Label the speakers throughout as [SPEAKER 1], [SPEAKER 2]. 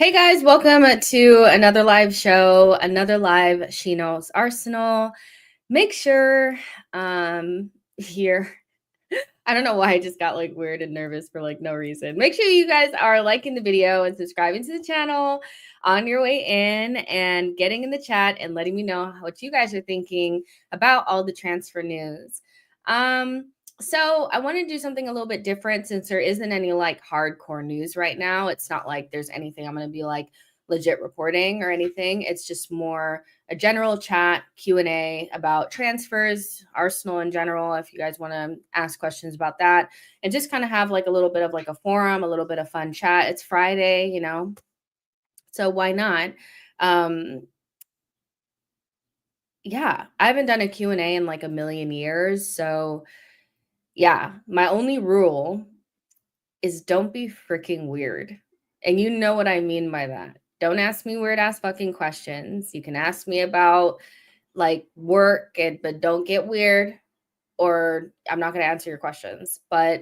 [SPEAKER 1] Hey guys, welcome to another live show, another live She Knows Arsenal. Make sure here, I don't know why I just got like weird and nervous for like no reason. Make sure you guys are liking the video and subscribing to the channel on your way in and getting in the chat and letting me know what you guys are thinking about all the transfer news. So I want to do something a little bit different since there isn't any like hardcore news right now. It's not like there's anything I'm going to be like legit reporting or anything. It's just more a general chat Q&A about transfers, Arsenal in general, if you guys want to ask questions about that, and just kind of have like a little bit of like a forum, a little bit of fun chat. It's Friday, so why not? Yeah, I haven't done a Q&A in like a million years. So yeah, my only rule is don't be freaking weird. And you know what I mean by that. Don't ask me weird ass fucking questions. You can ask me about like work but don't get weird, or I'm not going to answer your questions. But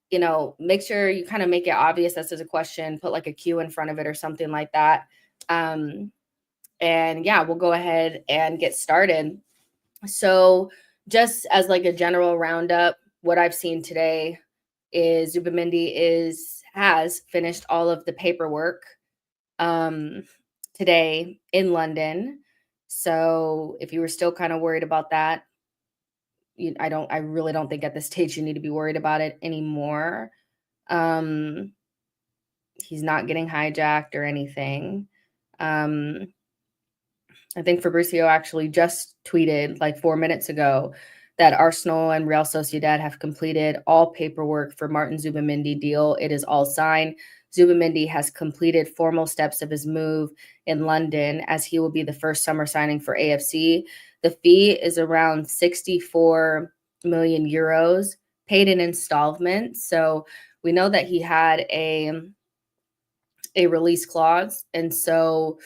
[SPEAKER 1] make sure you kind of make it obvious this is a question, put like a Q in front of it or something like that. And yeah, we'll go ahead and get started. So just as like a general roundup, what I've seen today is Zubamendi has finished all of the paperwork today in London. So if you were still kind of worried about that, I really don't think at this stage you need to be worried about it anymore. He's not getting hijacked or anything. I think Fabrizio actually just tweeted like 4 minutes ago that Arsenal and Real Sociedad have completed all paperwork for Martin Zubamendi deal. It is all signed. Zubamendi has completed formal steps of his move in London as he will be the first summer signing for AFC. The fee is around 64 million euros paid in installments. So we know that he had a release clause. And so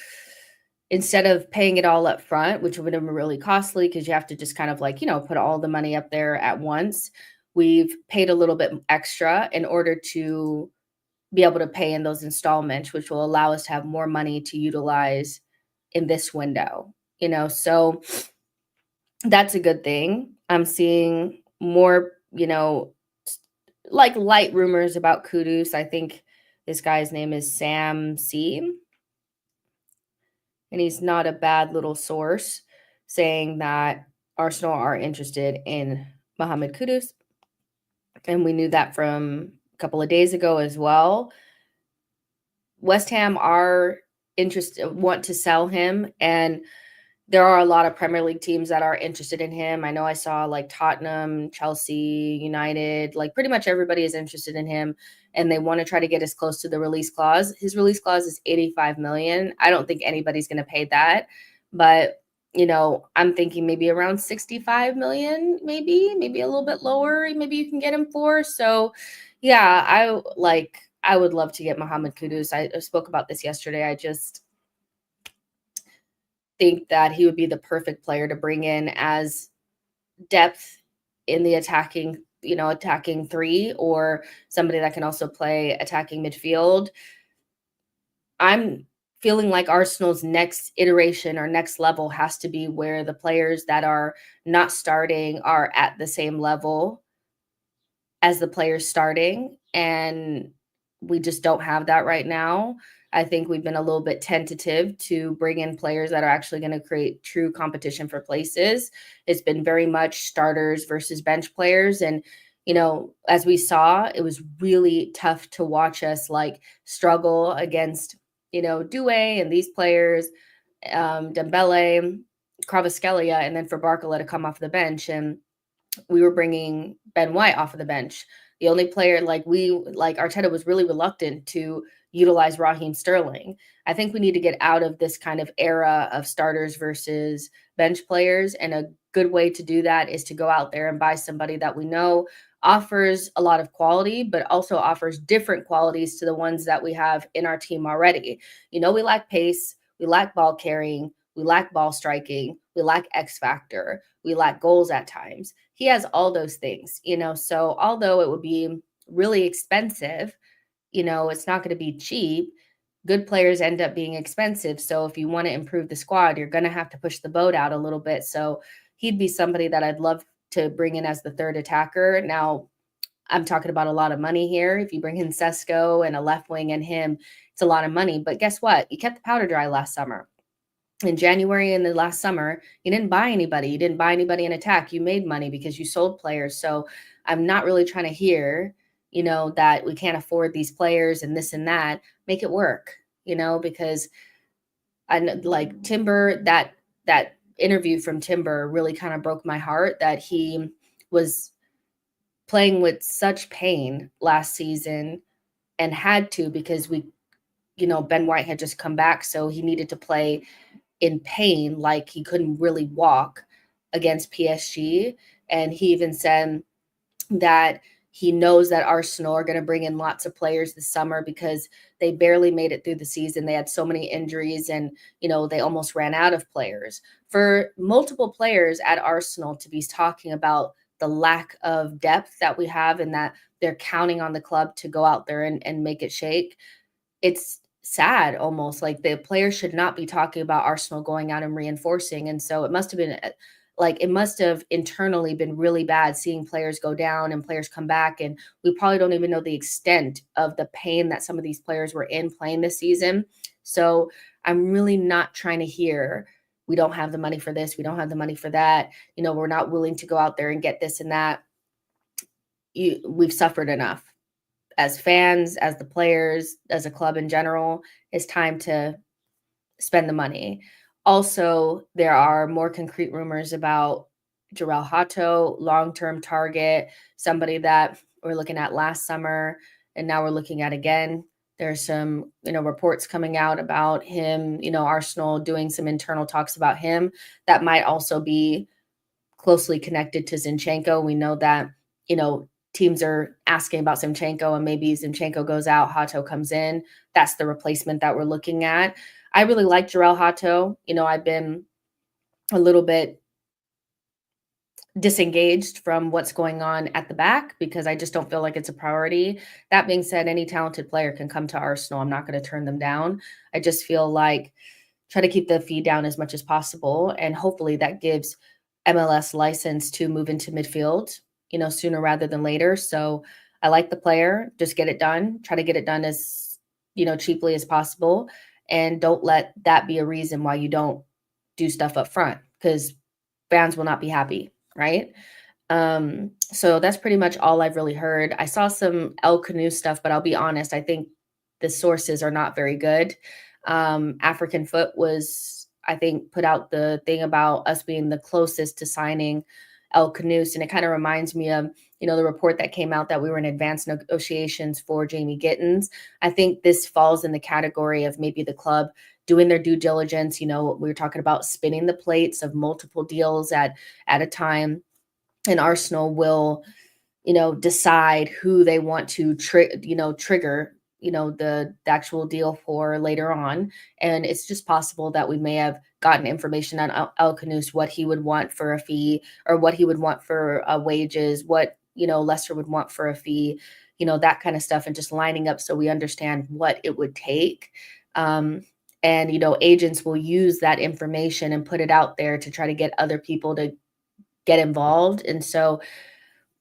[SPEAKER 1] instead of paying it all up front, which would have been really costly because you have to just kind of like, put all the money up there at once, we've paid a little bit extra in order to be able to pay in those installments, which will allow us to have more money to utilize in this window, so that's a good thing. I'm seeing more, like light rumors about Kudus. I think this guy's name is Sam C. And he's not a bad little source saying that Arsenal are interested in Mohamed Kudus. And we knew that from a couple of days ago as well. West Ham are interested, want to sell him, and there are a lot of Premier League teams that are interested in him. I know I saw like Tottenham, Chelsea, United, like pretty much everybody is interested in him, and they want to try to get as close to the release clause. His release clause is 85 million. I don't think anybody's going to pay that, but I'm thinking maybe around 65 million, maybe a little bit lower. Maybe you can get him for. So yeah, I would love to get Mohamed Kudus. I spoke about this yesterday. I just think that he would be the perfect player to bring in as depth in the attacking three, or somebody that can also play attacking midfield. I'm feeling like Arsenal's next iteration or next level has to be where the players that are not starting are at the same level as the players starting, and we just don't have that right now. I think we've been a little bit tentative to bring in players that are actually going to create true competition for places. It's been very much starters versus bench players. And, as we saw, it was really tough to watch us like struggle against, Due and these players, Dembele, Kvaratskhelia, and then for Barcola to come off the bench. And we were bringing Ben White off of the bench. The only player Arteta was really reluctant to utilize Raheem Sterling. I think we need to get out of this kind of era of starters versus bench players. And a good way to do that is to go out there and buy somebody that we know offers a lot of quality, but also offers different qualities to the ones that we have in our team already. We lack pace, we lack ball carrying, we lack ball striking, we lack X factor, we lack goals at times. He has all those things, so although it would be really expensive, it's not going to be cheap. good players end up being expensive. So if you want to improve the squad, you're going to have to push the boat out a little bit. So he'd be somebody that I'd love to bring in as the third attacker. Now, I'm talking about a lot of money here. If you bring in Sesko and a left wing and him, it's a lot of money. But guess what? You kept the powder dry last summer. In January and the last summer, you didn't buy anybody. You didn't buy anybody in attack. You made money because you sold players. So I'm not really trying to hear, that we can't afford these players and this and that. Make it work, because I like Timber, that interview from Timber really kind of broke my heart, that he was playing with such pain last season and had to, because Ben White had just come back. So he needed to play in pain, like he couldn't really walk against PSG. And he even said that he knows that Arsenal are going to bring in lots of players this summer because they barely made it through the season. They had so many injuries and, they almost ran out of players. For multiple players at Arsenal to be talking about the lack of depth that we have and that they're counting on the club to go out there and make it shake, it's sad almost. Like the players should not be talking about Arsenal going out and reinforcing. And so it must have been it must have internally been really bad seeing players go down and players come back. And we probably don't even know the extent of the pain that some of these players were in playing this season. So I'm really not trying to hear, we don't have the money for this, we don't have the money for that, we're not willing to go out there and get this and that. We've suffered enough as fans, as the players, as a club in general. It's time to spend the money. Also, there are more concrete rumors about Jarrell Hato, long-term target, somebody that we're looking at last summer, and now we're looking at again. There's some, reports coming out about him, Arsenal doing some internal talks about him that might also be closely connected to Zinchenko. We know that, teams are asking about Zinchenko, and maybe Zinchenko goes out, Hato comes in. That's the replacement that we're looking at. I really like Jarrell Hato. I've been a little bit disengaged from what's going on at the back because I just don't feel like it's a priority. That being said, any talented player can come to Arsenal. I'm not going to turn them down. I just feel like try to keep the fee down as much as possible, and hopefully that gives MLS license to move into midfield, sooner rather than later. So I like the player. Just get it done. Try to get it done as, cheaply as possible. And don't let that be a reason why you don't do stuff up front, because fans will not be happy, right? So that's pretty much all I've really heard. I saw some El Canoe stuff, but I'll be honest, I think the sources are not very good. African Foot was, I think, put out the thing about us being the closest to signing El Canoes, and it kind of reminds me of, the report that came out that we were in advanced negotiations for Jamie Gittins. I think this falls in the category of maybe the club doing their due diligence. We were talking about spinning the plates of multiple deals at a time, and Arsenal will, decide who they want to trigger, the actual deal for later on. And it's just possible that we may have gotten information on El Canoes, what he would want for a fee, or what he would want for wages, what, Leicester would want for a fee, that kind of stuff, and just lining up so we understand what it would take. And, agents will use that information and put it out there to try to get other people to get involved. And so,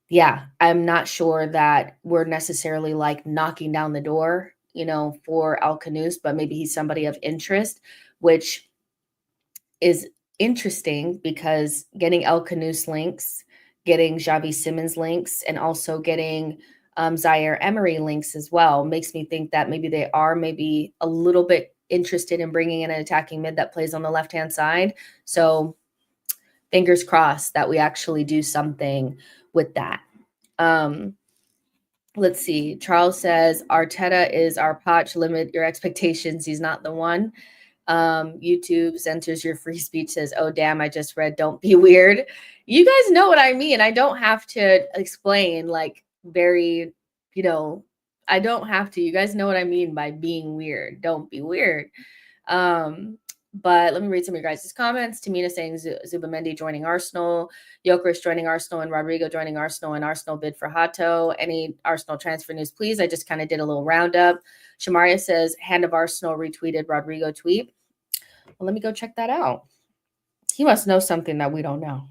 [SPEAKER 1] yeah, I'm not sure that we're necessarily like knocking down the door, for Al Canoes, but maybe he's somebody of interest, which is interesting because getting El Canoes links, getting Xavi Simons links, and also getting Zaire Emery links as well makes me think that maybe they are maybe a little bit interested in bringing in an attacking mid that plays on the left-hand side. So fingers crossed that we actually do something with that. Let's see. Charles says, Arteta is our Poch. Limit your expectations. He's not the one. YouTube centers your free speech, says, oh, damn, I just read, don't be weird. You guys know what I mean. I don't have to explain like very, I don't have to. You guys know what I mean by being weird. Don't be weird. But let me read some of your guys' comments. Tamina saying Zubamendi joining Arsenal, Jokeris joining Arsenal, and Rodrigo joining Arsenal, and Arsenal bid for Hato. Any Arsenal transfer news, please? I just kind of did a little roundup. Shamaria says, hand of Arsenal retweeted Rodrigo tweet. Well, let me go check that out. He must know something that we don't know.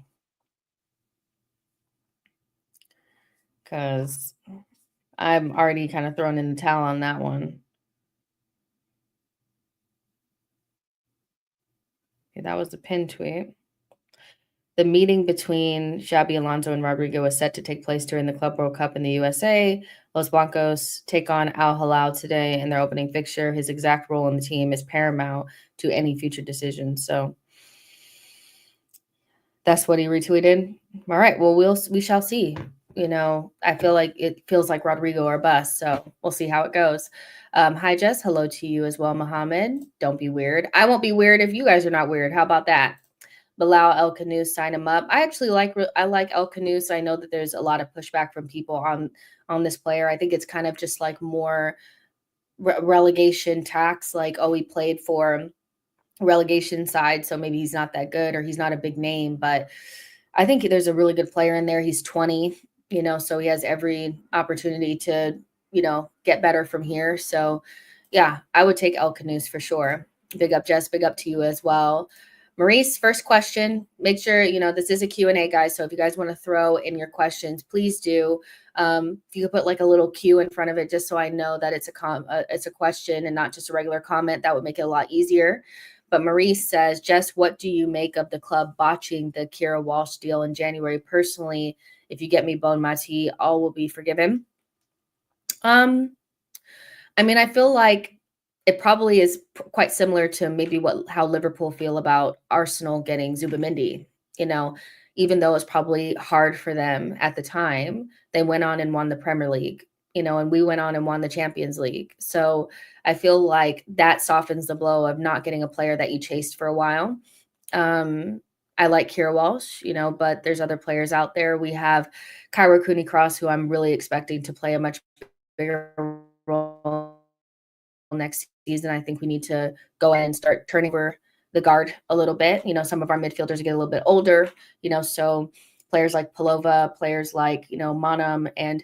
[SPEAKER 1] Because I'm already kind of thrown in the towel on that one. Okay, that was the pin tweet. The meeting between Xabi Alonso and Rodrigo is set to take place during the Club World Cup in the USA. Los Blancos take on Al Hilal today in their opening fixture. His exact role in the team is paramount to any future decisions. So that's what he retweeted. All right. Well, we shall see. You know, I feel like it feels like Rodrigo or bust. So we'll see how it goes. Hi, Jess. Hello to you as well, Mohammed. Don't be weird. I won't be weird if you guys are not weird. How about that? Bilal El Kanous, sign him up. I actually like El Kanous. I know that there's a lot of pushback from people on this player. I think it's kind of just like more relegation tax. Like, oh, he played for relegation side, so maybe he's not that good or he's not a big name. But I think there's a really good player in there. He's 20, you know, so he has every opportunity to, you know, get better from here. So yeah, I would take El Kanous for sure. Big up, Jess. Big up to you as well. Maurice, first question. Make sure, you know, this is a Q&A, guys. So if you guys want to throw in your questions, please do. If you could put like a little Q in front of it, just so I know that it's a question and not just a regular comment, that would make it a lot easier. But Maurice says, Jess, what do you make of the club botching the Kira Walsh deal in January? Personally, if you get me Bon Mati, all will be forgiven. I mean, I feel like it probably is quite similar to maybe how Liverpool feel about Arsenal getting Zubamendi. You know, even though it's probably hard for them at the time, they went on and won the Premier League, you know, and we went on and won the Champions League. So I feel like that softens the blow of not getting a player that you chased for a while. I like Kira Walsh, you know, but there's other players out there. We have Kyra Cooney Cross, who I'm really expecting to play a much bigger role next season. I think we need to go in and start turning over the guard a little bit. You know, some of our midfielders get a little bit older, you know, so players like Palova, players like, you know, Monum and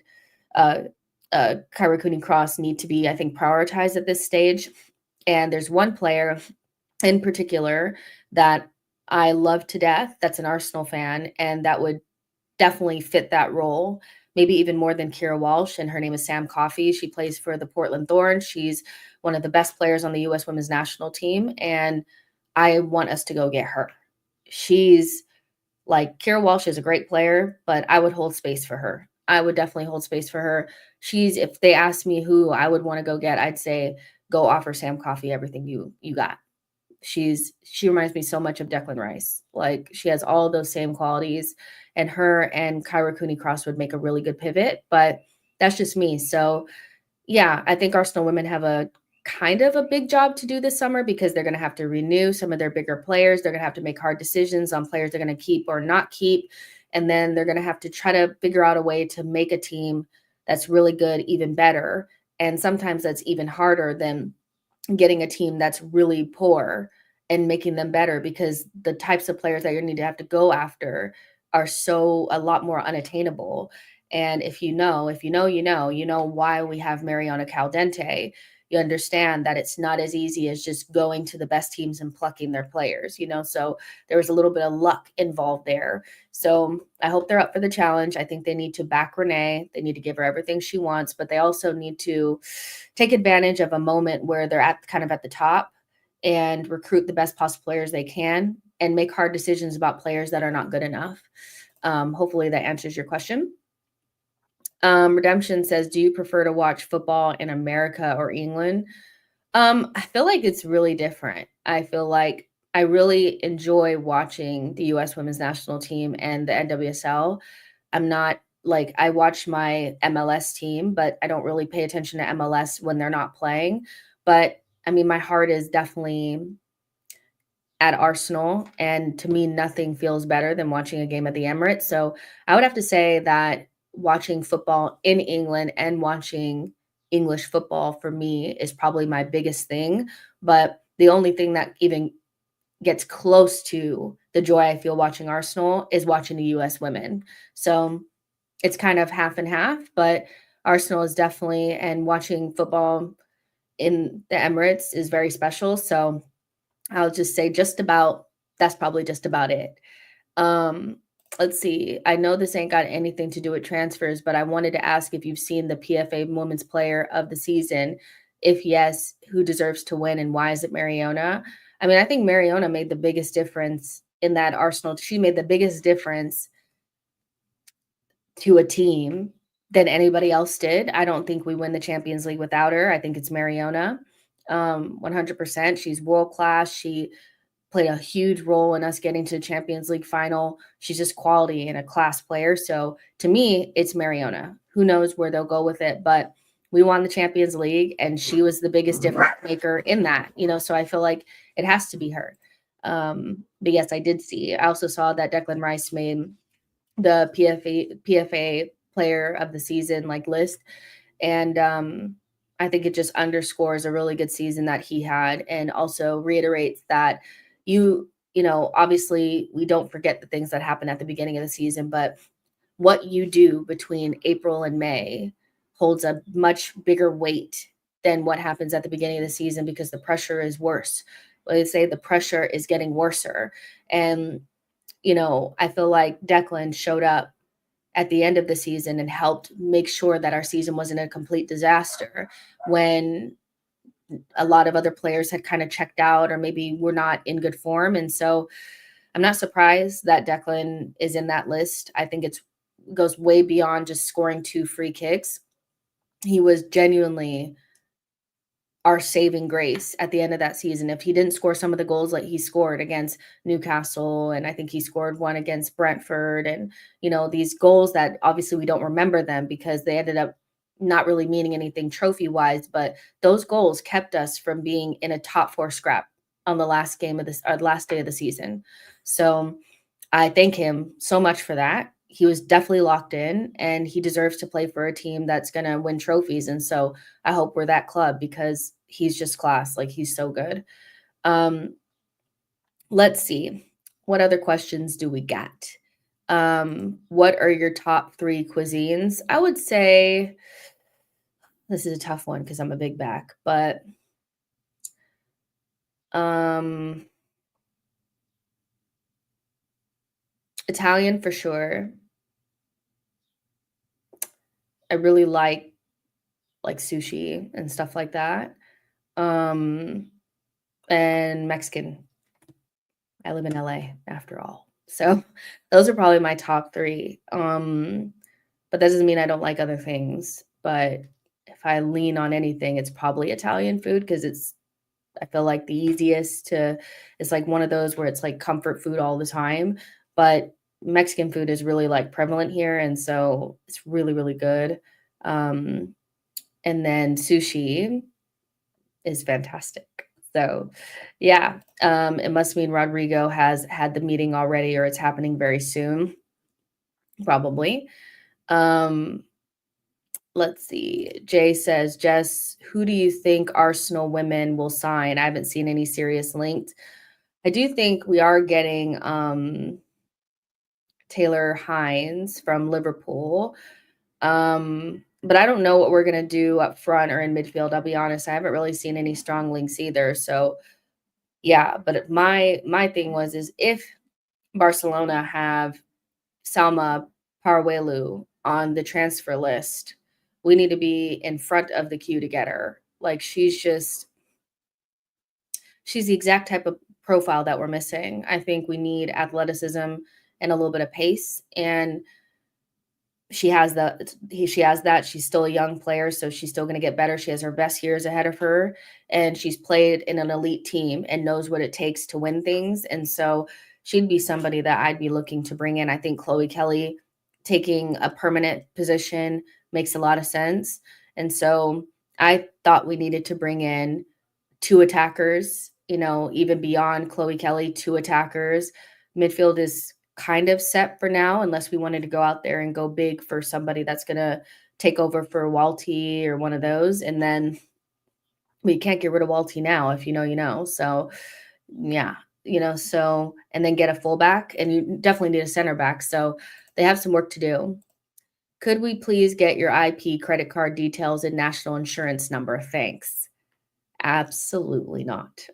[SPEAKER 1] Kyra Cooney Cross need to be, I think, prioritized at this stage. And there's one player in particular that I love to death that's an Arsenal fan, and that would definitely fit that role, maybe even more than Kira Walsh, and her name is Sam Coffey. She plays for the Portland Thorns. She's one of the best players on the U.S. women's national team, and I want us to go get her. She's like, Kira Walsh is a great player, but I would hold space for her. I would definitely hold space for her. If they asked me who I would want to go get, I'd say go offer Sam Coffey everything you got. She reminds me so much of Declan Rice. Like, she has all those same qualities, and her and Kyra Cooney Cross would make a really good pivot, but that's just me. So yeah, I think Arsenal women have a kind of a big job to do this summer, because they're going to have to renew some of their bigger players. They're going to have to make hard decisions on players they're going to keep or not keep. And then they're going to have to try to figure out a way to make a team that's really good even better. And sometimes that's even harder than getting a team that's really poor and making them better, because the types of players that you need to have to go after are so a lot more unattainable. And you know why we have Mariana Caldente. You understand that it's not as easy as just going to the best teams and plucking their players, you know. So there was a little bit of luck involved there. So I hope they're up for the challenge. I think they need to back Renee. They need to give her everything she wants, but they also need to take advantage of a moment where they're at the top and recruit the best possible players they can and make hard decisions about players that are not good enough. Hopefully that answers your question. Redemption says, do you prefer to watch football in America or England? I feel like it's really different. I feel like I really enjoy watching the US women's national team and the NWSL. I'm not like, I watch my MLS team, but I don't really pay attention to MLS when they're not playing. But I mean, my heart is definitely at Arsenal, and to me, nothing feels better than watching a game at the Emirates. So I would have to say that watching football in England and watching English football for me is probably my biggest thing. But the only thing that even gets close to the joy I feel watching Arsenal is watching the US women. So it's kind of half and half, but Arsenal is definitely, and watching football in the Emirates is very special. So I'll just say that's probably just about it. Um, let's see. I know this ain't got anything to do with transfers, but I wanted to ask if you've seen the PFA Women's Player of the Season. If yes, who deserves to win and why is it Mariona? I mean, I think Mariona made the biggest difference in that Arsenal. She made the biggest difference to a team than anybody else did. I don't think we win the Champions League without her. I think it's Mariona. 100%. She's world class. She played a huge role in us getting to the Champions League final. She's just quality and a class player. So to me, it's Mariona. Who knows where they'll go with it, but we won the Champions League and she was the biggest difference maker in that, so I feel like it has to be her. But yes, I did see. I also saw that Declan Rice made the PFA player of the season list. And I think it just underscores a really good season that he had and also reiterates that obviously we don't forget the things that happened at the beginning of the season, but what you do between April and May holds a much bigger weight than what happens at the beginning of the season because the pressure is worse. They say the pressure is getting worser. And, I feel like Declan showed up at the end of the season and helped make sure that our season wasn't a complete disaster when a lot of other players had kind of checked out or maybe were not in good form. And so I'm not surprised that Declan is in that list. I think it goes way beyond just scoring 2 free kicks. He was genuinely our saving grace at the end of that season. If he didn't score some of the goals like he scored against Newcastle, and I think he scored one against Brentford, and these goals that obviously we don't remember them because they ended up not really meaning anything trophy wise, but those goals kept us from being in a top 4 scrap on the last game of this last day of the season. So I thank him so much for that. He was definitely locked in and he deserves to play for a team that's going to win trophies. And so I hope we're that club because he's just class. He's so good. Let's see. What other questions do we got? What are your top 3 cuisines? I would say this is a tough one because I'm a big back, but Italian for sure. I really like sushi and stuff like that. And Mexican. I live in LA after all. So those are probably my top 3. But that doesn't mean I don't like other things. But if I lean on anything, it's probably Italian food because I feel like the easiest to, it's like one of those where it's like comfort food all the time. But Mexican food is really prevalent here. And so it's really, really good. And then sushi is fantastic. So, yeah, it must mean Rodrigo has had the meeting already or it's happening very soon, probably. Let's see. Jay says, Jess, who do you think Arsenal women will sign? I haven't seen any serious links. I do think we are getting Taylor Hines from Liverpool. But I don't know what we're going to do up front or in midfield. I'll be honest. I haven't really seen any strong links either. So yeah, but my thing is if Barcelona have Salma Parwelu on the transfer list, we need to be in front of the queue to get her. She's the exact type of profile that we're missing. I think we need athleticism and a little bit of pace, and she has that. She's still a young player, so she's still going to get better. She has her best years ahead of her, and she's played in an elite team and knows what it takes to win things. And so she'd be somebody that I'd be looking to bring in. I think Chloe Kelly taking a permanent position makes a lot of sense. And so I thought we needed to bring in 2 attackers, even beyond Chloe Kelly, 2 attackers. Midfield is kind of set for now, unless we wanted to go out there and go big for somebody that's going to take over for Walty or one of those. And then we can't get rid of Walty now. If you know, you know. So yeah, so, and then get a fullback, and you definitely need a center back. So they have some work to do. Could we please get your IP, credit card details, and national insurance number? Thanks. Absolutely not.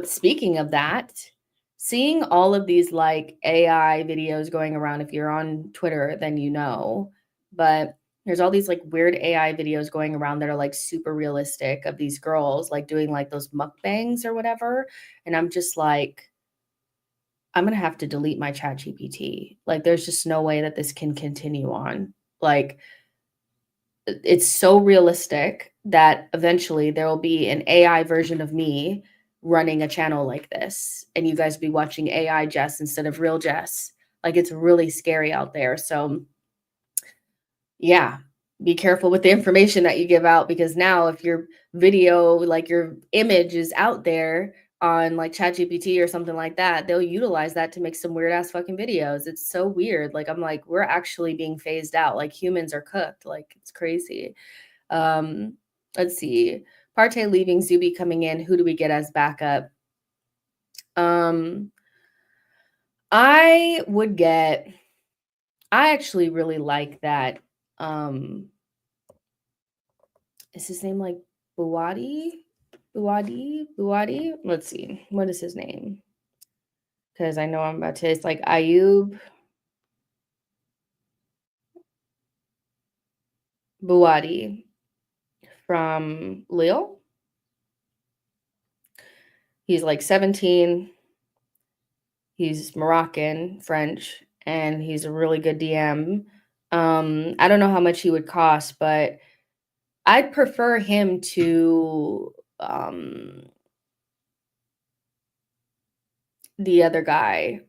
[SPEAKER 1] Speaking of that, seeing all of these like AI videos going around, if you're on Twitter, then but there's all these like weird AI videos going around that are like super realistic of these girls like doing like those mukbangs or whatever. And I'm just like, I'm gonna have to delete my chat GPT. Like, there's just no way that this can continue on. Like, it's so realistic that eventually there will be an AI version of me running a channel like this, and you guys be watching AI Jess instead of real Jess. Like, it's really scary out there. So yeah, be careful with the information that you give out, because now if your video, like your image is out there on like ChatGPT or something like that, they'll utilize that to make some weird ass fucking videos. It's so weird. Like, I'm like, we're actually being phased out. Like, humans are cooked. Like, it's crazy. Um, let's see. Partey leaving, Zuby coming in. Who do we get as backup? Um, I would get. I actually really like that. Is his name like Buwadi? Buwadi? Let's see. What is his name? Because I know I'm about to. It's like Ayub Buwadi from Lille. He's like 17. He's Moroccan, French, and he's a really good DM. I don't know how much he would cost, but I'd prefer him to the other guy,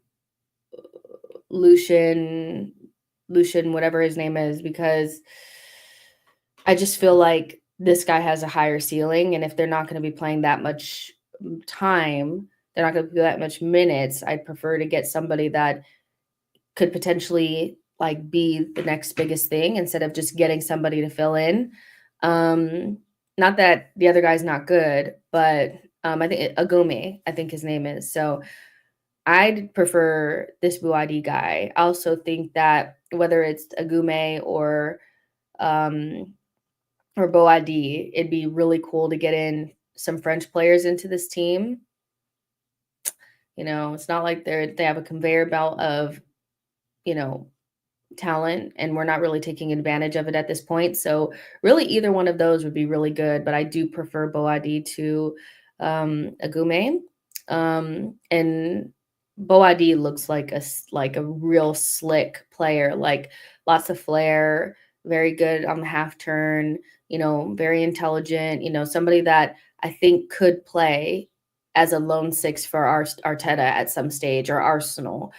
[SPEAKER 1] Lucian, whatever his name is, because I just feel like this guy has a higher ceiling, and if they're not going to be playing that much time, they're not going to do that much minutes. I'd prefer to get somebody that could potentially like be the next biggest thing instead of just getting somebody to fill in. Not that the other guy's not good, but I think Agome, I think his name is. So I'd prefer this Buadi guy. I also think that whether it's Agume or Boadi, it'd be really cool to get in some French players into this team. It's not like they have a conveyor belt of, talent, and we're not really taking advantage of it at this point. So really either one of those would be really good, but I do prefer Boadi to Agume. And Boadi looks like a real slick player, like lots of flair, very good on the half turn, very intelligent, somebody that I think could play as a lone six for Arteta at some stage, or Arsenal.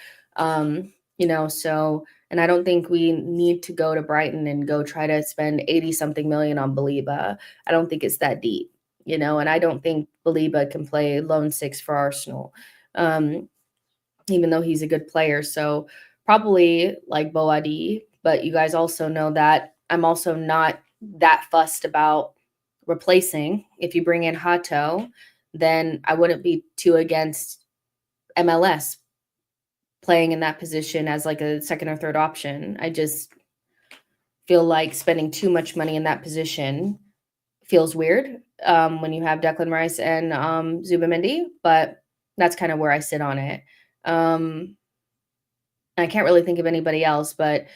[SPEAKER 1] So, and I don't think we need to go to Brighton and go try to spend 80 something million on Baliba. I don't think it's that deep, and I don't think Baliba can play lone six for Arsenal, even though he's a good player. So probably like Boadi, but you guys also know that I'm also not that fussed about replacing. If you bring in Hato, then I wouldn't be too against MLS playing in that position as like a second or third option. I just feel like spending too much money in that position feels weird when you have Declan Rice and Zubamendi, but that's kind of where I sit on it. I can't really think of anybody else, but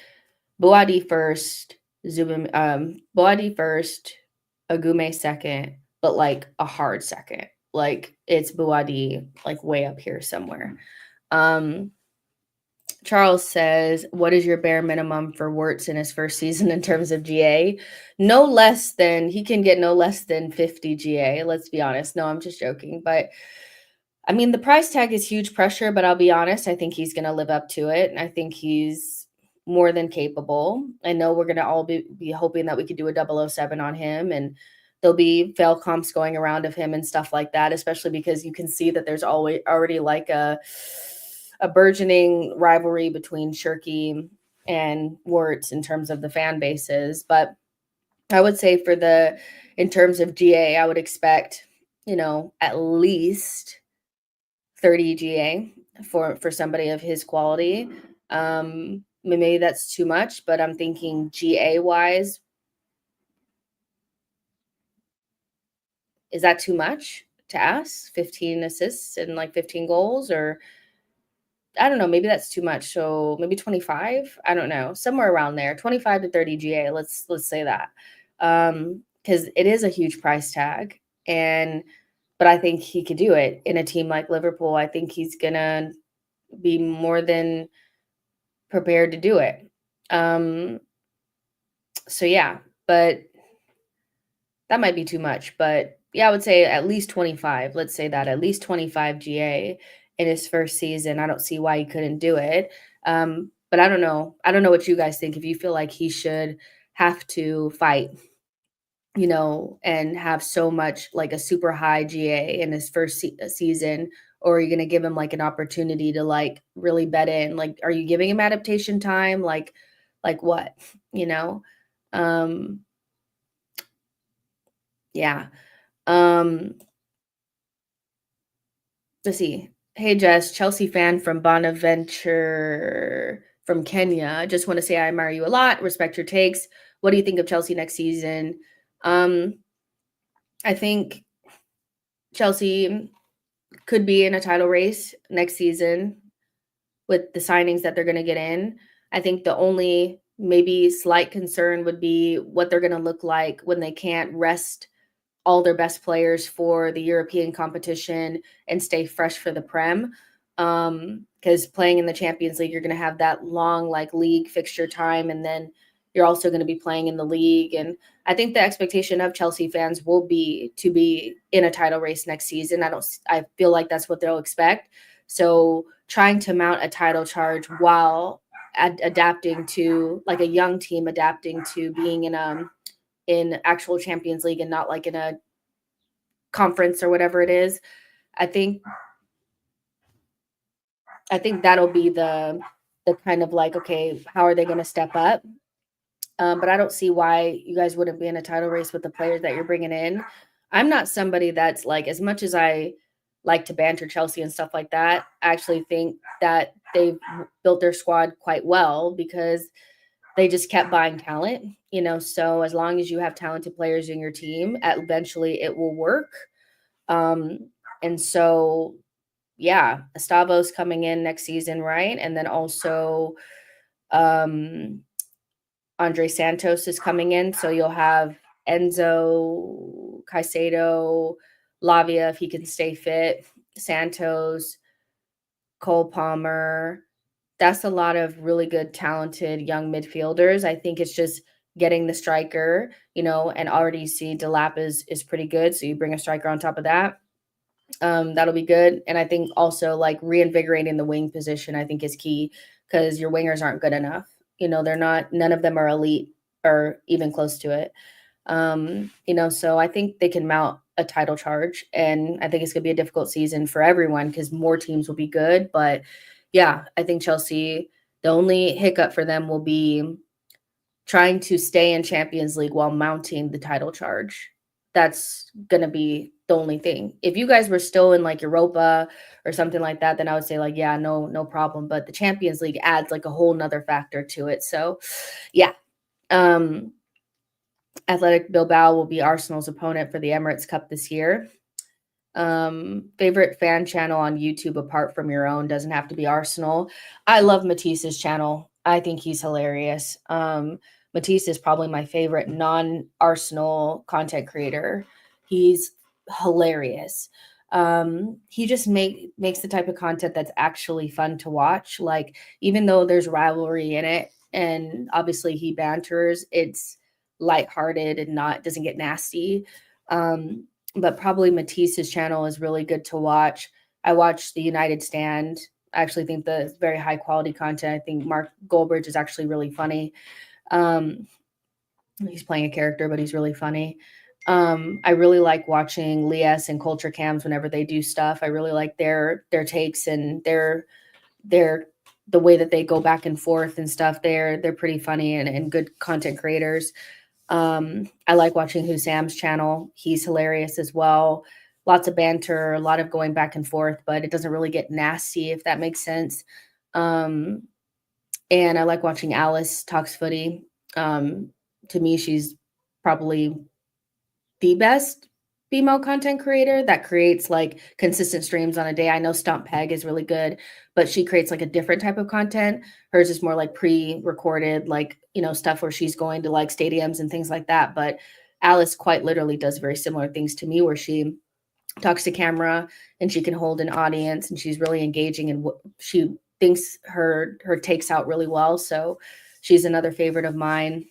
[SPEAKER 1] Boadi first, Boadi first, Agume second, but like a hard second. Like it's Boadi like way up here somewhere. Charles says, what is your bare minimum for Wirtz in his first season in terms of GA? He can get no less than 50 GA. Let's be honest. No, I'm just joking. But I mean, the price tag is huge pressure, but I'll be honest, I think he's going to live up to it. And I think he's more than capable. I know we're going to all be hoping that we could do a 007 on him, and there'll be fail comps going around of him and stuff like that, especially because you can see that there's already like a burgeoning rivalry between Shirky and Wirtz in terms of the fan bases. But I would say in terms of GA, I would expect, at least 30 GA for somebody of his quality. Maybe that's too much, but I'm thinking GA wise, is that too much to ask? 15 assists and like 15 goals, or I don't know, maybe that's too much. So maybe 25, I don't know, somewhere around there, 25 to 30 GA. Let's say that. Cuz it is a huge price tag, and but I think he could do it in a team like Liverpool. I think he's going to be more than prepared to do it. Um so yeah, but that might be too much, but yeah, I would say at least 25. Let's say that at least 25 GA in his first season. I don't see why he couldn't do it. But I don't know. I don't know what you guys think. If you feel like he should have to fight, and have so much like a super high GA in his first season, or are you going to give him like an opportunity to like really bet in? Like, are you giving him adaptation time? Like what? You know? Um, yeah. Um, let's see. Hey Jess, Chelsea fan from Bonaventure from Kenya. Just want to say I admire you a lot. Respect your takes. What do you think of Chelsea next season? Um, I think Chelsea could be in a title race next season with the signings that they're going to get in. I think the only maybe slight concern would be what they're going to look like when they can't rest all their best players for the European competition and stay fresh for the Prem. Because playing in the Champions League, you're going to have that long like league fixture time, and then you're also going to be playing in the league. And I think the expectation of Chelsea fans will be to be in a title race next season. I feel like that's what they'll expect. So trying to mount a title charge while adapting to like a young team adapting to being in actual Champions League and not like in a conference or whatever it is. I think that'll be the kind of like, okay, how are they going to step up? But I don't see why you guys wouldn't be in a title race with the players that you're bringing in. I'm not somebody that's like, as much as I like to banter Chelsea and stuff like that, I actually think that they've built their squad quite well because they just kept buying talent. So as long as you have talented players in your team, eventually it will work. And so, yeah, Estavo's coming in next season, right? And then also um, Andre Santos is coming in. So you'll have Enzo, Caicedo, Lavia, if he can stay fit, Santos, Cole Palmer. That's a lot of really good, talented young midfielders. I think it's just getting the striker, and already you see Delap is pretty good. So you bring a striker on top of that. That'll be good. And I think also like reinvigorating the wing position, I think is key because your wingers aren't good enough. They're not, none of them are elite or even close to it. So I think they can mount a title charge, and I think it's gonna be a difficult season for everyone because more teams will be good. But yeah, I think Chelsea, the only hiccup for them will be trying to stay in Champions League while mounting the title charge. That's going to be the only thing. If you guys were still in like Europa or something like that, then I would say like, yeah, no problem. But the Champions League adds like a whole nother factor to it. So yeah. Athletic Bilbao will be Arsenal's opponent for the Emirates Cup this year. Favorite fan channel on YouTube apart from your own, doesn't have to be Arsenal. I love Matisse's channel. I think he's hilarious. Matisse is probably my favorite non-Arsenal content creator. He's hilarious. He just makes the type of content that's actually fun to watch. Like, even though there's rivalry in it, and obviously he banters, it's lighthearted and doesn't get nasty. But probably Matisse's channel is really good to watch. I watched the United Stand. I actually think the very high quality content. I think Mark Goldbridge is actually really funny. He's playing a character, but he's really funny. I really like watching Lias and Culture Cams whenever they do stuff. I really like their takes and their the way that they go back and forth and stuff. They're pretty funny and good content creators. I like watching Husam's channel. He's hilarious as well. lots of banter, a lot of going back and forth, but it doesn't really get nasty, if that makes sense. Um, and I like watching Alice talks footy. Um, to me, she's probably the best female content creator that creates like consistent streams on a day. I know Stump Peg is really good, but she creates like a different type of content. Hers is more like pre-recorded, like, stuff where she's going to like stadiums and things like that. But Alice quite literally does very similar things to me, where she talks to camera and she can hold an audience, and she's really engaging, and what she thinks her takes out really well. So she's another favorite of mine.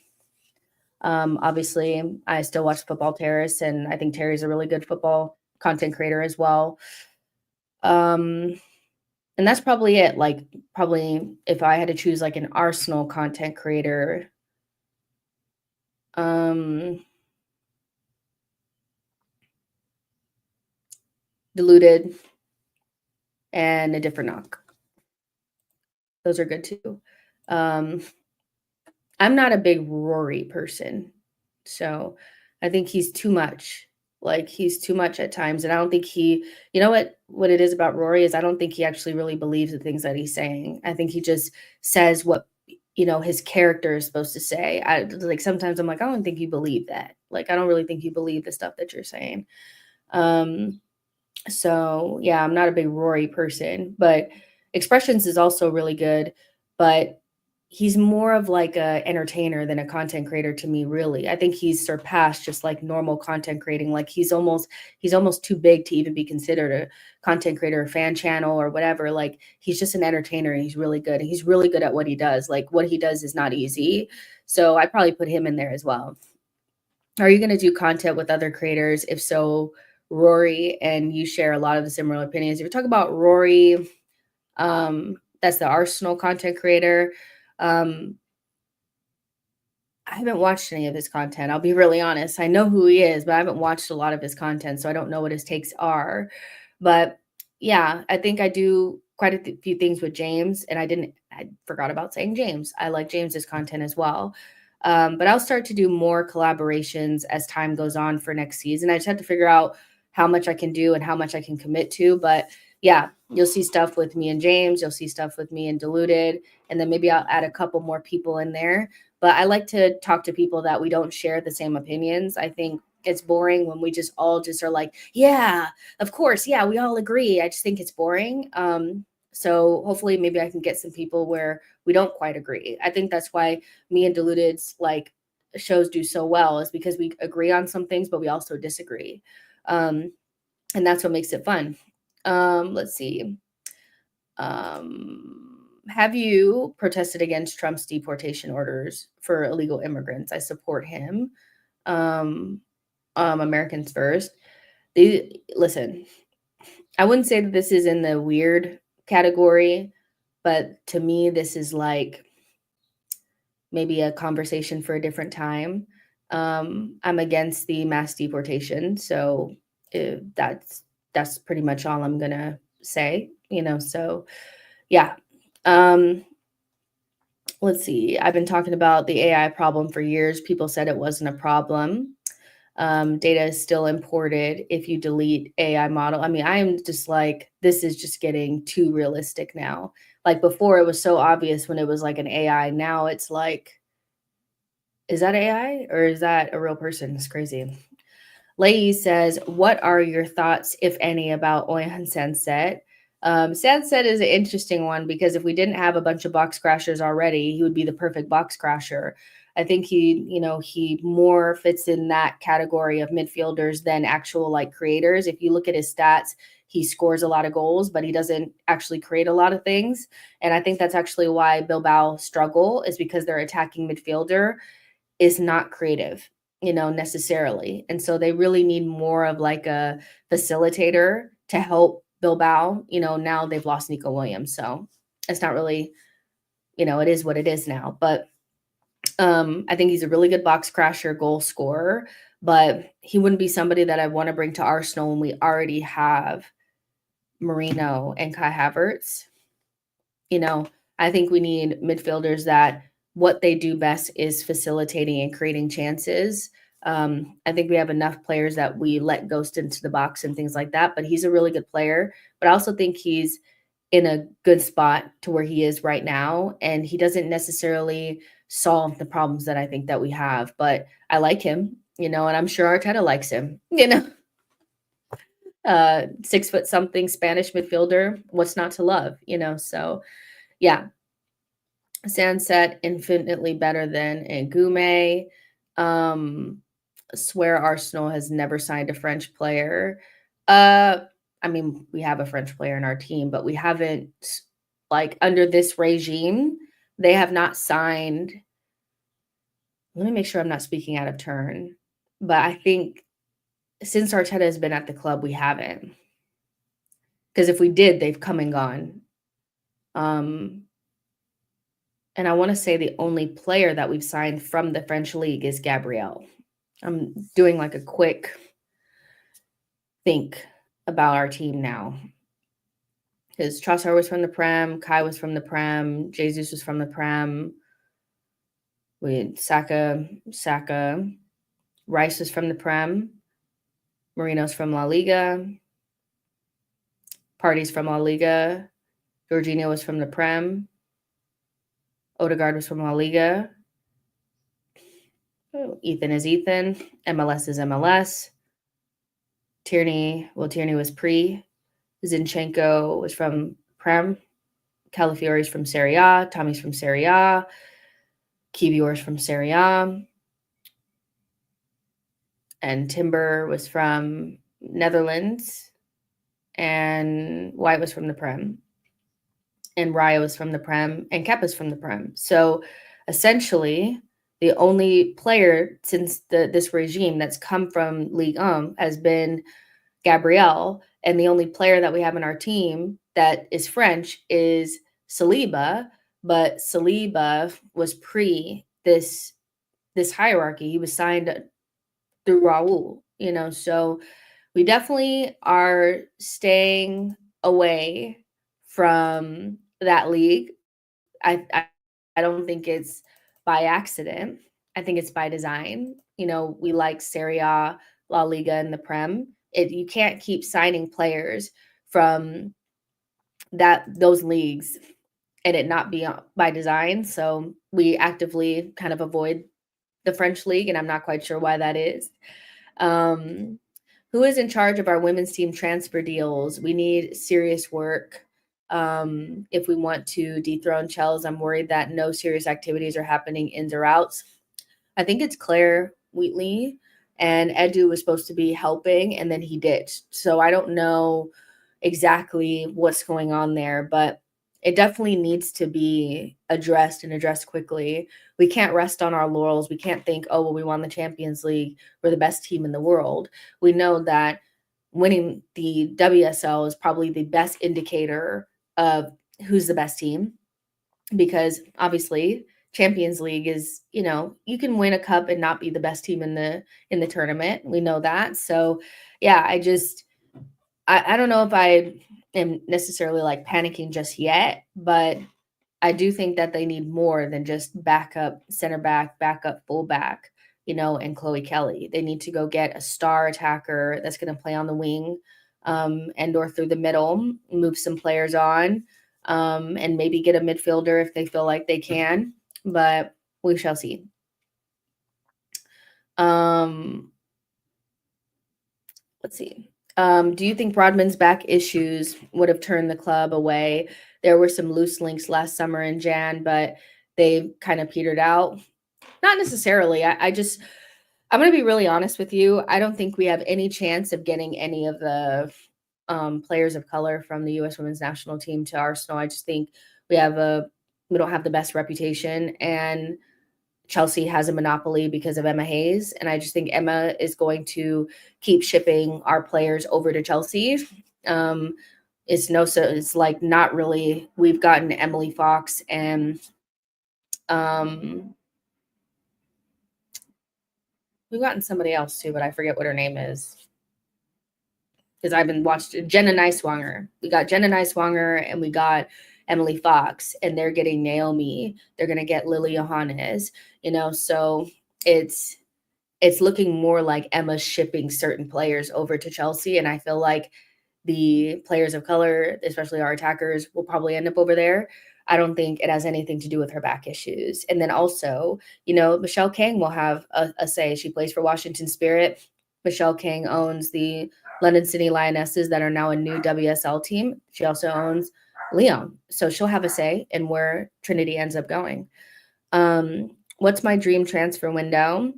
[SPEAKER 1] Obviously, I still watch Football Terrace, and I think Terry's a really good football content creator as well. Um, and that's probably it. Like, probably if I had to choose like an Arsenal content creator, um, Diluted and A Different Knock. Those are good too. Um, I'm not a big Rory person, so I think he's too much. Like, he's too much at times, and I don't think he what it is about Rory is I don't think he actually really believes the things that he's saying. I think he just says what, his character is supposed to say. Like, sometimes I'm like, "I don't think you believe that." Like, I don't really think you believe the stuff that you're saying. Um, so, yeah, I'm not a big Rory person, but Expressions is also really good, but he's more of like a entertainer than a content creator to me, really. I think he's surpassed just like normal content creating. Like, he's almost too big to even be considered a content creator, or fan channel, or whatever. Like, he's just an entertainer, and he's really good. And he's really good at what he does. Like, what he does is not easy. So I probably put him in there as well. Are you going to do content with other creators? If so, Rory, and you share a lot of the similar opinions. If you're talking about Rory, that's the Arsenal content creator. Um, I haven't watched any of his content. I'll be really honest. I know who he is, but I haven't watched a lot of his content, so I don't know what his takes are. But yeah, I think I do quite a few things with James, and I forgot about saying James. I like James's content as well. But I'll start to do more collaborations as time goes on for next season. I just have to figure out how much I can do and how much I can commit to. But yeah, you'll see stuff with me and James. You'll see stuff with me and Diluted. And then maybe I'll add a couple more people in there. But I like to talk to people that we don't share the same opinions. I think it's boring when we just all just are like, yeah, of course. Yeah, we all agree. I just think it's boring. So hopefully maybe I can get some people where we don't quite agree. I think that's why me and Diluted's like shows do so well, is because we agree on some things, but we also disagree. And that's what makes it fun. Let's see. Have you protested against Trump's deportation orders for illegal immigrants? I support him. Um, Americans first. Listen, I wouldn't say that this is in the weird category, but to me, this is like maybe a conversation for a different time. I'm against the mass deportation, so that's pretty much all I'm gonna say. So yeah. Um, let's see. I've been talking about the AI problem for years. People said it wasn't a problem. Data is still imported if you delete AI model. I mean, I am just like, this is just getting too realistic now. Like, before, it was so obvious when it was like an AI. Now it's like, is that AI or is that a real person? It's crazy. Leahy says, what are your thoughts, if any, about Oyan Sunset? Sunset is an interesting one, because if we didn't have a bunch of box crashers already, he would be the perfect box crasher. I think he more fits in that category of midfielders than actual like creators. If you look at his stats, he scores a lot of goals, but he doesn't actually create a lot of things. And I think that's actually why Bilbao struggle, is because their attacking midfielder is not creative, necessarily. And so they really need more of like a facilitator to help Bilbao. Now they've lost Nico Williams. So it's not really, it is what it is now. But I think he's a really good box crasher, goal scorer, but he wouldn't be somebody that I want to bring to Arsenal when we already have Marino and Kai Havertz. I think we need midfielders that what they do best is facilitating and creating chances. I think we have enough players that we let ghost into the box and things like that, but he's a really good player. But I also think he's in a good spot to where he is right now, and he doesn't necessarily solve the problems that I think that we have, but I like him, and I'm sure Arteta likes him, 6 foot something Spanish midfielder. What's not to love, So yeah, Sunset infinitely better than Ngume. Swear Arsenal has never signed a French player. I mean, we have a French player in our team, but we haven't, like, under this regime, they have not signed. Let me make sure I'm not speaking out of turn, but I think since Arteta has been at the club, we haven't. Because if we did, they've come and gone. And I want to say the only player that we've signed from the French league is Gabriel. I'm doing like a quick think about our team now. Because Trossard was from the Prem, Kai was from the Prem, Jesus was from the Prem. We had Saka, Rice was from the Prem, Marino's from La Liga, Party's from La Liga, Jorginho was from the Prem, Odegaard was from La Liga, Ethan is Ethan, MLS is MLS, Tierney was pre, Zinchenko was from Prem, Calafiori's from Serie A, Tommy's from Serie A, Kivior's from Serie A, and Timber was from Netherlands, and White was from the Prem, and Raya was from the Prem, and Kepa's from the Prem. So essentially, the only player since this regime that's come from Ligue 1 has been Gabriel, and the only player that we have in our team that is French is Saliba, but Saliba was pre this hierarchy. He was signed through Raul, so we definitely are staying away from that league. I don't think it's by accident. I think it's by design. We like Serie A, La Liga, and the Prem. You can't keep signing players from those leagues and it not be by design. So we actively kind of avoid the French league, and I'm not quite sure why that is. Who is in charge of our women's team transfer deals? We need serious work. If we want to dethrone Chels, I'm worried that no serious activities are happening ins or outs. I think it's Claire Wheatley, and Edu was supposed to be helping, and then he ditched. So I don't know exactly what's going on there, but it definitely needs to be addressed and addressed quickly. We can't rest on our laurels. We can't think, oh, well, we won the Champions League. We're the best team in the world. We know that winning the WSL is probably the best indicator of who's the best team, because obviously Champions League is, you can win a cup and not be the best team in the tournament. We know that. So yeah, I don't know if I am necessarily like panicking just yet, but I do think that they need more than just backup center back, backup fullback, and Chloe Kelly. They need to go get a star attacker that's going to play on the wing, and or through the middle, move some players on, and maybe get a midfielder if they feel like they can, but we shall see. Let's see. Do you think Broadman's back issues would have turned the club away? There were some loose links last summer in Jan, but they kind of petered out. Not necessarily. I'm going to be really honest with you. I don't think we have any chance of getting any of the players of color from the U.S. women's national team to Arsenal. I just think we don't have the best reputation, and Chelsea has a monopoly because of Emma Hayes. And I just think Emma is going to keep shipping our players over to Chelsea. It's like not really. We've gotten Emily Fox and we've gotten somebody else too, but I forget what her name is. Because I've been watching Jenna Neiswanger. We got Jenna Neiswanger and we got Emily Fox, and they're getting Naomi. They're going to get Lily Johannes, so it's it's looking more like Emma's shipping certain players over to Chelsea, and I feel like the players of color, especially our attackers, will probably end up over there. I don't think it has anything to do with her back issues. And then also, Michelle Kang will have a say. She plays for Washington Spirit. Michelle Kang owns the London City Lionesses that are now a new WSL team. She also owns Lyon. So she'll have a say in where Trinity ends up going. What's my dream transfer window?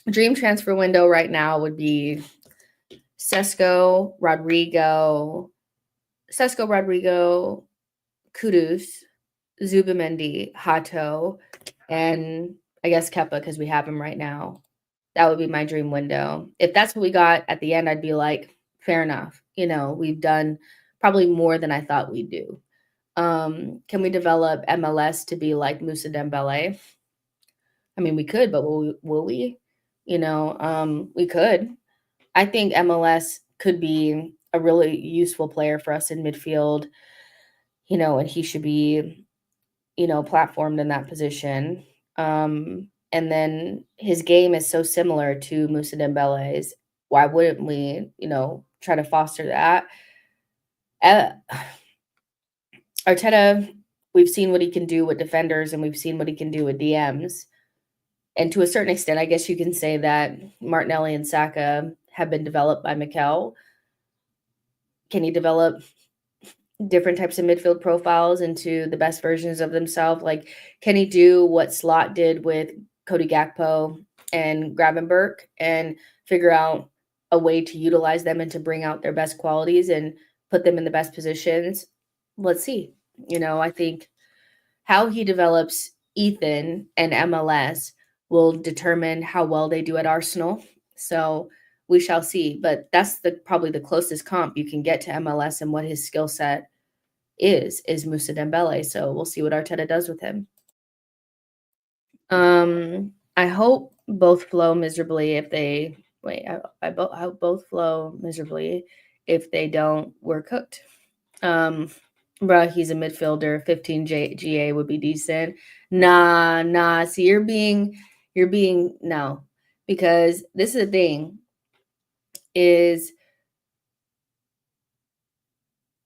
[SPEAKER 1] Dream transfer window right now would be Sesko, Rodrigo, Kudus, Zubamendi, Hato, and I guess Kepa because we have him right now. That would be my dream window. If that's what we got at the end, I'd be like, fair enough. We've done probably more than I thought we'd do. Can we develop MLS to be like Moussa Dembele? I mean, we could, but will we? We could. I think MLS could be a really useful player for us in midfield, and he should be, platformed in that position. And then his game is so similar to Moussa Dembele's. Why wouldn't we, try to foster that? Arteta, we've seen what he can do with defenders and we've seen what he can do with DMs. And to a certain extent, I guess you can say that Martinelli and Saka have been developed by Mikel. Can he develop different types of midfield profiles into the best versions of themselves? Like, can he do what Slot did with Cody Gakpo and Gravenberch and figure out a way to utilize them and to bring out their best qualities and put them in the best positions? Let's see. I think how he develops Ethan and MLS will determine how well they do at Arsenal. So we shall see. But that's probably the closest comp you can get to MLS and what his skill set is Moussa Dembele. So we'll see what Arteta does with him. I hope both flow miserably if they I hope both flow miserably. If they don't, we're cooked. Bruh, he's a midfielder. 15 GA would be decent. Nah. See, you're being no, because this is the thing is,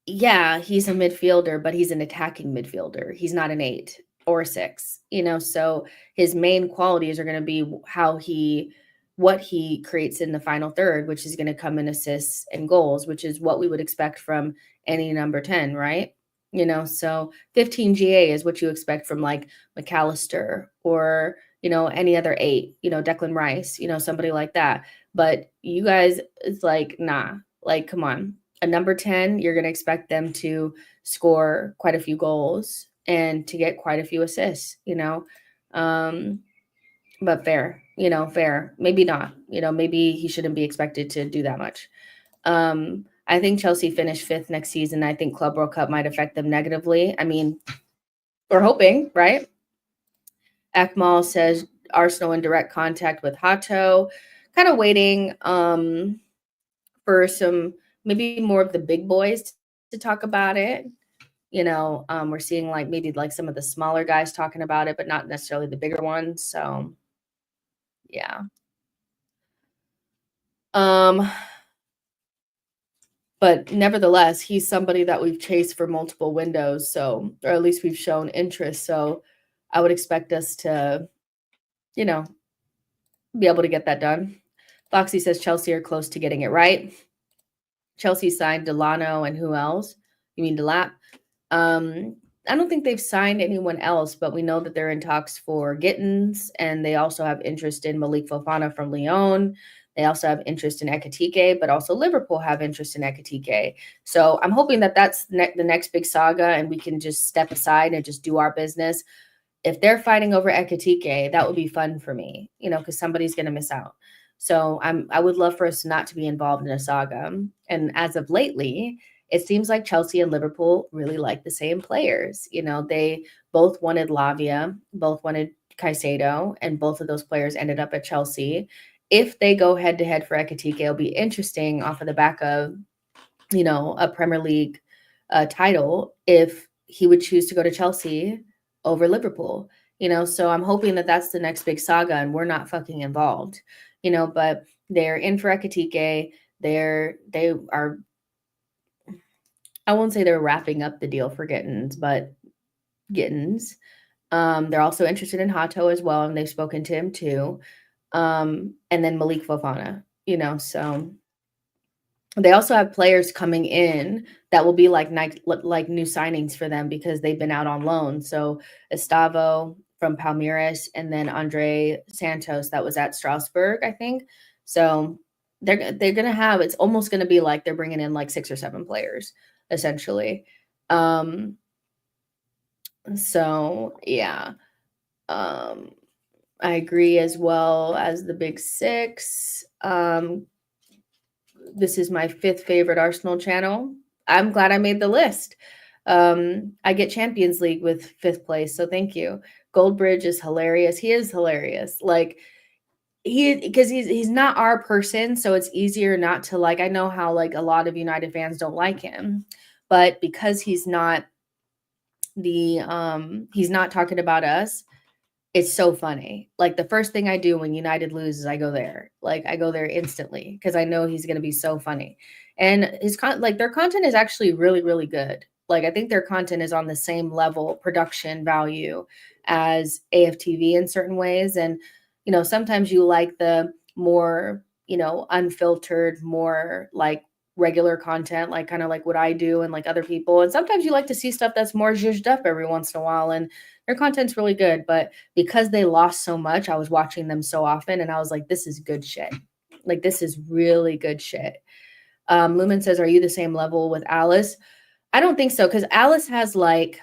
[SPEAKER 1] yeah, he's a midfielder, but he's an attacking midfielder. He's not an 8 or 6, so his main qualities are going to be what he creates in the final third, which is going to come in assists and goals, which is what we would expect from any number 10, right? So 15 GA is what you expect from like McAllister or, any other 8, Declan Rice, somebody like that. But you guys, it's like, nah, like, come on. A number 10, you're going to expect them to score quite a few goals and to get quite a few assists, but fair, fair. Maybe not, maybe he shouldn't be expected to do that much. I think Chelsea finished 5th next season. I think Club World Cup might affect them negatively. I mean, we're hoping, right? Akmal says Arsenal in direct contact with Hato. Kind of waiting for some, maybe more of the big boys to talk about it. We're seeing like maybe like some of the smaller guys talking about it, but not necessarily the bigger ones. So yeah. But nevertheless, he's somebody that we've chased for multiple windows. So, or at least we've shown interest. So I would expect us to, be able to get that done. Foxy says Chelsea are close to getting it right. Chelsea signed Delano and who else? You mean Delap? I don't think they've signed anyone else, but we know that they're in talks for Gittins, and they also have interest in Malik Fofana from Lyon. They also have interest in Ekatike, but also Liverpool have interest in Ekatike. So I'm hoping that that's the next big saga, and we can just step aside and just do our business. If they're fighting over Ekatike, that would be fun for me, because somebody's going to miss out. So I would love for us not to be involved in a saga. And as of lately, it seems like Chelsea and Liverpool really like the same players. They both wanted Lavia, both wanted Caicedo, and both of those players ended up at Chelsea. If they go head-to-head for Ekatike, it'll be interesting off of the back of, a Premier League title if he would choose to go to Chelsea over Liverpool. So I'm hoping that that's the next big saga and we're not fucking involved. but they're in for Ekitike. They are, I won't say they're wrapping up the deal for Gittins, but Gittins. They're also interested in Hato as well, and they've spoken to him too. And then Malik Fofana, so they also have players coming in that will be like new signings for them because they've been out on loan. So Estavo from Palmeiras, and then Andre Santos that was at Strasbourg, I think. So they're gonna have, it's almost gonna be like they're bringing in like 6 or 7 players essentially. So yeah, I agree as well as the big 6. This is my 5th favorite Arsenal channel. I'm glad I made the list. I get Champions League with 5th place, so thank you. Goldbridge is hilarious. He is hilarious. Like because he's not our person, so it's easier not to like. I know how like a lot of United fans don't like him, but because he's not he's not talking about us, it's so funny. Like the first thing I do when United loses, I go there. Like I go there instantly because I know he's going to be so funny. And their content is actually really, really good. Like I think their content is on the same level production value as AFTV in certain ways. And sometimes you like the more unfiltered, more like regular content, like kind of like what I do and like other people. And sometimes you like to see stuff that's more zhuzhed up every once in a while. And their content's really good, but because they lost so much, I was watching them so often and I was like, this is good shit. Like, this is really good shit. Lumen says, are you the same level with Alice? I don't think so, because Alice has like,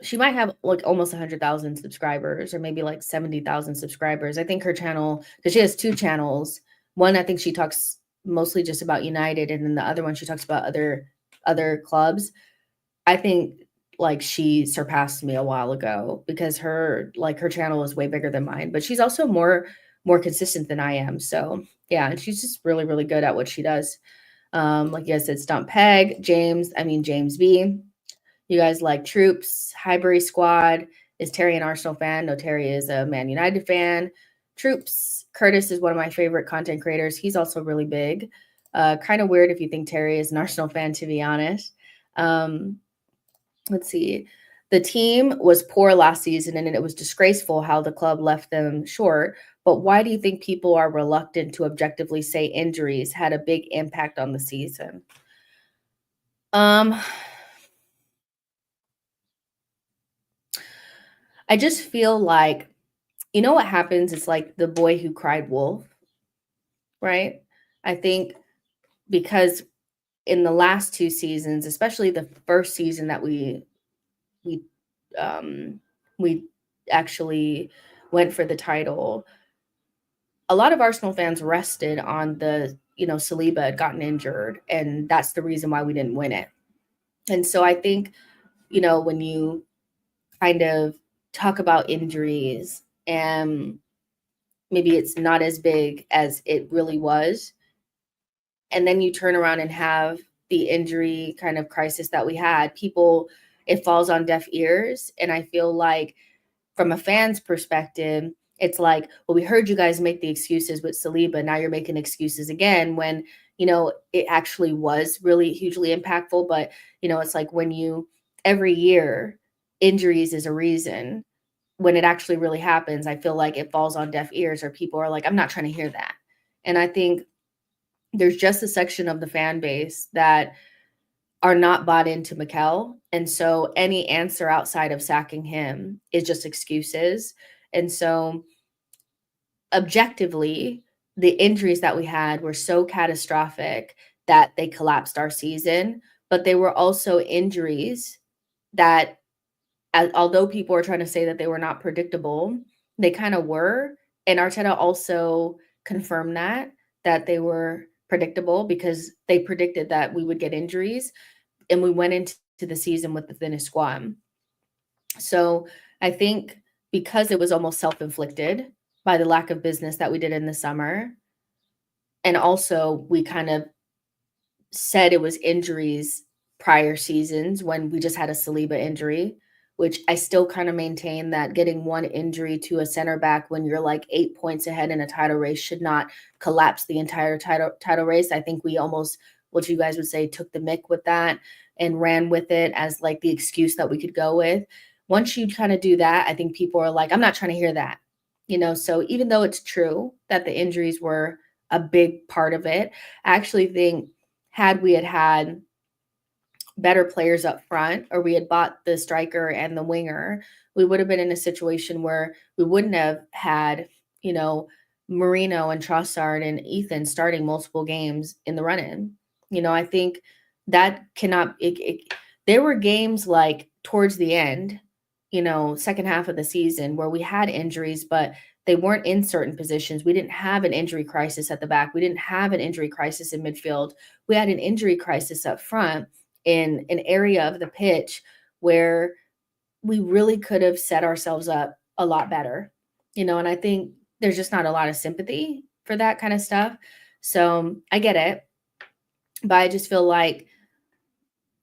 [SPEAKER 1] she might have like almost 100,000 subscribers or maybe like 70,000 subscribers. I think her channel, because she has 2 channels. One, I think she talks mostly just about United, and then the other one, she talks about other clubs. I think like she surpassed me a while ago because her channel is way bigger than mine, but she's also more consistent than I am. So yeah, and she's just really, really good at what she does. Like you guys said, Stump Peg, James B. You guys like Troops, Highbury Squad. Is Terry an Arsenal fan? No, Terry is a Man United fan. Troops, Curtis is one of my favorite content creators. He's also really big. Kind of weird if you think Terry is an Arsenal fan, to be honest. Let's see. The team was poor last season, and it was disgraceful how the club left them short. But why do you think people are reluctant to objectively say injuries had a big impact on the season? I just feel like, what happens? It's like the boy who cried wolf, right? I think because in the last 2 seasons, especially the first season that we actually went for the title, a lot of Arsenal fans rested on Saliba had gotten injured, and that's the reason why we didn't win it. And so I think, when you kind of talk about injuries and maybe it's not as big as it really was, and then you turn around and have the injury kind of crisis that we had, it falls on deaf ears. And I feel like from a fan's perspective, it's like, well, we heard you guys make the excuses with Saliba. Now you're making excuses again when, it actually was really hugely impactful. But, it's like when every year, injuries is a reason. When it actually really happens, I feel like it falls on deaf ears, or people are like, I'm not trying to hear that. And I think there's just a section of the fan base that are not bought into Mikel. And so any answer outside of sacking him is just excuses. And so objectively, the injuries that we had were so catastrophic that they collapsed our season. But they were also injuries that, although people are trying to say that they were not predictable, they kind of were. And Arteta also confirmed that they were predictable because they predicted that we would get injuries, and we went into the season with the thinnest squad. So I think because it was almost self-inflicted by the lack of business that we did in the summer, and also we kind of said it was injuries prior seasons when we just had a Saliba injury, which I still kind of maintain that getting one injury to a center back when you're like 8 points ahead in a title race should not collapse the entire title race. I think we almost, what you guys would say, took the mick with that and ran with it as like the excuse that we could go with. Once you kind of do that, I think people are like, I'm not trying to hear that. So even though it's true that the injuries were a big part of it, I actually think had we had better players up front, or we had bought the striker and the winger, we would have been in a situation where we wouldn't have had, Marino and Trossard and Ethan starting multiple games in the run-in. I think that cannot there were games like towards the end, second half of the season where we had injuries, but they weren't in certain positions. We didn't have an injury crisis at the back. We didn't have an injury crisis in midfield. We had an injury crisis up front in an area of the pitch where we really could have set ourselves up a lot better, and I think there's just not a lot of sympathy for that kind of stuff. So I get it, but I just feel like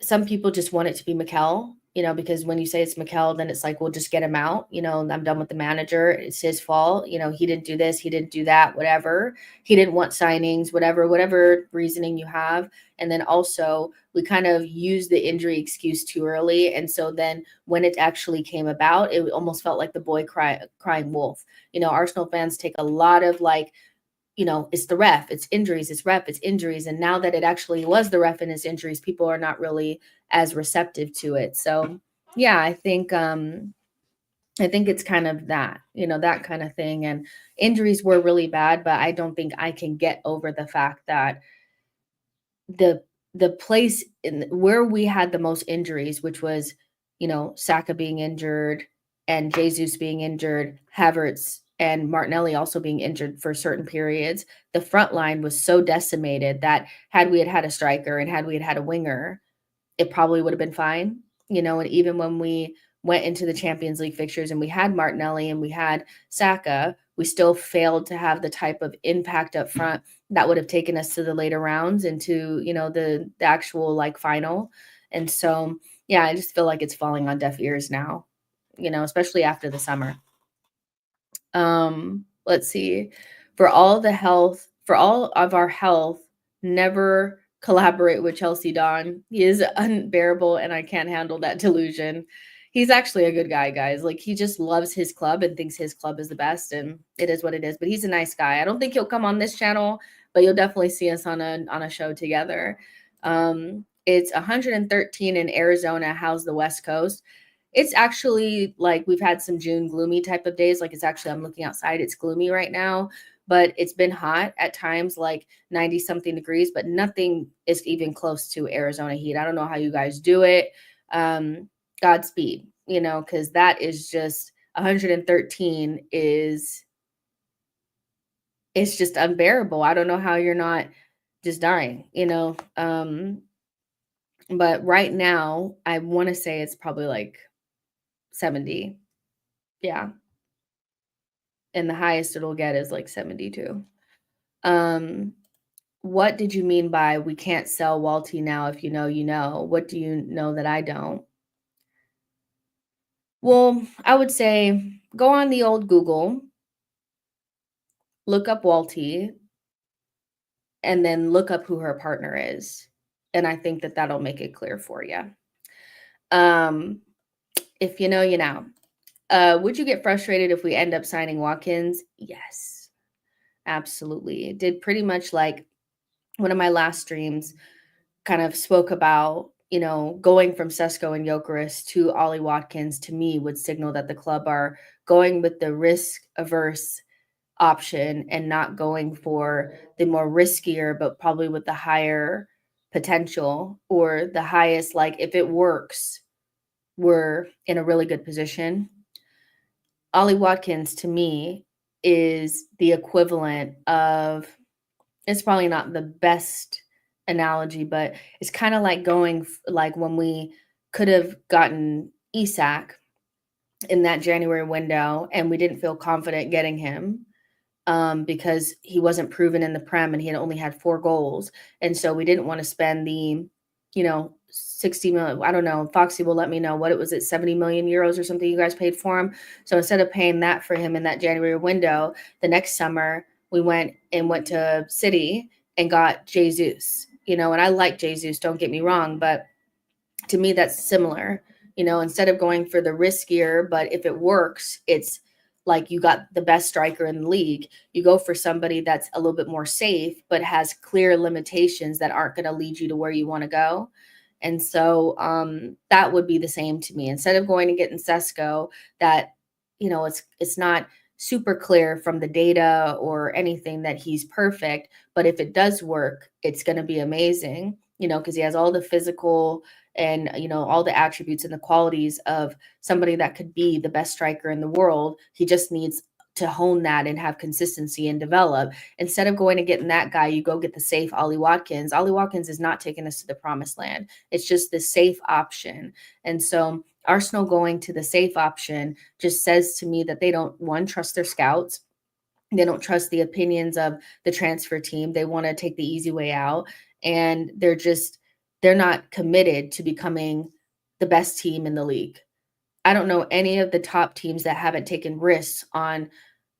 [SPEAKER 1] some people just want it to be Mikel, because when you say it's Mikel, then it's like, we'll just get him out. I'm done with the manager. It's his fault. He didn't do this. He didn't do that, whatever. He didn't want signings, whatever reasoning you have. And then also we kind of used the injury excuse too early. And so then when it actually came about, it almost felt like the boy crying wolf. Arsenal fans take a lot of like, it's the ref, it's injuries, it's ref, it's injuries. And now that it actually was the ref and his injuries, people are not really as receptive to it. So yeah, I think it's kind of that, that kind of thing. And injuries were really bad, but I don't think I can get over the fact that the place where we had the most injuries, which was, Saka being injured and Jesus being injured, Havertz and Martinelli also being injured for certain periods, the front line was so decimated that had we had a striker and had we had a winger, it probably would have been fine, and even when we went into the Champions League fixtures and we had Martinelli and we had Saka, we still failed to have the type of impact up front that would have taken us to the later rounds into, the actual like final. And so, yeah, I just feel like it's falling on deaf ears now, especially after the summer. Let's see. For all of our health, never collaborate with Chelsea Don. He is unbearable and I can't handle that delusion. He's actually a good guy, guys. Like, he just loves his club and thinks his club is the best, and it is what it is. But he's a nice guy. I don't think he'll come on this channel, but you'll definitely see us on a show together. It's 113 in Arizona. How's the West Coast? It's actually like we've had some June gloomy type of days. Like, it's actually, I'm looking outside, it's gloomy right now, but it's been hot at times, like 90 something degrees, but nothing is even close to Arizona heat. I don't know how you guys do it. Godspeed, because that is just 113 it's just unbearable. I don't know how you're not just dying, but right now I want to say it's probably like 70. Yeah. And the highest it'll get is like 72. What did you mean by we can't sell Walty now? If you know, you know. What do you know that I don't? Well, I would say go on the old Google, look up Walty, and then look up who her partner is. And I think that that'll make it clear for you. If you know, you know. Would you get frustrated if we end up signing Watkins? Yes, absolutely. It did pretty much like one of my last streams kind of spoke about, going from Sesko and Gyökeres to Ollie Watkins, to me would signal that the club are going with the risk-averse option and not going for the more riskier, but probably with the higher potential or the highest, like if it works, we're in a really good position. Ollie Watkins, to me, is the equivalent of, it's probably not the best analogy, but it's kind of like going like when we could have gotten Isak in that January window and we didn't feel confident getting him because he wasn't proven in the Prem and he had only had 4 goals. And so we didn't want to spend the, 60 million. I don't know. Foxy will let me know what it was at 70 million euros or something you guys paid for him. So instead of paying that for him in that January window, the next summer we went to City and got Jesus. And I like Jesus, don't get me wrong, but to me that's similar. Instead of going for the riskier, but if it works, it's like you got the best striker in the league, you go for somebody that's a little bit more safe but has clear limitations that aren't going to lead you to where you want to go. And so that would be the same to me. Instead of going and getting Sesko, that it's not super clear from the data or anything that he's perfect, but if it does work, it's going to be amazing, because he has all the physical and all the attributes and the qualities of somebody that could be the best striker in the world. He just needs to hone that and have consistency and develop. Instead of going and getting that guy, you go get the safe Ollie Watkins. Ollie Watkins is not taking us to the promised land. It's just the safe option. And so Arsenal going to the safe option just says to me that they don't, one, trust their scouts. They don't trust the opinions of the transfer team. They want to take the easy way out. And they're not committed to becoming the best team in the league. I don't know any of the top teams that haven't taken risks on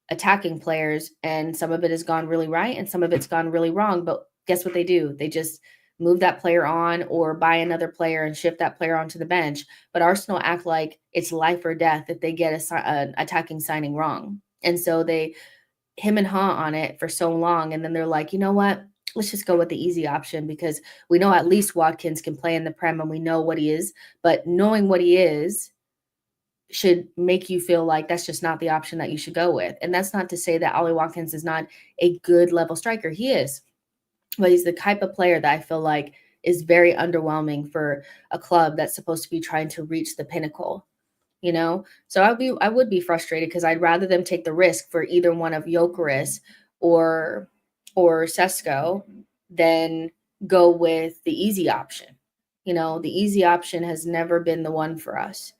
[SPEAKER 1] attacking players, and some of it has gone really right and some of it's gone really wrong. But guess what they do? They just move that player on or buy another player and shift that player onto the bench. But Arsenal act like it's life or death if they get an attacking signing wrong. And so they him and Ha on it for so long, and then they're like, you know what? Let's just go with the easy option because we know at least Watkins can play in the Prem and we know what he is. But knowing what he is should make you feel like that's just not the option that you should go with. And that's not to say that Ollie Watkins is not a good level striker. He is. But he's the type of player that I feel like is very underwhelming for a club that's supposed to be trying to reach the pinnacle. So I would be frustrated because I'd rather them take the risk for either one of Gyökeres or Sesko than go with the easy option. The easy option has never been the one for us.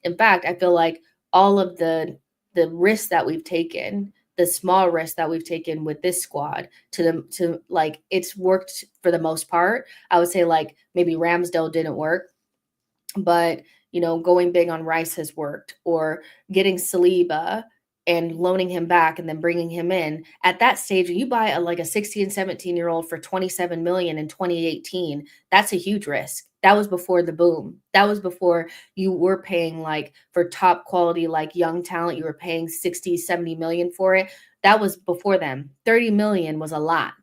[SPEAKER 1] In fact, I feel like all of the risks that we've taken, the small risks that we've taken with this squad to like it's worked for the most part. I would say like maybe Ramsdale didn't work, but going big on Rice has worked, or getting Saliba and loaning him back and then bringing him in. At that stage, when you buy a 16, 17-year-old for 27 million in 2018, that's a huge risk. That was before the boom. That was before you were paying like for top quality, like young talent, you were paying 60, 70 million for it. That was before them. 30 million was a lot.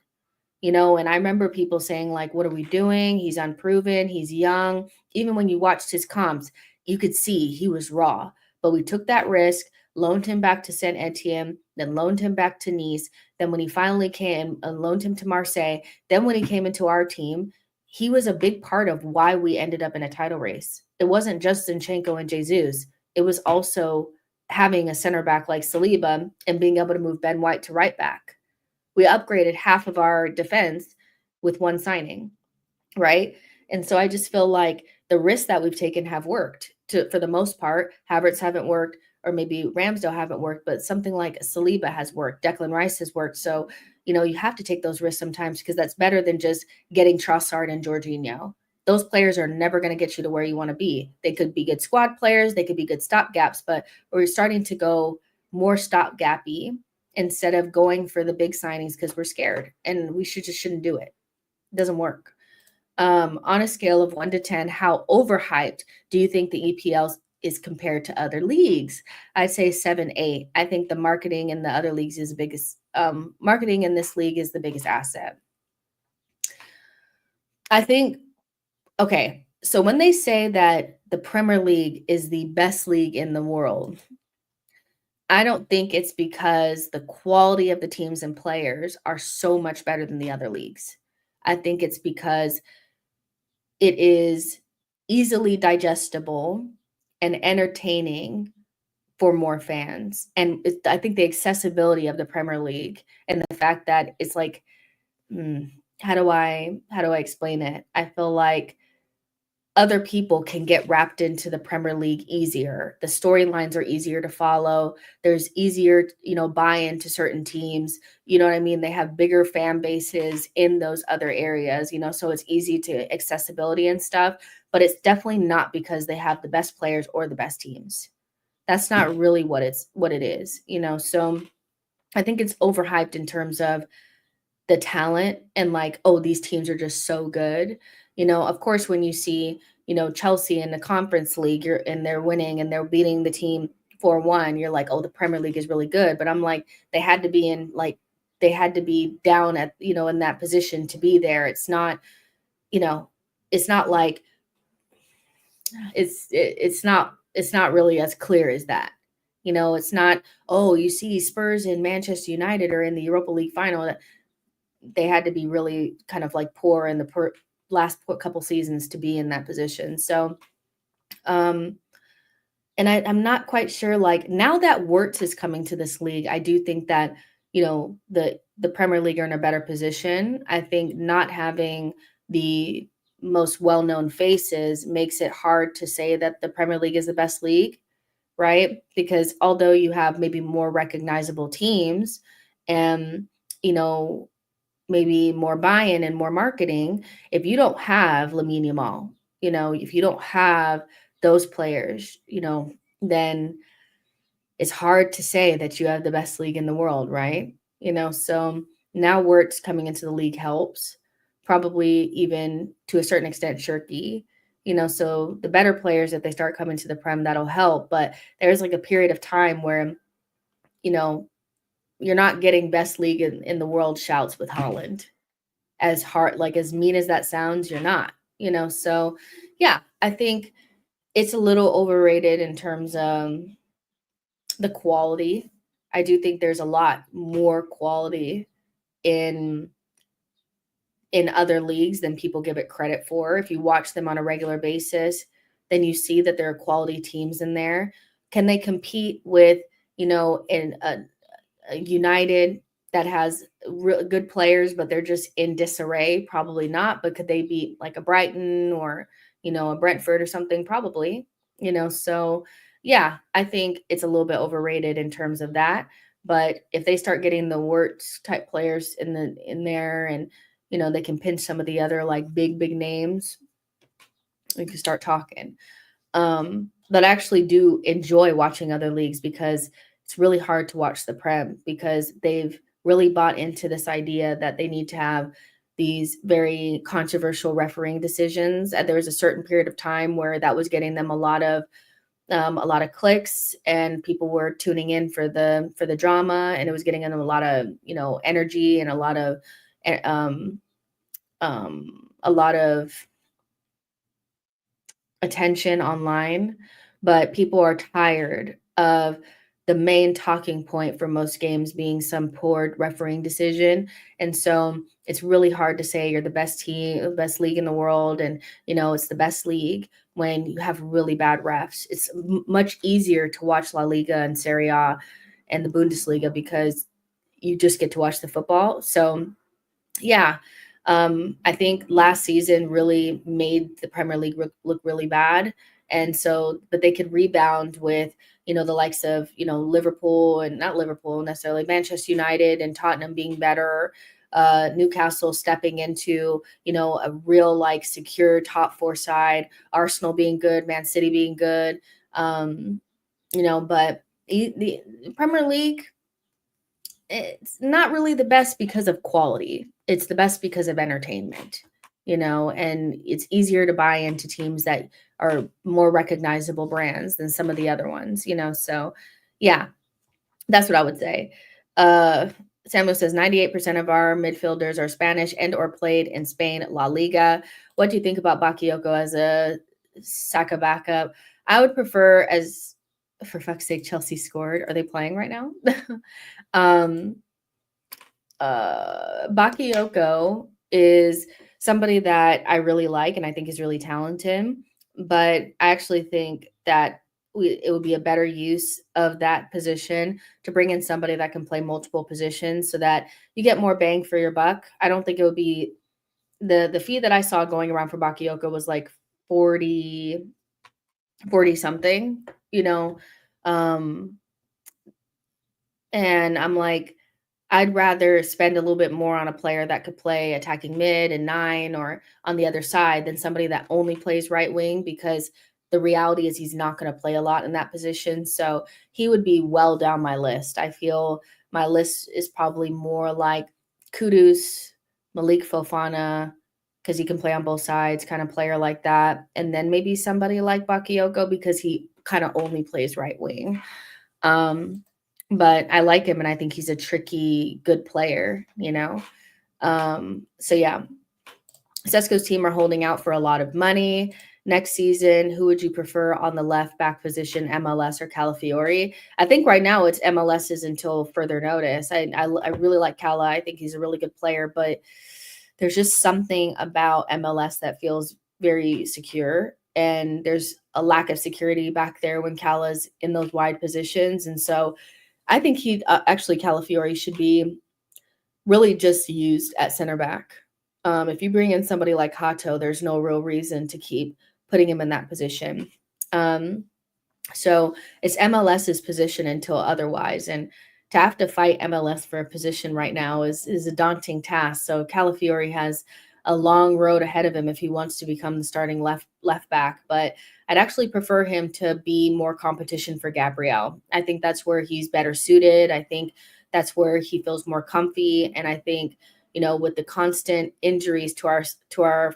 [SPEAKER 1] And I remember people saying, like, what are we doing? He's unproven. He's young. Even when you watched his comps, you could see he was raw. But we took that risk, loaned him back to Saint Etienne, then loaned him back to Nice. Then when he finally came, loaned him to Marseille. Then when he came into our team, he was a big part of why we ended up in a title race. It wasn't just Zinchenko and Jesus. It was also having a center back like Saliba and being able to move Ben White to right back. We upgraded half of our defense with one signing, right? And so I just feel like the risks that we've taken have worked for the most part. Havertz haven't worked, or maybe Ramsdale haven't worked, but something like Saliba has worked. Declan Rice has worked. So, you have to take those risks sometimes because that's better than just getting Trossard and Jorginho. Those players are never going to get you to where you want to be. They could be good squad players. They could be good stopgaps, but we're starting to go more stopgappy instead of going for the big signings because we're scared and we shouldn't do it. It doesn't work. On a scale of 1 to 10, how overhyped do you think the EPL is compared to other leagues? I'd say 7, 8. I think the marketing in the other leagues is the biggest. Marketing in this league is the biggest asset. I think, okay, so when they say that the Premier League is the best league in the world, I don't think it's because the quality of the teams and players are so much better than the other leagues. I think it's because it is easily digestible and entertaining for more fans. And I think the accessibility of the Premier League and the fact that it's like, how do I explain it? I feel like other people can get wrapped into the Premier League easier. The storylines are easier to follow. There's easier, buy-in to certain teams. You know what I mean? They have bigger fan bases in those other areas, so it's easy to accessibility and stuff, but it's definitely not because they have the best players or the best teams. That's not really what it is, So I think it's overhyped in terms of the talent and like, oh, these teams are just so good. Of course, when you see, Chelsea in the Conference League, and they're winning and they're beating the team 4-1, you're like, oh, the Premier League is really good. But I'm like, they had to be down at, in that position to be there. It's not, it's not like it's not really as clear as that. It's not, oh, you see Spurs and Manchester United are in the Europa League final. They had to be really kind of like poor in the last couple seasons to be in that position. So, and I'm not quite sure, like, now that Wirtz is coming to this league, I do think that, the Premier League are in a better position. I think not having the most well-known faces makes it hard to say that the Premier League is the best league, right? Because although you have maybe more recognizable teams and, maybe more buy-in and more marketing, if you don't have Lamine Yamal, if you don't have those players, then it's hard to say that you have the best league in the world, right? So now Wirtz coming into the league helps, probably even to a certain extent Shirky, so the better players, if they start coming to the Prem, that'll help. But there's like a period of time where, you're not getting best league in the world shouts with Holland. As hard, like as mean as that sounds, you're not, so yeah, I think it's a little overrated in terms of the quality. I do think there's a lot more quality in other leagues than people give it credit for. If you watch them on a regular basis, then you see that there are quality teams in there. Can they compete with, in a United that has good players, but they're just in disarray? Probably not. But could they beat like a Brighton or, a Brentford or something? Probably, so yeah, I think it's a little bit overrated in terms of that. But if they start getting the Wirtz type players in there, and they can pinch some of the other like big names, we can start talking. But I actually do enjoy watching other leagues because it's really hard to watch the Prem because they've really bought into this idea that they need to have these very controversial refereeing decisions. And there was a certain period of time where that was getting them a lot of clicks, and people were tuning in for the drama, and it was getting them a lot of energy and a lot of attention online. But people are tired of the main talking point for most games being some poor refereeing decision. And so it's really hard to say you're the best team, the best league in the world, and it's the best league when you have really bad refs. It's much easier to watch La Liga and Serie A and the Bundesliga because you just get to watch the football. So yeah, I think last season really made the Premier League look really bad. And so, but they could rebound with, the likes of, Liverpool, and not Liverpool necessarily, Manchester United and Tottenham being better, Newcastle stepping into, a real like secure top four side, Arsenal being good, Man City being good. But the Premier League, it's not really the best because of quality. It's the best because of entertainment, and it's easier to buy into teams that are more recognizable brands than some of the other ones, so yeah, that's what I would say. Samuel says 98% of our midfielders are Spanish and or played in Spain, La Liga. What do you think about Bakayoko as a Saka backup? I would prefer, as for fuck's sake, Chelsea scored. Are they playing right now? Bakayoko is somebody that I really like and I think is really talented, but I actually think that it would be a better use of that position to bring in somebody that can play multiple positions so that you get more bang for your buck. I don't think it would be the fee that I saw going around for Bakayoko was like 40 something, you know? Um, and I'm like, I'd rather spend a little bit more on a player that could play attacking mid and 9 or on the other side than somebody that only plays right wing, because the reality is he's not going to play a lot in that position. So he would be well down my list. I feel my list is probably more like Kudus, Malik Fofana, because he can play on both sides, kind of player like that. And then maybe somebody like Bakayoko because he kind of only plays right wing. But I like him and I think he's a tricky, good player, you know? So yeah, Sesko's team are holding out for a lot of money. Next season, who would you prefer on the left back position, MLS or Calafiori? I think right now it's MLS's until further notice. I really like Cala. I think he's a really good player, but there's just something about MLS that feels very secure. And there's a lack of security back there when Cala's in those wide positions. And so I think he actually Calafiori should be really just used at center back. If you bring in somebody like Hato, there's no real reason to keep putting him in that position. So it's MLS's position until otherwise. And to have to fight MLS for a position right now is a daunting task. So Calafiori has a long road ahead of him if he wants to become the starting left back. But I'd actually prefer him to be more competition for Gabriel. I think that's where he's better suited. I think that's where he feels more comfy. And I think, you know, with the constant injuries to our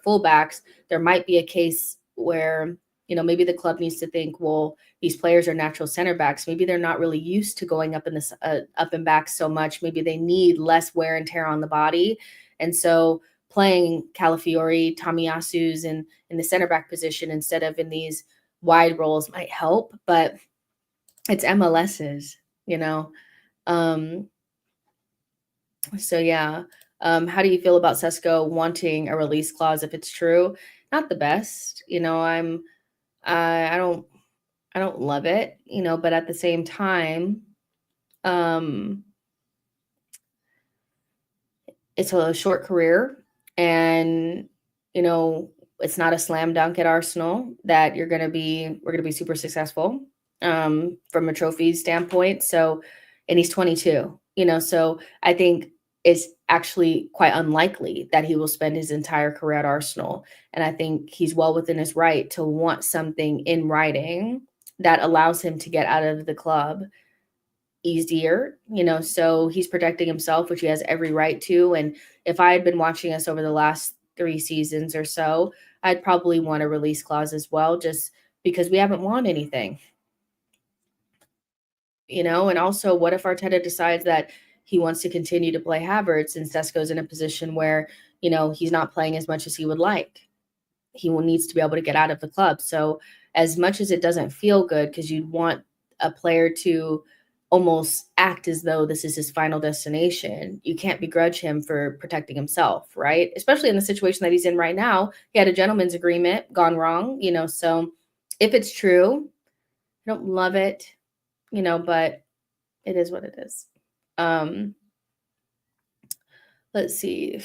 [SPEAKER 1] fullbacks, there might be a case where, you know, maybe the club needs to think, well, these players are natural center backs. Maybe they're not really used to going up in this up and back so much. Maybe they need less wear and tear on the body. And so playing Calafiori, Tomiyasu's in the center back position instead of in these wide roles might help, but it's MLS's, you know. So yeah. How do you feel about Sesko wanting a release clause if it's true? Not the best, you know. I don't love it, you know, but at the same time, it's a short career, and you know, it's not a slam dunk at Arsenal that we're going to be super successful from a trophy standpoint. So, and he's 22, you know, so I think it's actually quite unlikely that he will spend his entire career at Arsenal. And I think he's well within his right to want something in writing that allows him to get out of the club easier, you know, so he's protecting himself, which he has every right to. And if I had been watching us over the last 3 seasons or so, I'd probably want a release clause as well, just because we haven't won anything, you know. And also, what if Arteta decides that he wants to continue to play Havertz and Sesko's in a position where, you know, he's not playing as much as he would like? He will needs to be able to get out of the club. So as much as it doesn't feel good, because you'd want a player to almost act as though this is his final destination, you can't begrudge him for protecting himself, right? Especially in the situation that he's in right now. He had a gentleman's agreement gone wrong, you know. So if it's true, I don't love it, you know, but it is what it is. Let's see.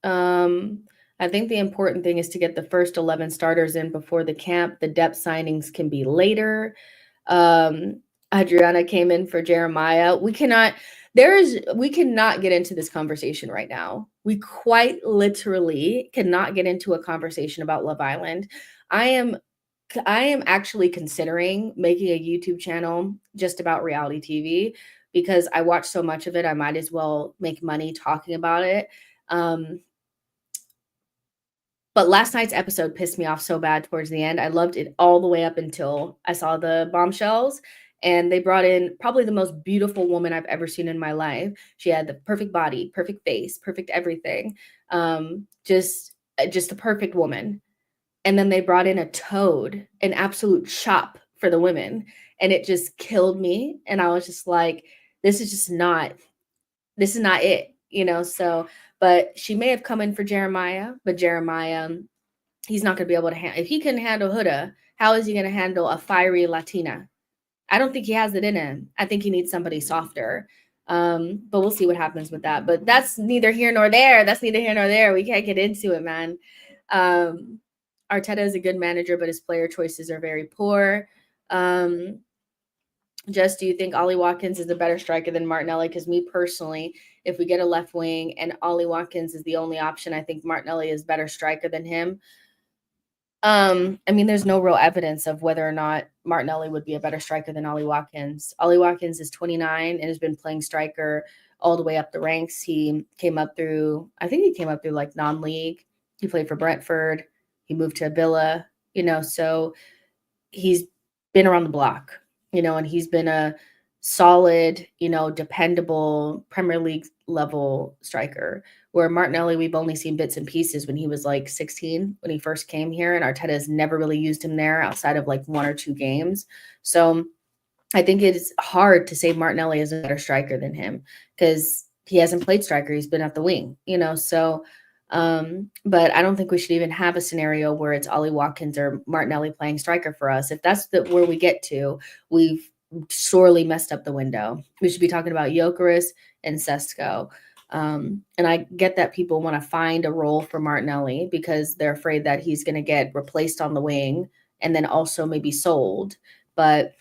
[SPEAKER 1] I think the important thing is to get the first 11 starters in before the camp. The depth signings can be later. Adriana came in for Jeremiah. We cannot get into this conversation right now. We quite literally cannot get into a conversation about Love Island. I am actually considering making a YouTube channel just about reality TV because I watch so much of it. I might as well make money talking about it. But last night's episode pissed me off so bad towards the end. I loved it all the way up until I saw the bombshells, and they brought in probably the most beautiful woman I've ever seen in my life. She had the perfect body, perfect face, perfect everything. Just the perfect woman. And then they brought in a toad, an absolute chop for the women, and it just killed me. And I was just like, this is not it, you know. So but she may have come in for Jeremiah, but Jeremiah, he's not going to be able to handle. If he can handle Huda, how is he going to handle a fiery Latina? I don't think he has it in him. I think he needs somebody softer. But we'll see what happens with that. But that's neither here nor there. We can't get into it, man. Arteta is a good manager, but his player choices are very poor. Just, do you think Ollie Watkins is a better striker than Martinelli? Because me personally, if we get a left wing and Ollie Watkins is the only option, I think Martinelli is better striker than him. I mean, there's no real evidence of whether or not Martinelli would be a better striker than Ollie Watkins. Ollie Watkins is 29 and has been playing striker all the way up the ranks. He came up through, I think he came up through like non-league. He played for Brentford. He moved to Villa, so he's been around the block, and he's been a solid, dependable Premier League level striker. Where Martinelli, we've only seen bits and pieces when he was like 16 when he first came here, and Arteta has never really used him there outside of like 1 or 2 games. So I think it is hard to say Martinelli is a better striker than him because he hasn't played striker. He's been at the wing, so but I don't think we should even have a scenario where it's Ollie Watkins or Martinelli playing striker for us. If that's where we get to, we've sorely messed up the window. We should be talking about Gyökeres and Sesko. And I get that people want to find a role for Martinelli because they're afraid that he's going to get replaced on the wing and then also maybe sold. But,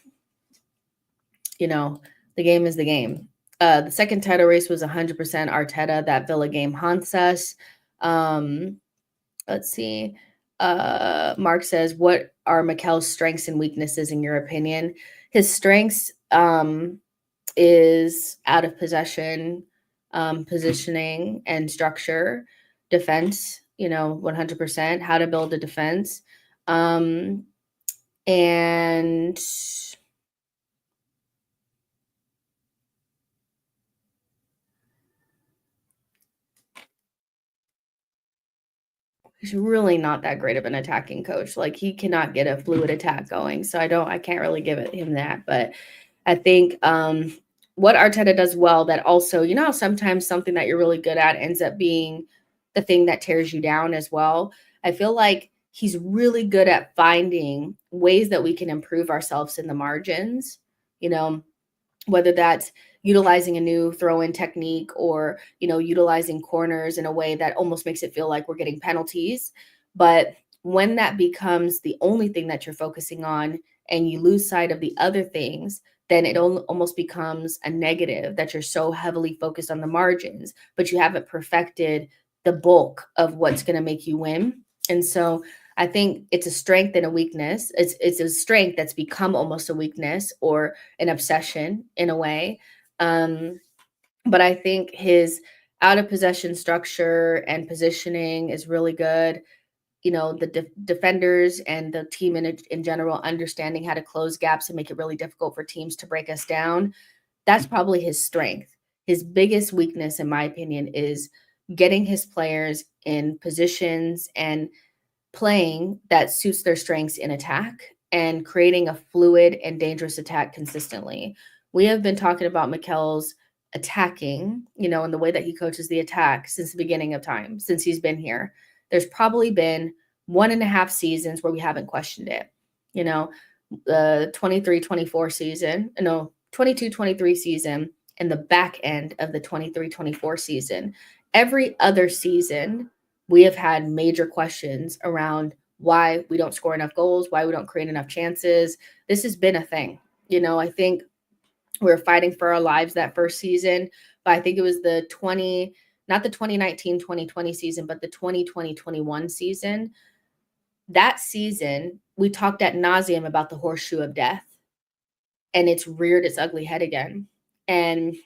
[SPEAKER 1] the game is the game. The second title race was 100% Arteta. That Villa game haunts us. Let's see. Mark says, what are Mikel's strengths and weaknesses in your opinion? His strengths is out of possession, positioning and structure, defense, 100%, how to build a defense. And he's really not that great of an attacking coach. Like, he cannot get a fluid attack going. So I can't really give him that. But I think what Arteta does well, that also, how sometimes something that you're really good at ends up being the thing that tears you down as well. I feel like he's really good at finding ways that we can improve ourselves in the margins, whether that's utilizing a new throw-in technique or, utilizing corners in a way that almost makes it feel like we're getting penalties. But when that becomes the only thing that you're focusing on and you lose sight of the other things, then it almost becomes a negative that you're so heavily focused on the margins, but you haven't perfected the bulk of what's going to make you win. And so I think it's a strength and a weakness. It's a strength that's become almost a weakness or an obsession in a way. But I think his out of possession structure and positioning is really good. The defenders and the team in general understanding how to close gaps and make it really difficult for teams to break us down. That's probably his strength. His biggest weakness, in my opinion, is getting his players in positions and playing that suits their strengths in attack and creating a fluid and dangerous attack consistently. We have been talking about Mikel's attacking, and the way that he coaches the attack since the beginning of time, since he's been here. There's probably been 1.5 seasons where we haven't questioned it. The 23-24 season, 22-23 season, and the back end of the 23-24 season. Every other season, we have had major questions around why we don't score enough goals, why we don't create enough chances. This has been a thing. I think we were fighting for our lives that first season, but I think it was not the 2019-2020 season, but the 2020-21 season. That season, we talked ad nauseum about the horseshoe of death, and it's reared its ugly head again. And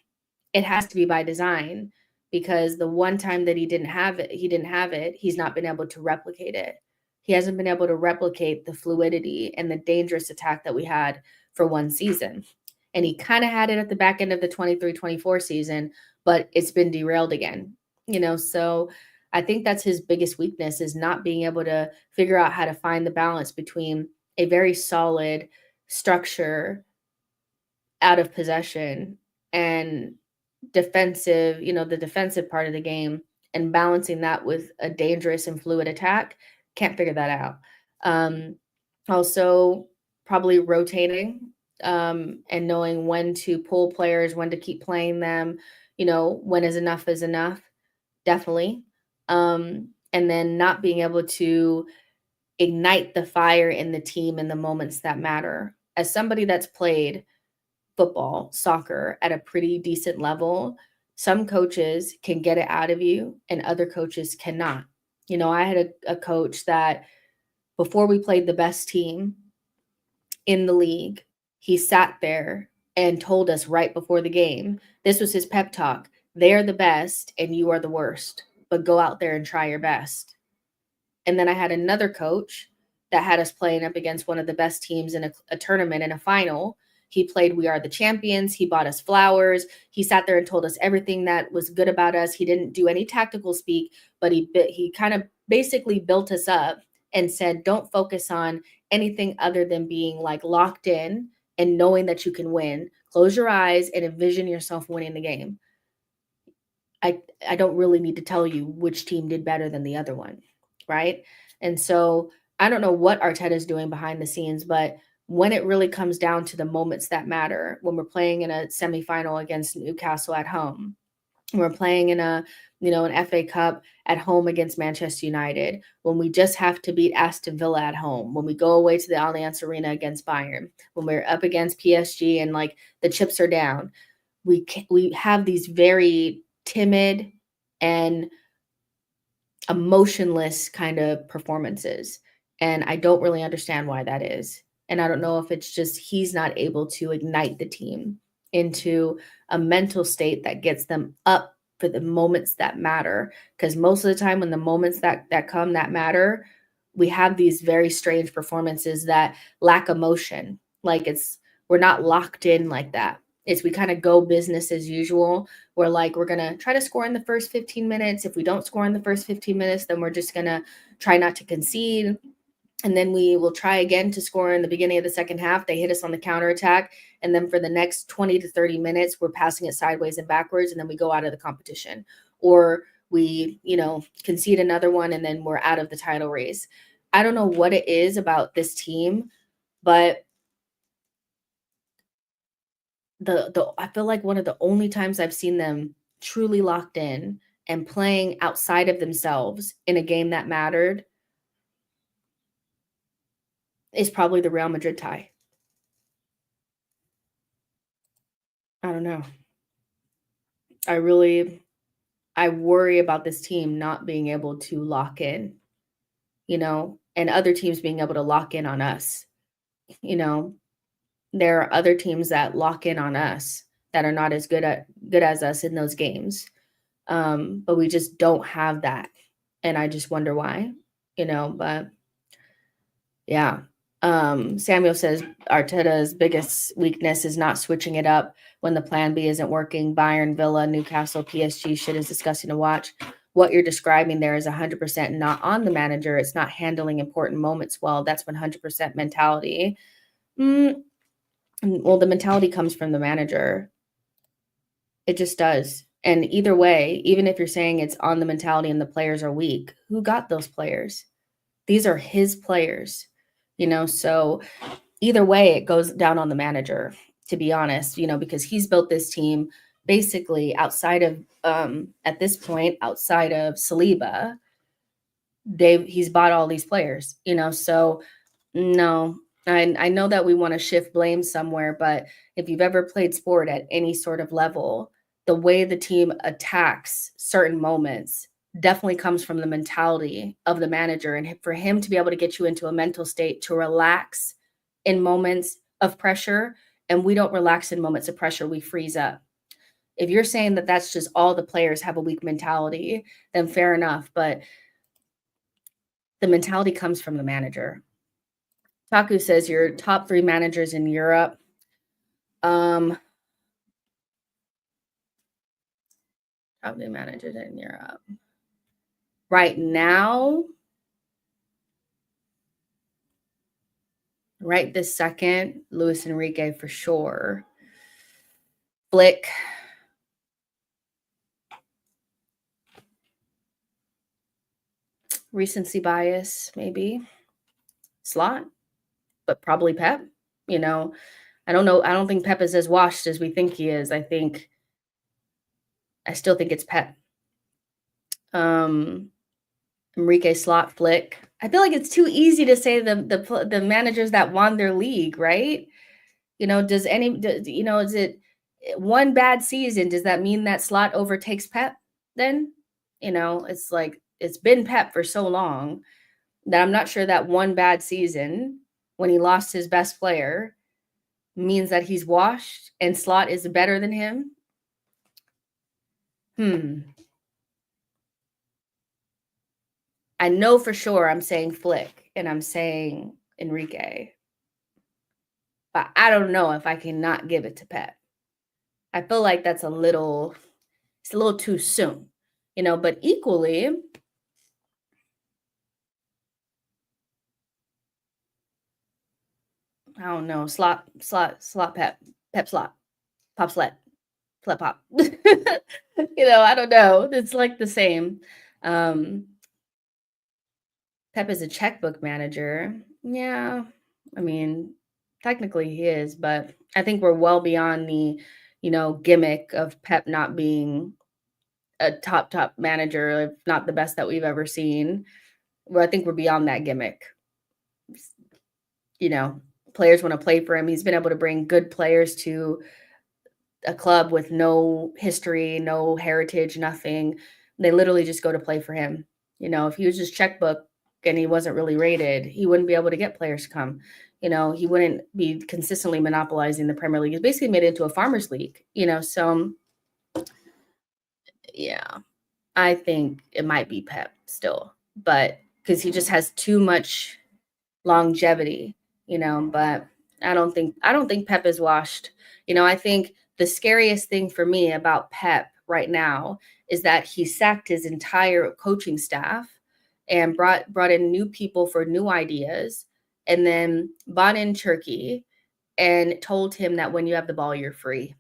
[SPEAKER 1] it has to be by design, because the one time that he didn't have it, he's not been able to replicate it. He hasn't been able to replicate the fluidity and the dangerous attack that we had for one season. And he kind of had it at the back end of the 23-24 season, but it's been derailed again. So I think that's his biggest weakness, is not being able to figure out how to find the balance between a very solid structure out of possession and defensive, the defensive part of the game, and balancing that with a dangerous and fluid attack. Can't figure that out. Also, probably rotating and knowing when to pull players, when to keep playing them, when is enough, definitely. And then not being able to ignite the fire in the team in the moments that matter. As somebody that's played football, soccer at a pretty decent level, some coaches can get it out of you and other coaches cannot. I had a coach that before we played the best team in the league, he sat there and told us right before the game, this was his pep talk. They are the best and you are the worst, but go out there and try your best. And then I had another coach that had us playing up against one of the best teams in a tournament in a final. He played We Are the Champions. He bought us flowers. He sat there and told us everything that was good about us. He didn't do any tactical speak, but he kind of basically built us up and said, don't focus on anything other than being like locked in and knowing that you can win. Close your eyes and envision yourself winning the game. I don't really need to tell you which team did better than the other one, right? And so I don't know what Arteta is doing behind the scenes, but when it really comes down to the moments that matter, when we're playing in a semifinal against Newcastle at home, we're playing in an FA Cup at home against Manchester United, when we just have to beat Aston Villa at home, when we go away to the Allianz Arena against Bayern, when we're up against PSG and like the chips are down, we have these very timid and emotionless kind of performances. And I don't really understand why that is. And I don't know if it's just he's not able to ignite the team into a mental state that gets them up for the moments that matter. Because most of the time when the moments that come that matter, we have these very strange performances that lack emotion. Like we're not locked in like that. It's we kind of go business as usual. We're like, we're going to try to score in the first 15 minutes. If we don't score in the first 15 minutes, then we're just going to try not to concede. And then we will try again to score in the beginning of the second half. They hit us on the counterattack. And then for the next 20 to 30 minutes, we're passing it sideways and backwards. And then we go out of the competition. Or we, concede another one and then we're out of the title race. I don't know what it is about this team, but I feel like one of the only times I've seen them truly locked in and playing outside of themselves in a game that mattered is probably the Real Madrid tie. I don't know. I worry about this team not being able to lock in, and other teams being able to lock in on us. There are other teams that lock in on us that are not as good as us in those games. But we just don't have that. And I just wonder why, but yeah. Samuel says Arteta's biggest weakness is not switching it up when the plan B isn't working. Bayern, Villa, Newcastle, PSG shit is disgusting to watch. What you're describing there is 100% not on the manager. It's not handling important moments well. That's 100% mentality. Well, the mentality comes from the manager. It just does. And either way, even if you're saying it's on the mentality and the players are weak, who got those players? These are his players, so either way, it goes down on the manager, to be honest, because he's built this team basically outside of, at this point, outside of Saliba, he's bought all these players, so no, I know that we want to shift blame somewhere, but if you've ever played sport at any sort of level, the way the team attacks certain moments definitely comes from the mentality of the manager. And for him to be able to get you into a mental state to relax in moments of pressure, and we don't relax in moments of pressure, we freeze up. If you're saying that that's just all the players have a weak mentality, then fair enough. But the mentality comes from the manager. Taku says your top 3 managers in Europe. Top 3 managers in Europe. Right now, right this second, Luis Enrique for sure. Flick. Recency bias, maybe. Slot, but probably Pep. I don't know. I don't think Pep is as washed as we think he is. I still think it's Pep. Enrique, Slot, Flick. I feel like it's too easy to say the managers that won their league, right? Is it one bad season? Does that mean that Slot overtakes Pep then? It's like it's been Pep for so long that I'm not sure that one bad season when he lost his best player means that he's washed and Slot is better than him. I know for sure I'm saying Flick and I'm saying Enrique, but I don't know if I cannot give it to Pep. I feel like it's a little too soon, but equally, I don't know, slot pep slot, pop slat, flip pop. I don't know. It's like the same. Um, Pep is a checkbook manager. Yeah. I mean, technically he is, but I think we're well beyond the, gimmick of Pep not being a top manager, if not the best that we've ever seen. Well, I think we're beyond that gimmick. You know, Players want to play for him. He's been able to bring good players to a club with no history, no heritage, nothing. They literally just go to play for him. If he was just checkbook and he wasn't really rated, he wouldn't be able to get players to come. He wouldn't be consistently monopolizing the Premier League. He's basically made it into a farmers league, so yeah, I think it might be Pep still, but because he just has too much longevity, but I don't think Pep is washed. I think the scariest thing for me about Pep right now is that he sacked his entire coaching staff and brought in new people for new ideas and then bought in Turkey and told him that when you have the ball, you're free.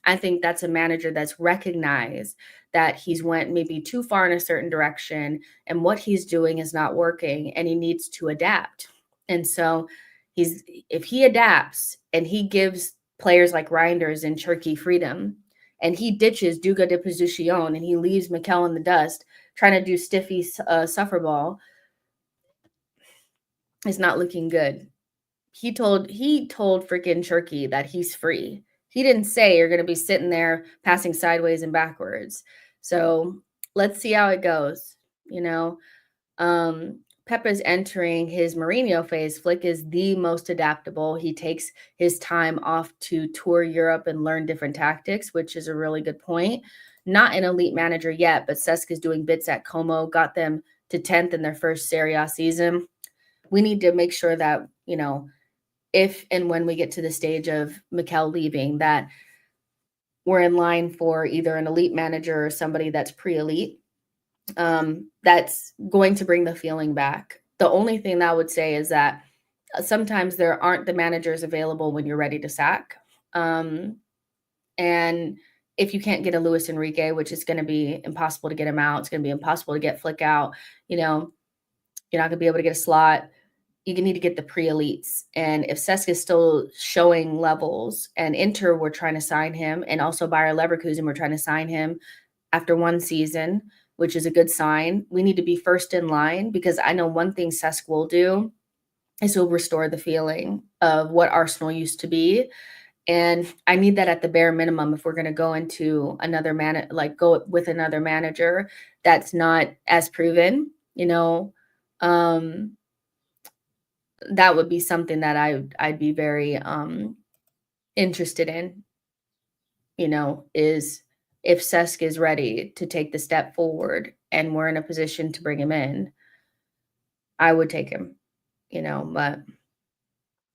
[SPEAKER 1] I think that's a manager that's recognized that he's went maybe too far in a certain direction and what he's doing is not working and he needs to adapt. And so if he adapts and he gives players like Reinders and Cherki freedom and he ditches Duga de Position and he leaves Mikel in the dust trying to do stiffy suffer ball, it's not looking good. He told freaking Cherki that he's free. He didn't say you're going to be sitting there passing sideways and backwards. So let's see how it goes. Pep is entering his Mourinho phase. Flick is the most adaptable. He takes his time off to tour Europe and learn different tactics, which is a really good point. Not an elite manager yet, but Cesc is doing bits at Como, got them to 10th in their first Serie A season. We need to make sure that, if and when we get to the stage of Mikel leaving, that we're in line for either an elite manager or somebody that's pre-elite. That's going to bring the feeling back. The only thing that I would say is that sometimes there aren't the managers available when you're ready to sack. And if you can't get a Luis Enrique, which is going to be impossible to get him out, it's going to be impossible to get Flick out. You're not going to be able to get a Slot. You need to get the pre-elites. And if Cesc is still showing levels and Inter we're trying to sign him, and also Bayer Leverkusen we're trying to sign him after one season, which is a good sign. We need to be first in line because I know one thing Cesc will do is he'll restore the feeling of what Arsenal used to be. And I need that at the bare minimum if we're going to go into go with another manager that's not as proven, that would be something that I'd be very interested in, is if Cesc is ready to take the step forward and we're in a position to bring him in, I would take him, but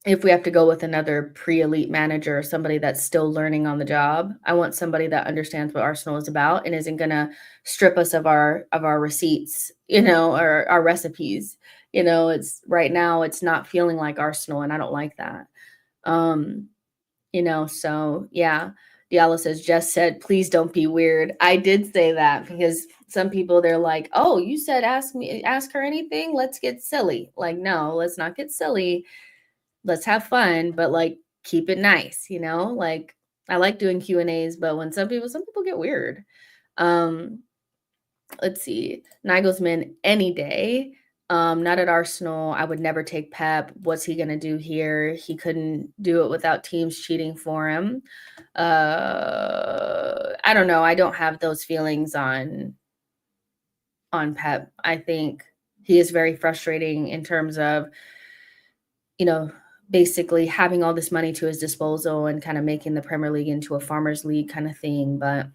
[SPEAKER 1] if we have to go with another pre-elite manager, somebody that's still learning on the job, I want somebody that understands what Arsenal is about and isn't going to strip us of our receipts, or our recipes. It's right now it's not feeling like Arsenal and I don't like that. So yeah. Diallo says, Jess said, please don't be weird. I did say that because some people, they're like, oh, you said ask her anything. Let's get silly. Like, no, let's not get silly. Let's have fun, but keep it nice, I like doing Q&As, but when some people get weird. Let's see. Nagelsmann any day. Not at Arsenal. I would never take Pep. What's he gonna do here? He couldn't do it without teams cheating for him. I don't know. I don't have those feelings on Pep. I think he is very frustrating in terms of, you know, basically having all this money to his disposal and kind of making the Premier League into a farmers league kind of thing. But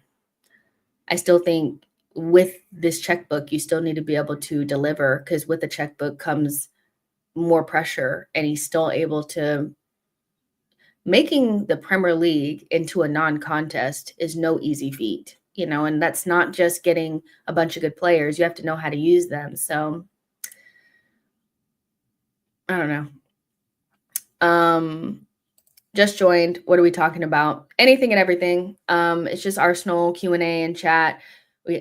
[SPEAKER 1] I still think with this checkbook, you still need to be able to deliver, because with the checkbook comes more pressure, and he's still able to. Making the Premier League into a non-contest is no easy feat, and that's not just getting a bunch of good players. You have to know how to use them. So I don't know. Just joined. What are we talking about? Anything and everything. It's just Arsenal Q&A and chat.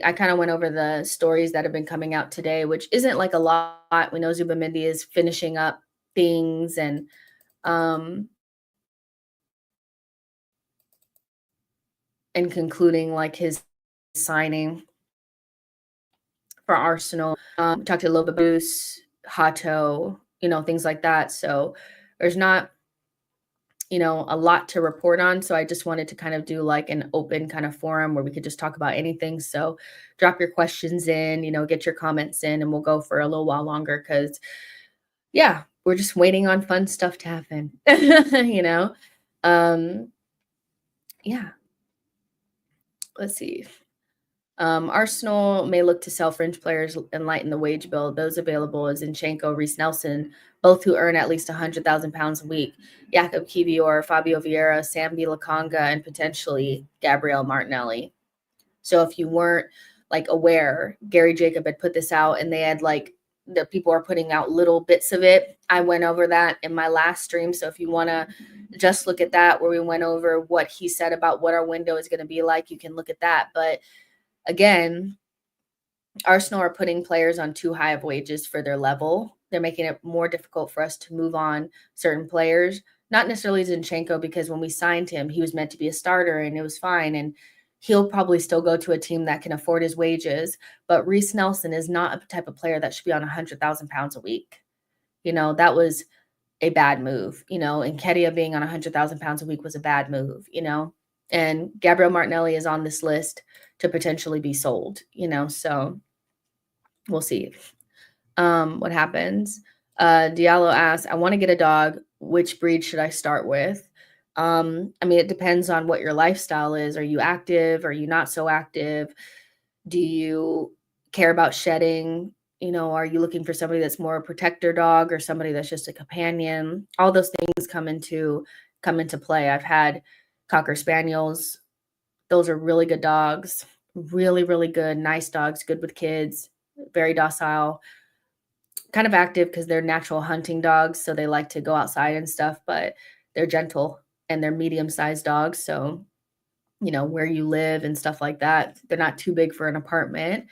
[SPEAKER 1] I kind of went over the stories that have been coming out today, which isn't like a lot. We know Zubamendi is finishing up things and concluding like his signing for Arsenal. We talked a little bit about Bruce, Hato, things like that. So there's not, a lot to report on. So I just wanted to kind of do like an open kind of forum where we could just talk about anything. So drop your questions in, get your comments in, and we'll go for a little while longer because, yeah, we're just waiting on fun stuff to happen, Yeah, let's see. Arsenal may look to sell fringe players and lighten the wage bill. Those available is Zinchenko, Reece Nelson, both who earn at least £100,000 a week. Jakob Kivior, Fabio Vieira, Sambi Lakanga, and potentially Gabriel Martinelli. So if you weren't like aware, Gary Jacob had put this out, and they had like the people are putting out little bits of it. I went over that in my last stream. So if you want to just look at that, where we went over what he said about what our window is going to be like, you can look at that. But again, Arsenal are putting players on too high of wages for their level. They're making it more difficult for us to move on certain players. Not necessarily Zinchenko, because when we signed him, he was meant to be a starter and it was fine. And he'll probably still go to a team that can afford his wages. But Reece Nelson is not a type of player that should be on £100,000 a week. That was a bad move. And Kedia being on £100,000 a week was a bad move, and Gabriel Martinelli is on this list to potentially be sold, so we'll see what happens. Diallo asks, I want to get a dog. Which breed should I start with? It depends on what your lifestyle is. Are you active? Are you not so active? Do you care about shedding? Are you looking for somebody that's more a protector dog or somebody that's just a companion? All those things come into play. I've had Cocker Spaniels. Those are really good dogs. Really, really good, nice dogs, good with kids, very docile, kind of active because they're natural hunting dogs. So they like to go outside and stuff, but they're gentle and they're medium-sized dogs. So, where you live and stuff like that, they're not too big for an apartment.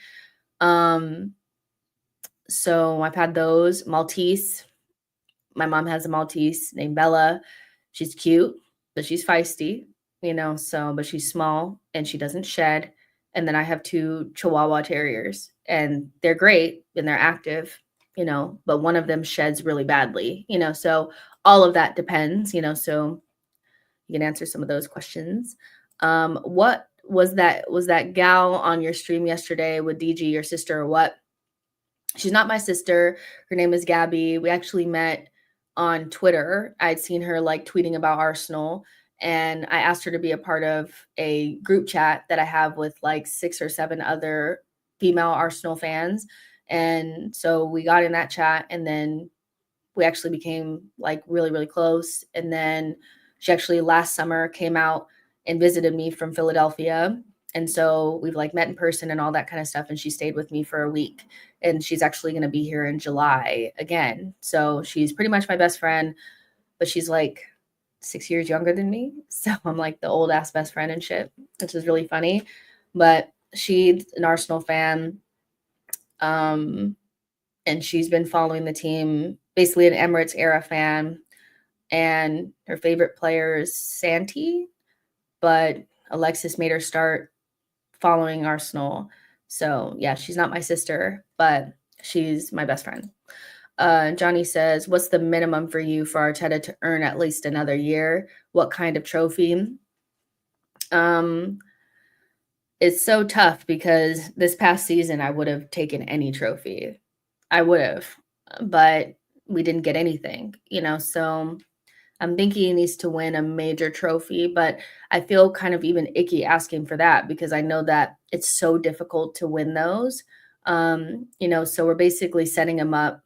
[SPEAKER 1] So I've had those. Maltese. My mom has a Maltese named Bella. She's cute, but she's feisty, but she's small and she doesn't shed. And then I have 2 Chihuahua Terriers, and they're great and they're active, but one of them sheds really badly, so all of that depends, so you can answer some of those questions. What was that gal on your stream yesterday with DG, your sister, or what? She's not my sister. Her name is Gabby. We actually met on Twitter. I'd seen her like tweeting about Arsenal, and I asked her to be a part of a group chat that I have with like 6 or 7 other female Arsenal fans. And so we got in that chat, and then we actually became like really, really close. And then she actually last summer came out and visited me from Philadelphia. And so we've like met in person and all that kind of stuff. And she stayed with me for a week, and she's actually going to be here in July again. So she's pretty much my best friend, but she's like 6 years younger than me. So I'm like the old ass best friend and shit, which is really funny. But she's an Arsenal fan. And she's been following the team, basically an Emirates era fan. And her favorite player is Santi, but Alexis made her start following Arsenal. So yeah, she's not my sister, but she's my best friend. Johnny says, what's the minimum for you for Arteta to earn at least another year? What kind of trophy? It's so tough because this past season I would have taken any trophy. I would have, but we didn't get anything, so I'm thinking he needs to win a major trophy, but I feel kind of even icky asking for that because I know that it's so difficult to win those. So we're basically setting him up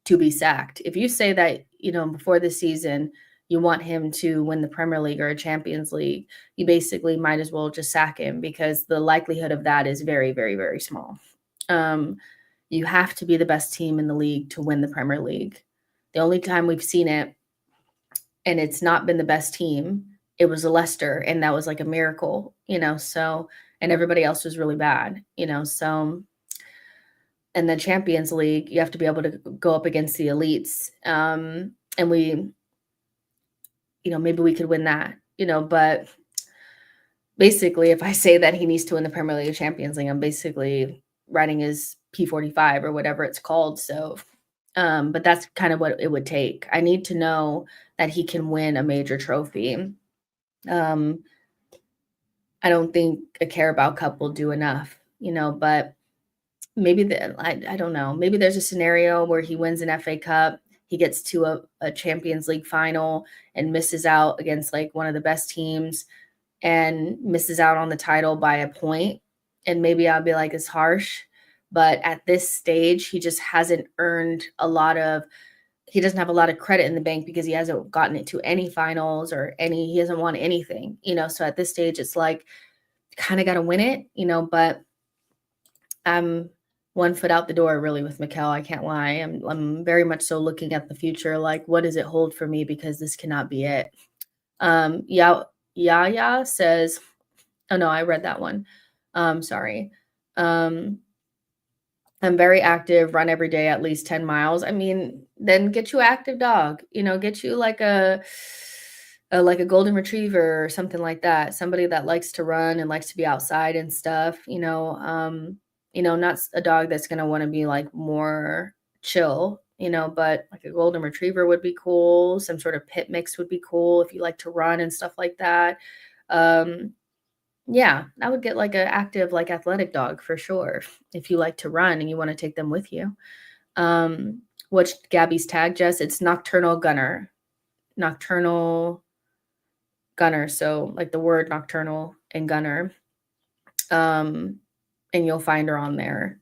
[SPEAKER 1] to be sacked. If you say that, before the season, you want him to win the Premier League or a Champions League, you basically might as well just sack him because the likelihood of that is very, very, very small. You have to be the best team in the league to win the Premier League. The only time we've seen it, and it's not been the best team, it was a Leicester, and that was like a miracle, so, and everybody else was really bad, so in the Champions League, you have to be able to go up against the elites. And maybe we could win that, but basically, if I say that he needs to win the Premier League or Champions League, I'm basically writing his P45 or whatever it's called. So, but that's kind of what it would take. I need to know that he can win a major trophy. I don't think a Carabao Cup will do enough, but maybe I don't know. Maybe there's a scenario where he wins an FA Cup, he gets to a Champions League final and misses out against like one of the best teams and misses out on the title by a point. And maybe I'll be like, it's harsh. But at this stage, he just hasn't earned he doesn't have a lot of credit in the bank because he hasn't gotten it to any finals or he hasn't won anything, So at this stage, it's like, kind of got to win it, but I'm one foot out the door really with Mikel. I can't lie. I'm very much so looking at the future. Like, what does it hold for me? Because this cannot be it. Yaya says, oh no, I read that one. Sorry. I'm very active, run every day, at least 10 miles. I mean, then get you an active dog, get you like a golden retriever or something like that. Somebody that likes to run and likes to be outside and stuff, not a dog that's going to want to be like more chill, but like a golden retriever would be cool. Some sort of pit mix would be cool if you like to run and stuff like that. Yeah, I would get like an active, like athletic dog for sure. If you like to run and you want to take them with you. What's Gabby's tag, Jess? It's nocturnal gunner. Nocturnal gunner. So like the word nocturnal and gunner. And you'll find her on there.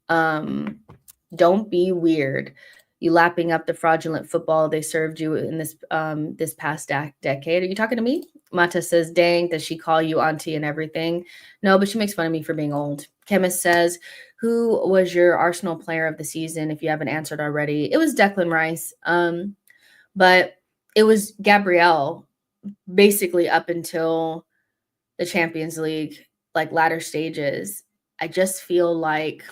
[SPEAKER 1] Don't be weird. You lapping up the fraudulent football they served you in this past decade. Are you talking to me? Mata says, dang, does she call you auntie and everything? No, but she makes fun of me for being old. Chemist says, who was your Arsenal player of the season? If you haven't answered already, it was Declan Rice. But it was Gabrielle basically up until the Champions League, like latter stages. I just feel like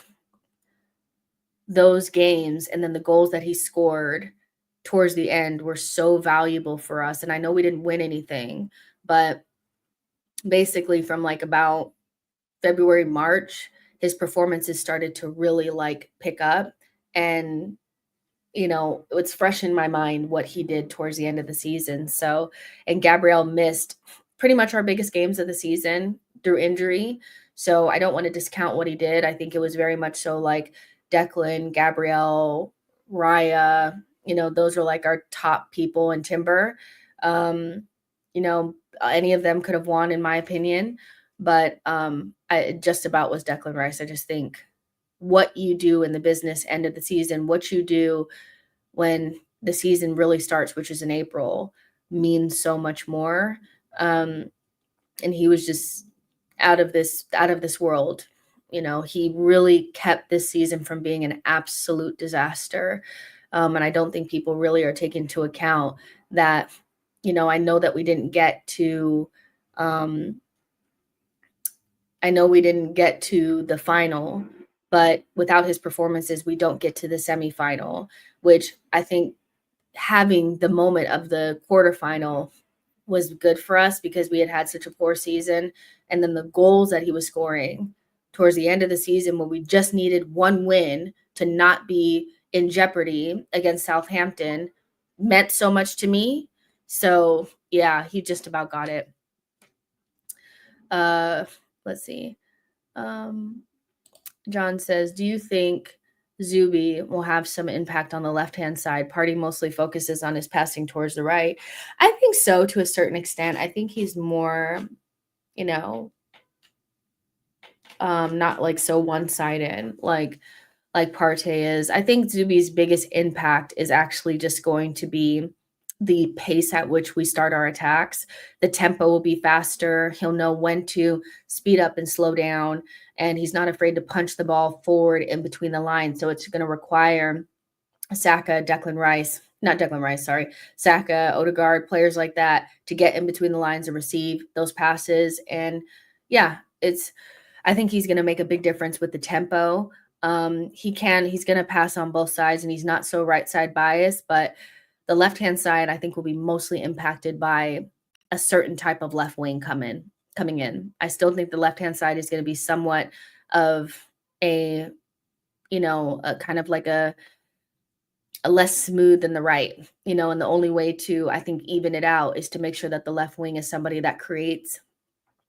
[SPEAKER 1] those games and then the goals that he scored towards the end were so valuable for us. And I know we didn't win anything, but basically from like about February, March, his performances started to really like pick up. And, it's fresh in my mind what he did towards the end of the season. So, and Gabrielle missed pretty much our biggest games of the season through injury. So I don't want to discount what he did. I think it was very much so like Declan, Gabrielle, Raya, those were like our top people in Timber. Any of them could have won in my opinion, but it just about was Declan Rice. I just think what you do in the business end of the season, what you do when the season really starts, which is in April, means so much more. And he was just out of this world. He really kept this season from being an absolute disaster. And I don't think people really are taking into account that, I know that we didn't get to the final, but without his performances, we don't get to the semifinal, which I think having the moment of the quarterfinal was good for us because we had such a poor season. And then the goals that he was scoring towards the end of the season when we just needed one win to not be in jeopardy against Southampton meant so much to me. So yeah, he just about got it. Let's see. John says, do you think Zuby will have some impact on the left-hand side? Party mostly focuses on his passing towards the right. I think so, to a certain extent. I think he's more, not like so one-sided like Partey is. I think Zuby's biggest impact is actually just going to be the pace at which we start our attacks. The tempo will be faster. He'll know when to speed up and slow down, and he's not afraid to punch the ball forward in between the lines. So it's going to require Saka, Saka, Odegaard, players like that to get in between the lines and receive those passes. And yeah, I think he's going to make a big difference with the tempo. He's going to pass on both sides, and he's not so right side biased, but the left-hand side, I think, will be mostly impacted by a certain type of left wing coming in. I still think the left-hand side is going to be somewhat of a kind of like a less smooth than the right, and the only way to, I think, even it out is to make sure that the left wing is somebody that creates.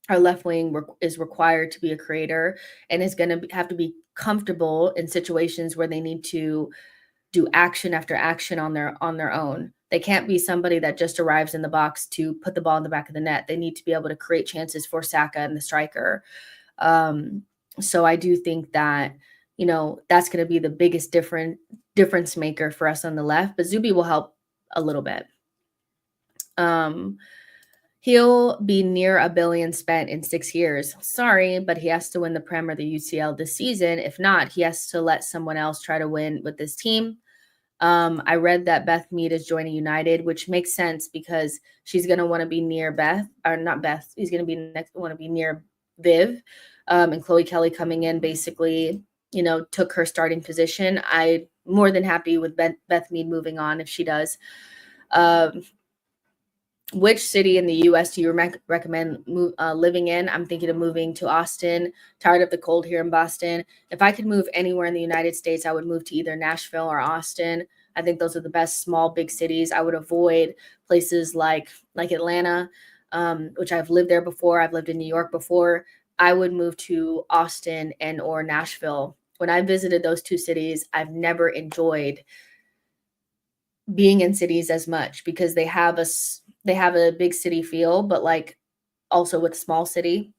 [SPEAKER 1] Our left wing is required to be a creator and is going to have to be comfortable in situations where they need to do action after action on their own. They can't be somebody that just arrives in the box to put the ball in the back of the net. They need to be able to create chances for Saka and the striker. So I do think that, that's going to be the biggest difference maker for us on the left, but Zuby will help a little bit. He'll be near $1 billion spent in 6 years. Sorry, but he has to win the Prem or the UCL this season. If not, he has to let someone else try to win with this team. I read that Beth Mead is joining United, which makes sense because she's going to want to be near He's going to want to be near Viv. And Chloe Kelly coming in basically, took her starting position. I'm more than happy with Beth Mead moving on if she does. Which city in the U.S. do you recommend living in? I'm thinking of moving to Austin. Tired of the cold here in Boston. If I could move anywhere in the United States, I would move to either Nashville or Austin. I think those are the best small, big cities. I would avoid places like Atlanta, which I've lived there before. I've lived in New York before. I would move to Austin or Nashville. When I visited those two cities, I've never enjoyed being in cities as much because they have a big city feel, but like also with small city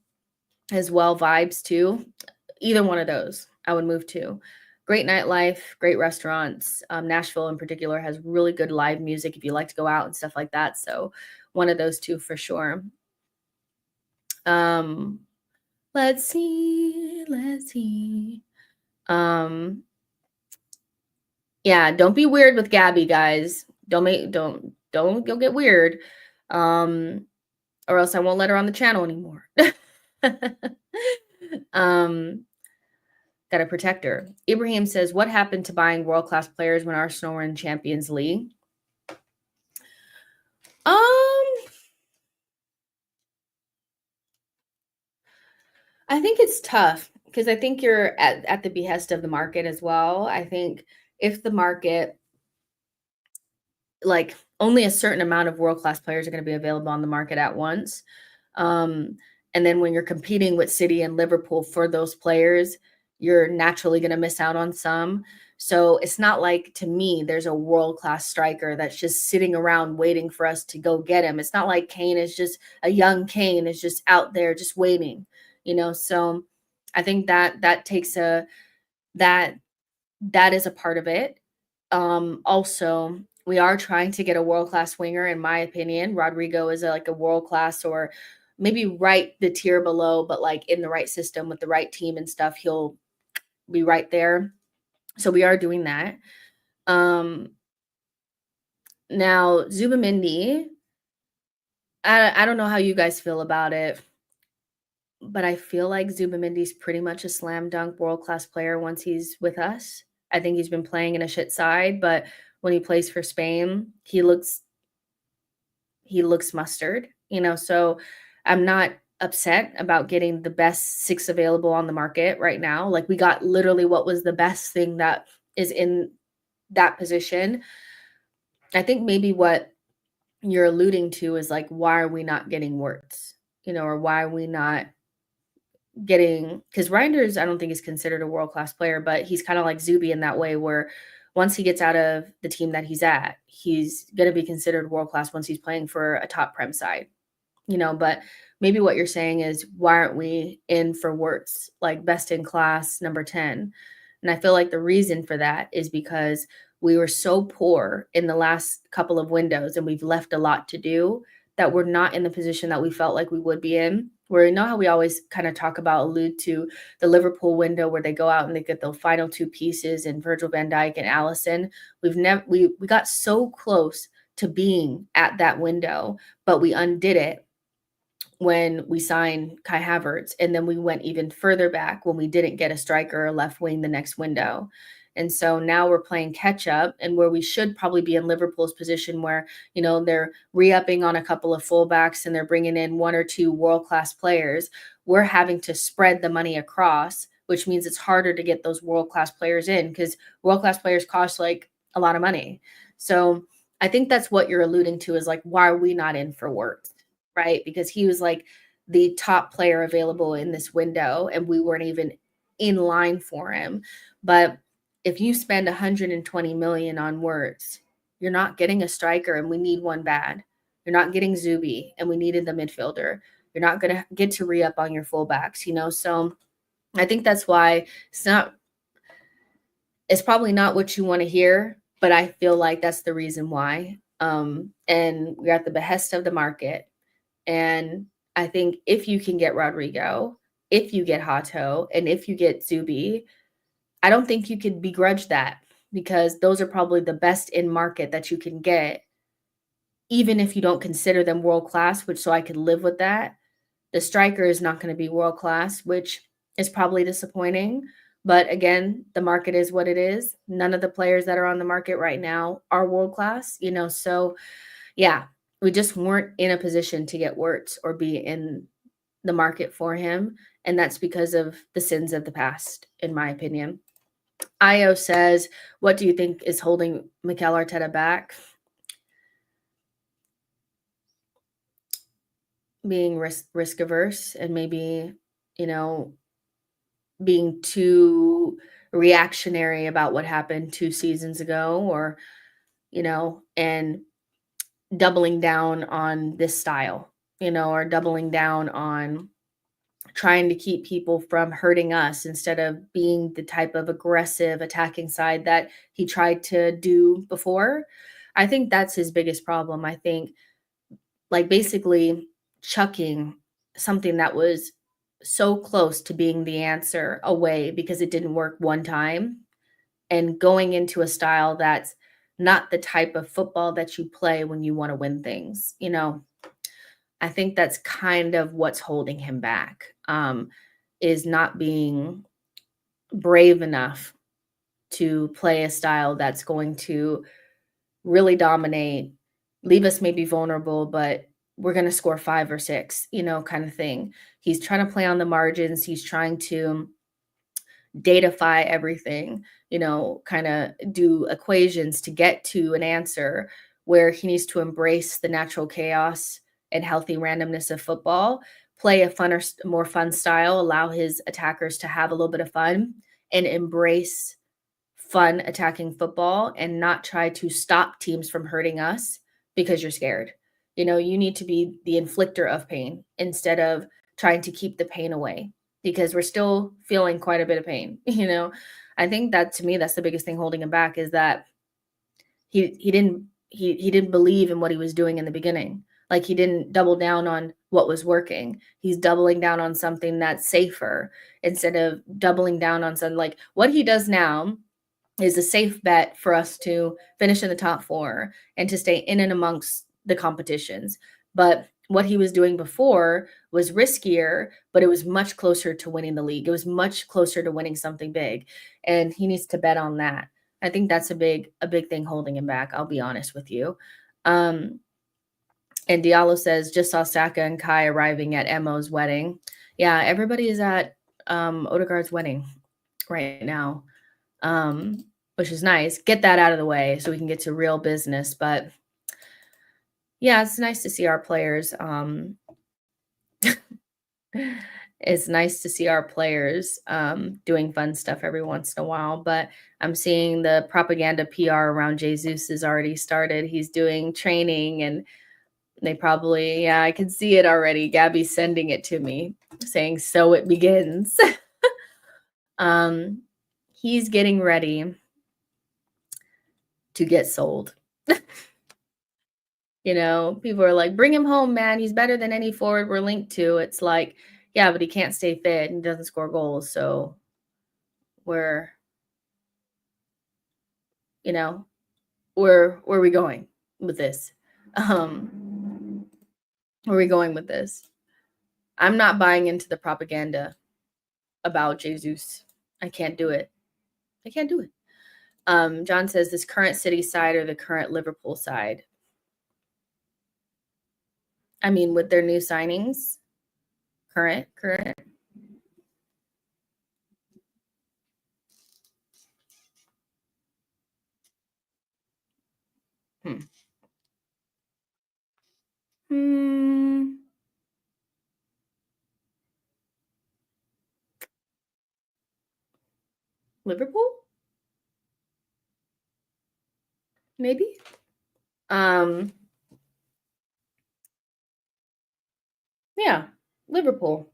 [SPEAKER 1] as well vibes too. Either one of those I would move to. Great nightlife, great restaurants. Nashville in particular has really good live music if you like to go out and stuff like that. So one of those two for sure. Let's see. Yeah, don't be weird with Gabby, guys. Don't go get weird. Or else I won't let her on the channel anymore. Gotta protect her. Ibrahim says, what happened to buying world-class players when Arsenal were in Champions League? I think it's tough because I think you're at the behest of the market as well. I think if the market, like only a certain amount of world-class players are going to be available on the market at once. And then when you're competing with City and Liverpool for those players, you're naturally going to miss out on some. So it's not like, to me, there's a world-class striker that's just sitting around waiting for us to go get him. It's not like a young Kane is just out there just waiting, So I think that takes that is a part of it. Also, we are trying to get a world-class winger, in my opinion. Rodrigo is like a world-class, or maybe right the tier below, but like in the right system with the right team and stuff, he'll be right there. So we are doing that. Now Zubimendi, I don't know how you guys feel about it, but I feel like Zubimendi's pretty much a slam dunk world-class player once he's with us. I think he's been playing in a shit side, but when he plays for Spain, he looks mustard, so I'm not upset about getting the best 6 available on the market right now. Like, we got literally what was the best thing that is in that position. I think maybe what you're alluding to is like, why are we not getting words? Or why are we not getting, because Reinders, I don't think is considered a world-class player, but he's kind of like Zuby in that way where once he gets out of the team that he's at, he's going to be considered world-class once he's playing for a top prem side. But maybe what you're saying is, why aren't we in for Wirtz, like best in class, number 10? And I feel like the reason for that is because we were so poor in the last couple of windows and we've left a lot to do that we're not in the position that we felt like we would be in. Where you know how we always kind of allude to the Liverpool window where they go out and they get the final two pieces and Virgil van Dijk and Allison. We got so close to being at that window, but we undid it when we signed Kai Havertz, and then we went even further back when we didn't get a striker or left wing the next window. And so now we're playing catch up, and where we should probably be in Liverpool's position where, they're re-upping on a couple of fullbacks and they're bringing in one or two world-class players, we're having to spread the money across, which means it's harder to get those world-class players in because world-class players cost like a lot of money. So I think that's what you're alluding to is like, why are we not in for Wirtz? Right? Because he was like the top player available in this window and we weren't even in line for him. But if you spend 120 million on Wirtz, you're not getting a striker and we need one bad. You're not getting Zuby and we needed the midfielder. You're not going to get to re-up on your fullbacks, So I think that's why it's probably not what you want to hear, but I feel like that's the reason why. And we're at the behest of the market. And I think if you can get Rodrigo, if you get Hato, and if you get Zubi, I don't think you could begrudge that because those are probably the best in market that you can get, even if you don't consider them world class, which so I could live with that. The striker is not going to be world class, which is probably disappointing. But again, the market is what it is. None of the players that are on the market right now are world class, So, yeah, we just weren't in a position to get Wirtz or be in the market for him. And that's because of the sins of the past, in my opinion. Io says, what do you think is holding Mikel Arteta back? Being risk averse and maybe, being too reactionary about what happened 2 seasons ago or, and doubling down on this style, or doubling down on trying to keep people from hurting us instead of being the type of aggressive attacking side that he tried to do before. I think that's his biggest problem. I think like basically chucking something that was so close to being the answer away because it didn't work one time and going into a style that's not the type of football that you play when you want to win things. I think that's kind of what's holding him back, is not being brave enough to play a style that's going to really dominate, leave us maybe vulnerable, but we're going to score 5 or 6, kind of thing. He's trying to play on the margins. He's trying to datafy everything, kind of do equations to get to an answer where he needs to embrace the natural chaos and healthy randomness of football, play a funner, more fun style, allow his attackers to have a little bit of fun and embrace fun attacking football and not try to stop teams from hurting us because you're scared. You need to be the inflictor of pain instead of trying to keep the pain away because we're still feeling quite a bit of pain. I think that to me, that's the biggest thing holding him back is that he didn't believe in what he was doing in the beginning. Like he didn't double down on what was working. He's doubling down on something that's safer instead of doubling down on something like what he does now is a safe bet for us to finish in the top 4 and to stay in and amongst the competitions. But what he was doing before was riskier, but it was much closer to winning the league. It was much closer to winning something big. And he needs to bet on that. I think that's a big thing holding him back. I'll be honest with you. And Diallo says, just saw Saka and Kai arriving at Emo's wedding. Yeah, everybody is at Odegaard's wedding right now. which is nice. Get that out of the way so we can get to real business. But yeah, it's nice to see our players. It's nice to see our players doing fun stuff every once in a while. But I'm seeing the propaganda PR around Jesus is already started. He's doing training, and they probably, yeah, I can see it already. Gabby's sending it to me saying, "So it begins." He's getting ready to get sold. People are like, "Bring him home, man. He's better than any forward we're linked to." It's like, yeah, but he can't stay fit and doesn't score goals. So where where are we going with this? Where are we going with this? I'm not buying into the propaganda about Jesus. I can't do it. I can't do it. John says, this current City side or the current Liverpool side? I mean, with their new signings, current. Liverpool? Maybe. Yeah, Liverpool.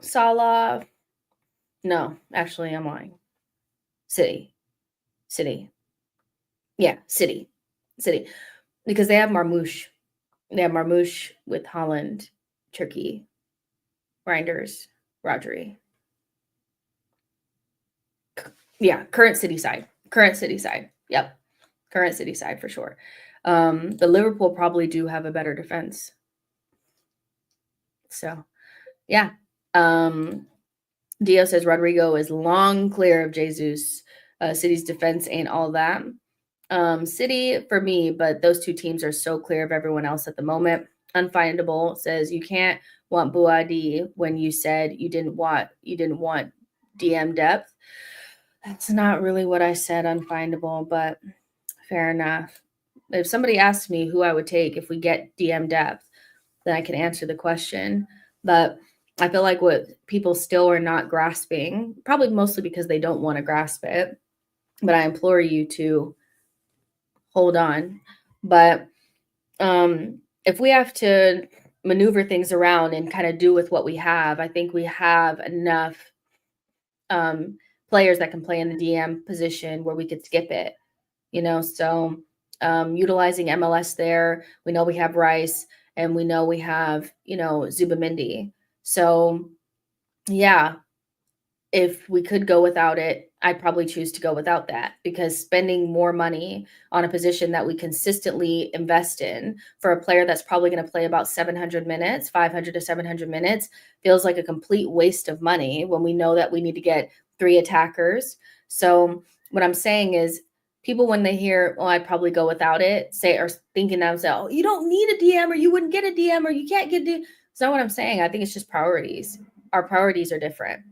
[SPEAKER 1] Salah. No, actually, I'm lying. City. Yeah, City. Because they have Marmoush. They have Marmoush with Holland, Turkey, Reinders, Rodri. Yeah, current City side. Yep. Current City side for sure. The Liverpool probably do have a better defense. So, yeah. Dio says Rodrigo is long clear of Jesus. City's defense ain't all that. City for me, but those two teams are so clear of everyone else at the moment. Unfindable says you can't want Buadi when you said you didn't want DM depth. That's not really what I said, unfindable, but fair enough. If somebody asks me who I would take if we get DM depth, then I can answer the question. But I feel like what people still are not grasping, probably mostly because they don't want to grasp it, but I implore you to hold on. But if we have to maneuver things around and kind of do with what we have, I think we have enough players that can play in the DM position where we could skip it, so utilizing MLS there. We know we have Rice and we know we have, Zubamendi. So yeah, if we could go without it, I'd probably choose to go without that, because spending more money on a position that we consistently invest in for a player that's probably going to play about 700 minutes, 500 to 700 minutes, feels like a complete waste of money when we know that we need to get 3 attackers. So what I'm saying is, people, when they hear, "Oh, I'd probably go without it," are thinking to themselves, "Oh, you don't need a DM, or you wouldn't get a DM, or you can't get DM." It's not what I'm saying. I think it's just priorities. Our priorities are different.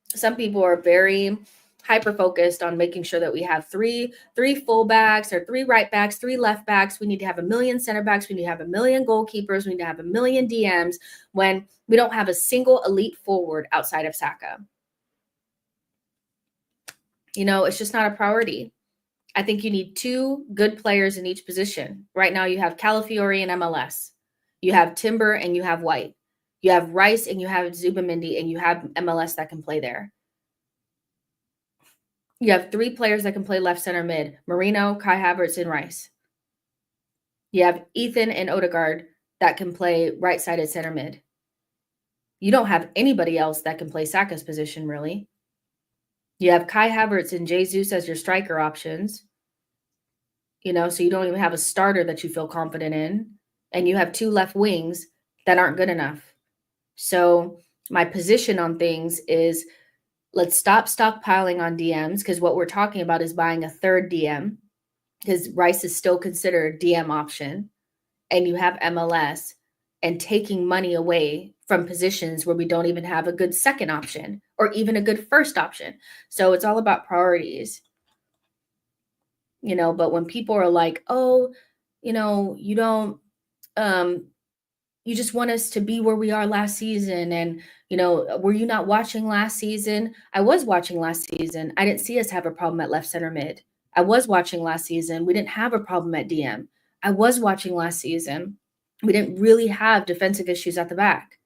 [SPEAKER 1] Some people are very hyper focused on making sure that we have three fullbacks or 3 right backs, 3 left backs. We need to have a million center backs. We need to have a million goalkeepers. We need to have a million DMs, when we don't have a single elite forward outside of Saka. It's just not a priority. I think you need 2 good players in each position. Right now you have Calafiori and MLS. You have Timber and you have White. You have Rice and you have Zubamendi, and you have MLS that can play there. You have 3 players that can play left center mid: Marino, Kai Havertz, and Rice. You have Ethan and Odegaard that can play right-sided center mid. You don't have anybody else that can play Saka's position, really. You have Kai Havertz and Jesus as your striker options, so you don't even have a starter that you feel confident in. And you have 2 left wings that aren't good enough. So my position on things is, let's stop stockpiling on DMs, because what we're talking about is buying a 3rd DM, because Rice is still considered DM option, and you have MLS, and taking money away from positions where we don't even have a good second option or even a good first option. So it's all about priorities. But when people are like, oh, you don't, um, you just want us to be where we are last season. And, were you not watching last season? I was watching last season. I didn't see us have a problem at left center mid. I was watching last season. We didn't have a problem at DM. I was watching last season. We didn't really have defensive issues at the back.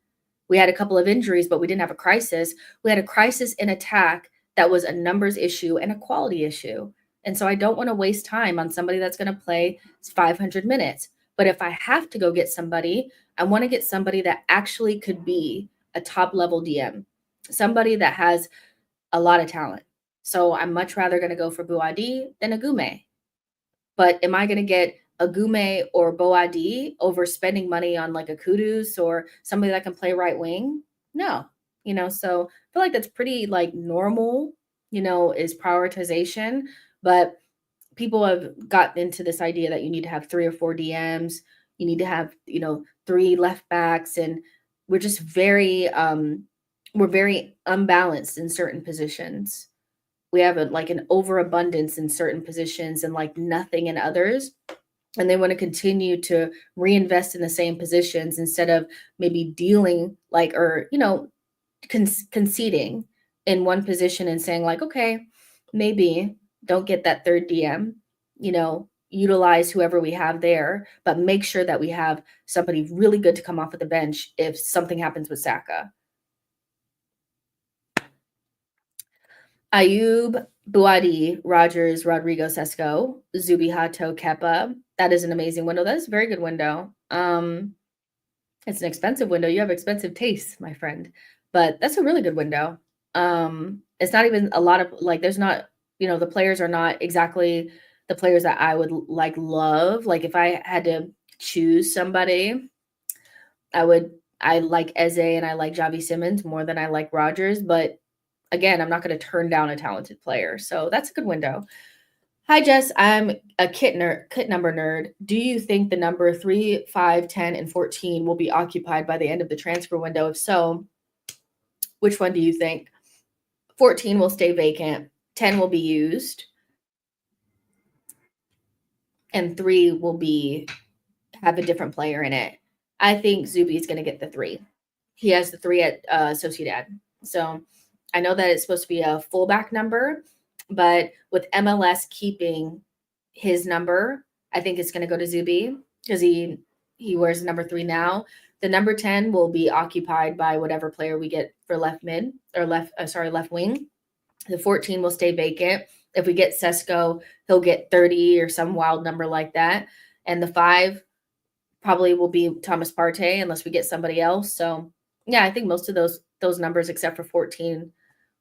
[SPEAKER 1] We had a couple of injuries, but we didn't have a crisis. We had a crisis in attack that was a numbers issue and a quality issue. And so I don't want to waste time on somebody that's going to play 500 minutes. But if I have to go get somebody, I want to get somebody that actually could be a top level DM, somebody that has a lot of talent. So I'm much rather going to go for Buadi than a Gume. But am I going to get a Gume or Boadi over spending money on like a Kudus or somebody that can play right wing? No, so I feel like that's pretty like normal, is prioritization. But people have gotten into this idea that you need to have 3 or 4 DMs, you need to have, 3 left backs, and we're just we're very unbalanced in certain positions. We have an overabundance in certain positions and like nothing in others. And they want to continue to reinvest in the same positions instead of maybe dealing conceding in one position and saying like, okay, maybe don't get that third DM, utilize whoever we have there, but make sure that we have somebody really good to come off of the bench if something happens with Saka. Ayub, Buadi, Rogers, Rodrigo, Sesko, Zubi, Hato, Kepa. That is an amazing window. That is a very good window. It's an expensive window. You have expensive tastes, my friend, but that's a really good window. It's not even a lot of there's not, the players are not exactly the players that I would love. Like if I had to choose somebody, I like Eze and I like Javi Simmons more than I like Rogers, but again, I'm not going to turn down a talented player. So that's a good window. Hi, Jess. I'm a kit number nerd. Do you think the number 3, 5, 10, and 14 will be occupied by the end of the transfer window? If so, which one do you think? 14 will stay vacant. 10 will be used. And 3 will have a different player in it. I think Zubi is going to get the 3. He has the 3 at Sociedad. So I know that it's supposed to be a fullback number, but with MLS keeping his number, I think it's going to go to Zubi because he wears number 3 now. The number 10 will be occupied by whatever player we get for left mid or left wing. The 14 will stay vacant. If we get Sesko, he'll get 30 or some wild number like that. And the 5 probably will be Thomas Partey unless we get somebody else. So yeah, I think most of those numbers except for 14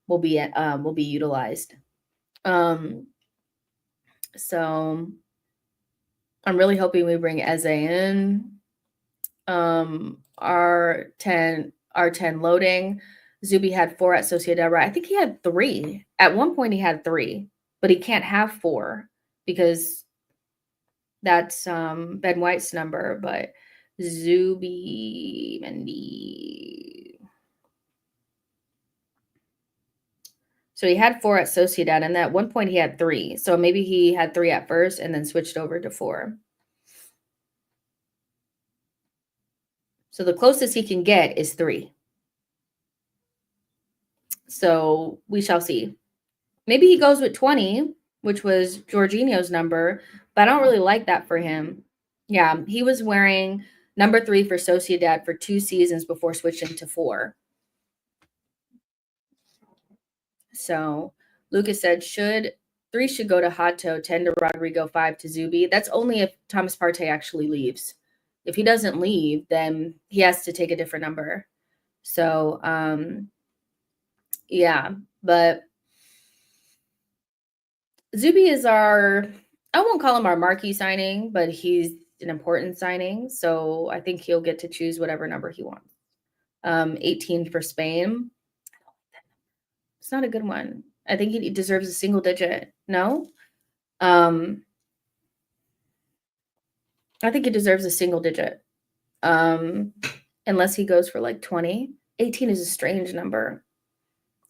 [SPEAKER 1] will be utilized. So I'm really hoping we bring Eze in. R10 loading. Zubi had 4 at Sociedad, right? I think he had 3. At one point he had 3, but he can't have 4 because that's Ben White's number, but Zubi Mendy. So he had 4 at Sociedad, and at one point he had 3. So maybe he had 3 at first and then switched over to 4. So the closest he can get is 3. So we shall see. Maybe he goes with 20, which was Jorginho's number, but I don't really like that for him. Yeah, he was wearing number 3 for Sociedad for 2 seasons before switching to 4. So Lucas said, 3 should go to Hato, 10 to Rodrigo, 5 to Zubi. That's only if Thomas Partey actually leaves. If he doesn't leave, then he has to take a different number. So, yeah, but Zubi is I won't call him our marquee signing, but he's an important signing. So I think he'll get to choose whatever number he wants. 18 for Spain. It's not a good one. I think he deserves a single digit. No? I think he deserves a single digit. Unless he goes for like 20. 18 is a strange number,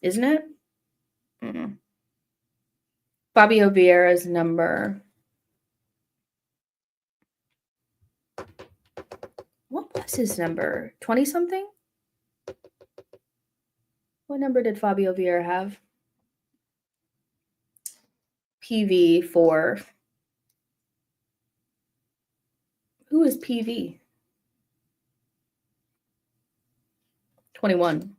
[SPEAKER 1] isn't it? Fabio Vieira's number. What's his number? 20 something? What number did Fabio Vieira have? PV 4. Who is PV? 21.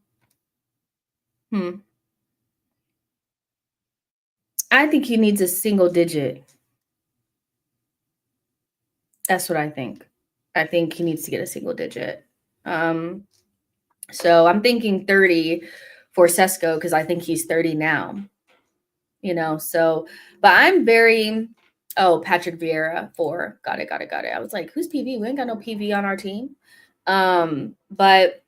[SPEAKER 1] I think he needs a single digit. That's what I think. I think he needs to get a single digit. So I'm thinking 30 for Sesko because I think he's 30 now. So, but I'm very, Patrick Vieira 4. Got it. I was like, who's PV? We ain't got no PV on our team. But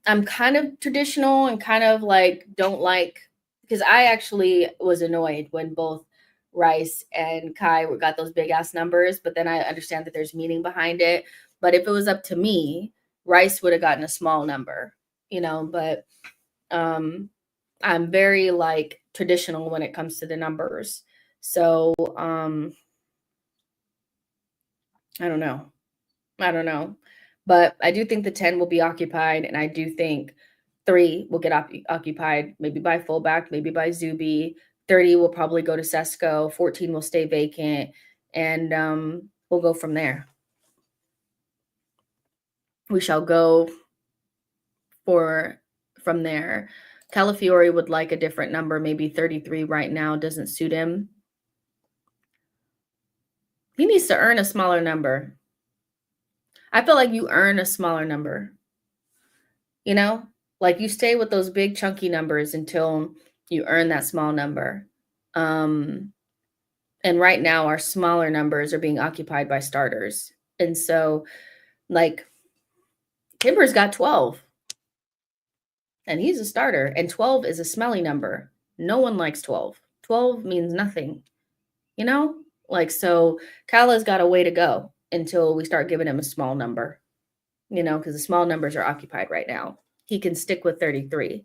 [SPEAKER 1] I'm kind of traditional and kind of like don't like, because I actually was annoyed when both Rice and Kai got those big ass numbers, but then I understand that there's meaning behind it. But if it was up to me, Rice would have gotten a small number, but I'm very like traditional when it comes to the numbers. So I don't know. But I do think the 10 will be occupied, and I do think 3 will get occupied, maybe by fullback, maybe by Zuby. 30 will probably go to Sesko. 14 will stay vacant, and we'll go from there. We shall go from there. Calafiori would like a different number. Maybe 33 right now doesn't suit him. He needs to earn a smaller number. I feel like you earn a smaller number. Like you stay with those big chunky numbers until you earn that small number. And right now our smaller numbers are being occupied by starters. And so like Kimber's got 12 and he's a starter, and 12 is a smelly number. No one likes 12. 12 means nothing, so Kala's got a way to go until we start giving him a small number, because the small numbers are occupied right now. He can stick with 33.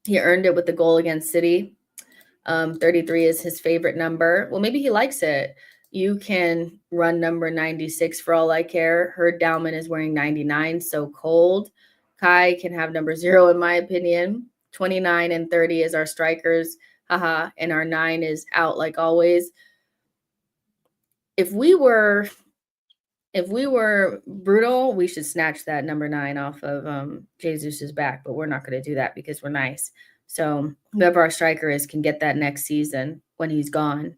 [SPEAKER 1] He earned it with the goal against City. 33 is his favorite number. Well, maybe he likes it. You can run number 96 for all I care. Herd Dowman is wearing 99, so cold. Kai can have number 0, in my opinion. 29 and 30 is our strikers. Haha. And our 9 is out like always. If we were brutal, we should snatch that number 9 off of Jesus's back, but we're not going to do that because we're nice. So whoever our striker is can get that next season when he's gone.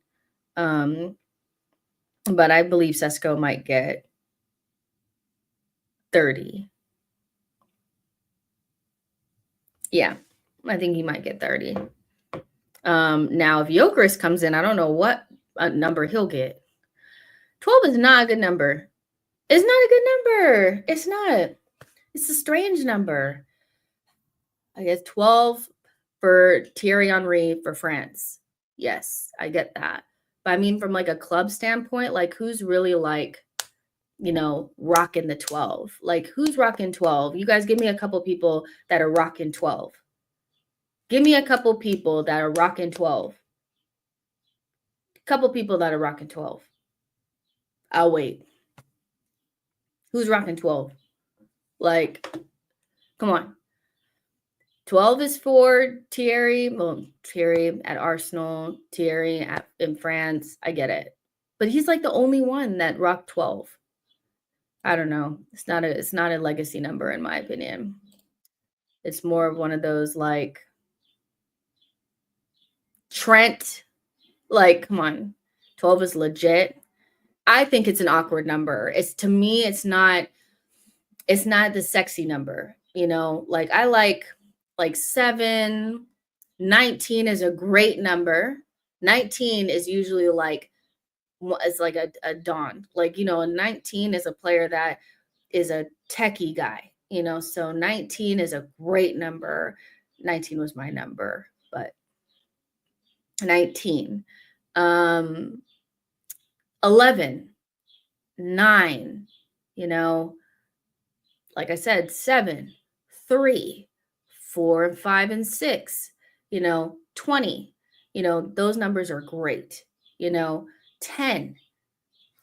[SPEAKER 1] But I believe Sesko might get 30. Yeah, I think he might get 30. Now, if Jokeris comes in, I don't know what number he'll get. 12 is not a good number. It's not a good number. It's not. It's a strange number. I guess 12 for Thierry Henry for France. Yes, I get that. But I mean, from like a club standpoint, like who's really like, rocking the 12? Like who's rocking 12? You guys give me a couple people that are rocking 12. Give me a couple people that are rocking 12. Couple people that are rocking 12. I'll wait. Who's rocking 12? Like, come on. 12 is for Thierry. Well, Thierry at Arsenal, Thierry in France. I get it. But he's like the only one that rocked 12. I don't know. It's not a legacy number in my opinion. It's more of one of those like Trent. Like, come on. 12 is legit. I think it's an awkward number. To me, it's not the sexy number, like I like 7. 19 is a great number. 19 is usually like, it's like a Don. Like, a 19 is a player that is a techie guy, so 19 is a great number. 19 was my number, but 19. 11, 9, like I said, 7, 3, 4, and 5, and 6, 20, those numbers are great. 10,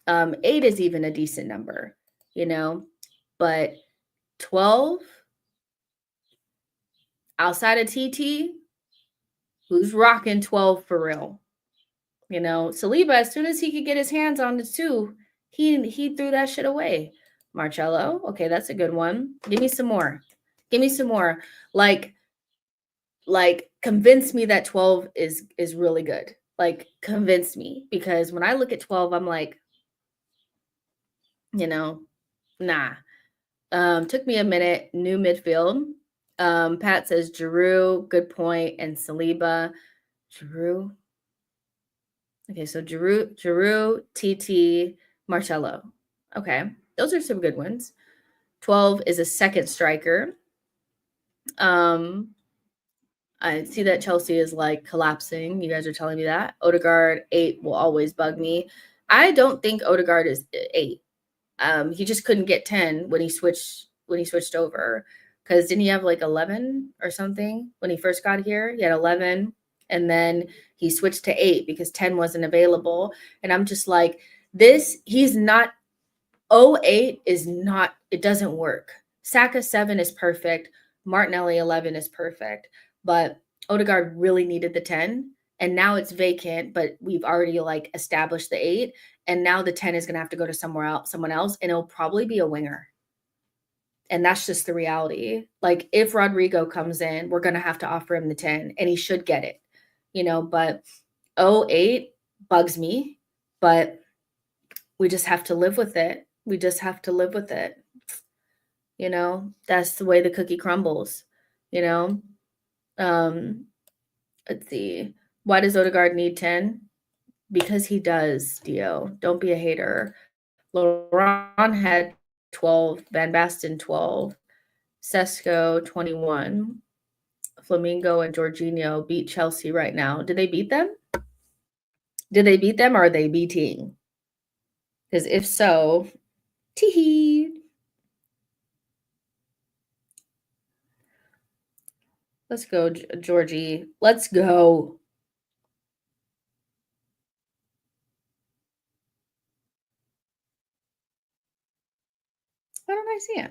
[SPEAKER 1] 8 is even a decent number, you know, but 12 outside of TT, who's rocking 12 for real? You know, Saliba, as soon as he could get his hands on the 2, he threw that shit away. Marcello, okay, that's a good one. Give me some more. Give me some more. Like convince me that 12 is really good. Like convince me, because when I look at 12, I'm like, you know, nah. Took me a minute. New midfield. Pat says Giroud, good point, and Saliba. Giroud. Okay, so Giroud, TT, Marcello. Okay, those are some good ones. 12 is a second striker. I see that Chelsea is like collapsing. You guys are telling me that. Odegaard, 8 will always bug me. I don't think Odegaard is 8. He just couldn't get 10 when he switched over. Because didn't he have like 11 or something when he first got here? He had 11, and then he switched to 8 because 10 wasn't available. And I'm just like, he's not. 08 is not. It doesn't work. Saka 7 is perfect. Martinelli 11 is perfect, but Odegaard really needed the 10, and now it's vacant. But we've already like established the 8, and now the 10 is going to have to go to someone else, and it'll probably be a winger. And that's just the reality. Like if Rodrigo comes in, we're going to have to offer him the 10, and he should get it, but 08 bugs me, but we just have to live with it. We just have to live with it. That's the way the cookie crumbles, Let's see. Why does Odegaard need 10? Because he does, Dio. Don't be a hater. Laurent had 12, Van Basten 12, Sesko 21, Flamingo and Jorginho beat Chelsea right now. Did they beat them? Did they beat them, or are they beating? Because if so, tee. Let's go, Georgie. Let's go. Why don't I see it?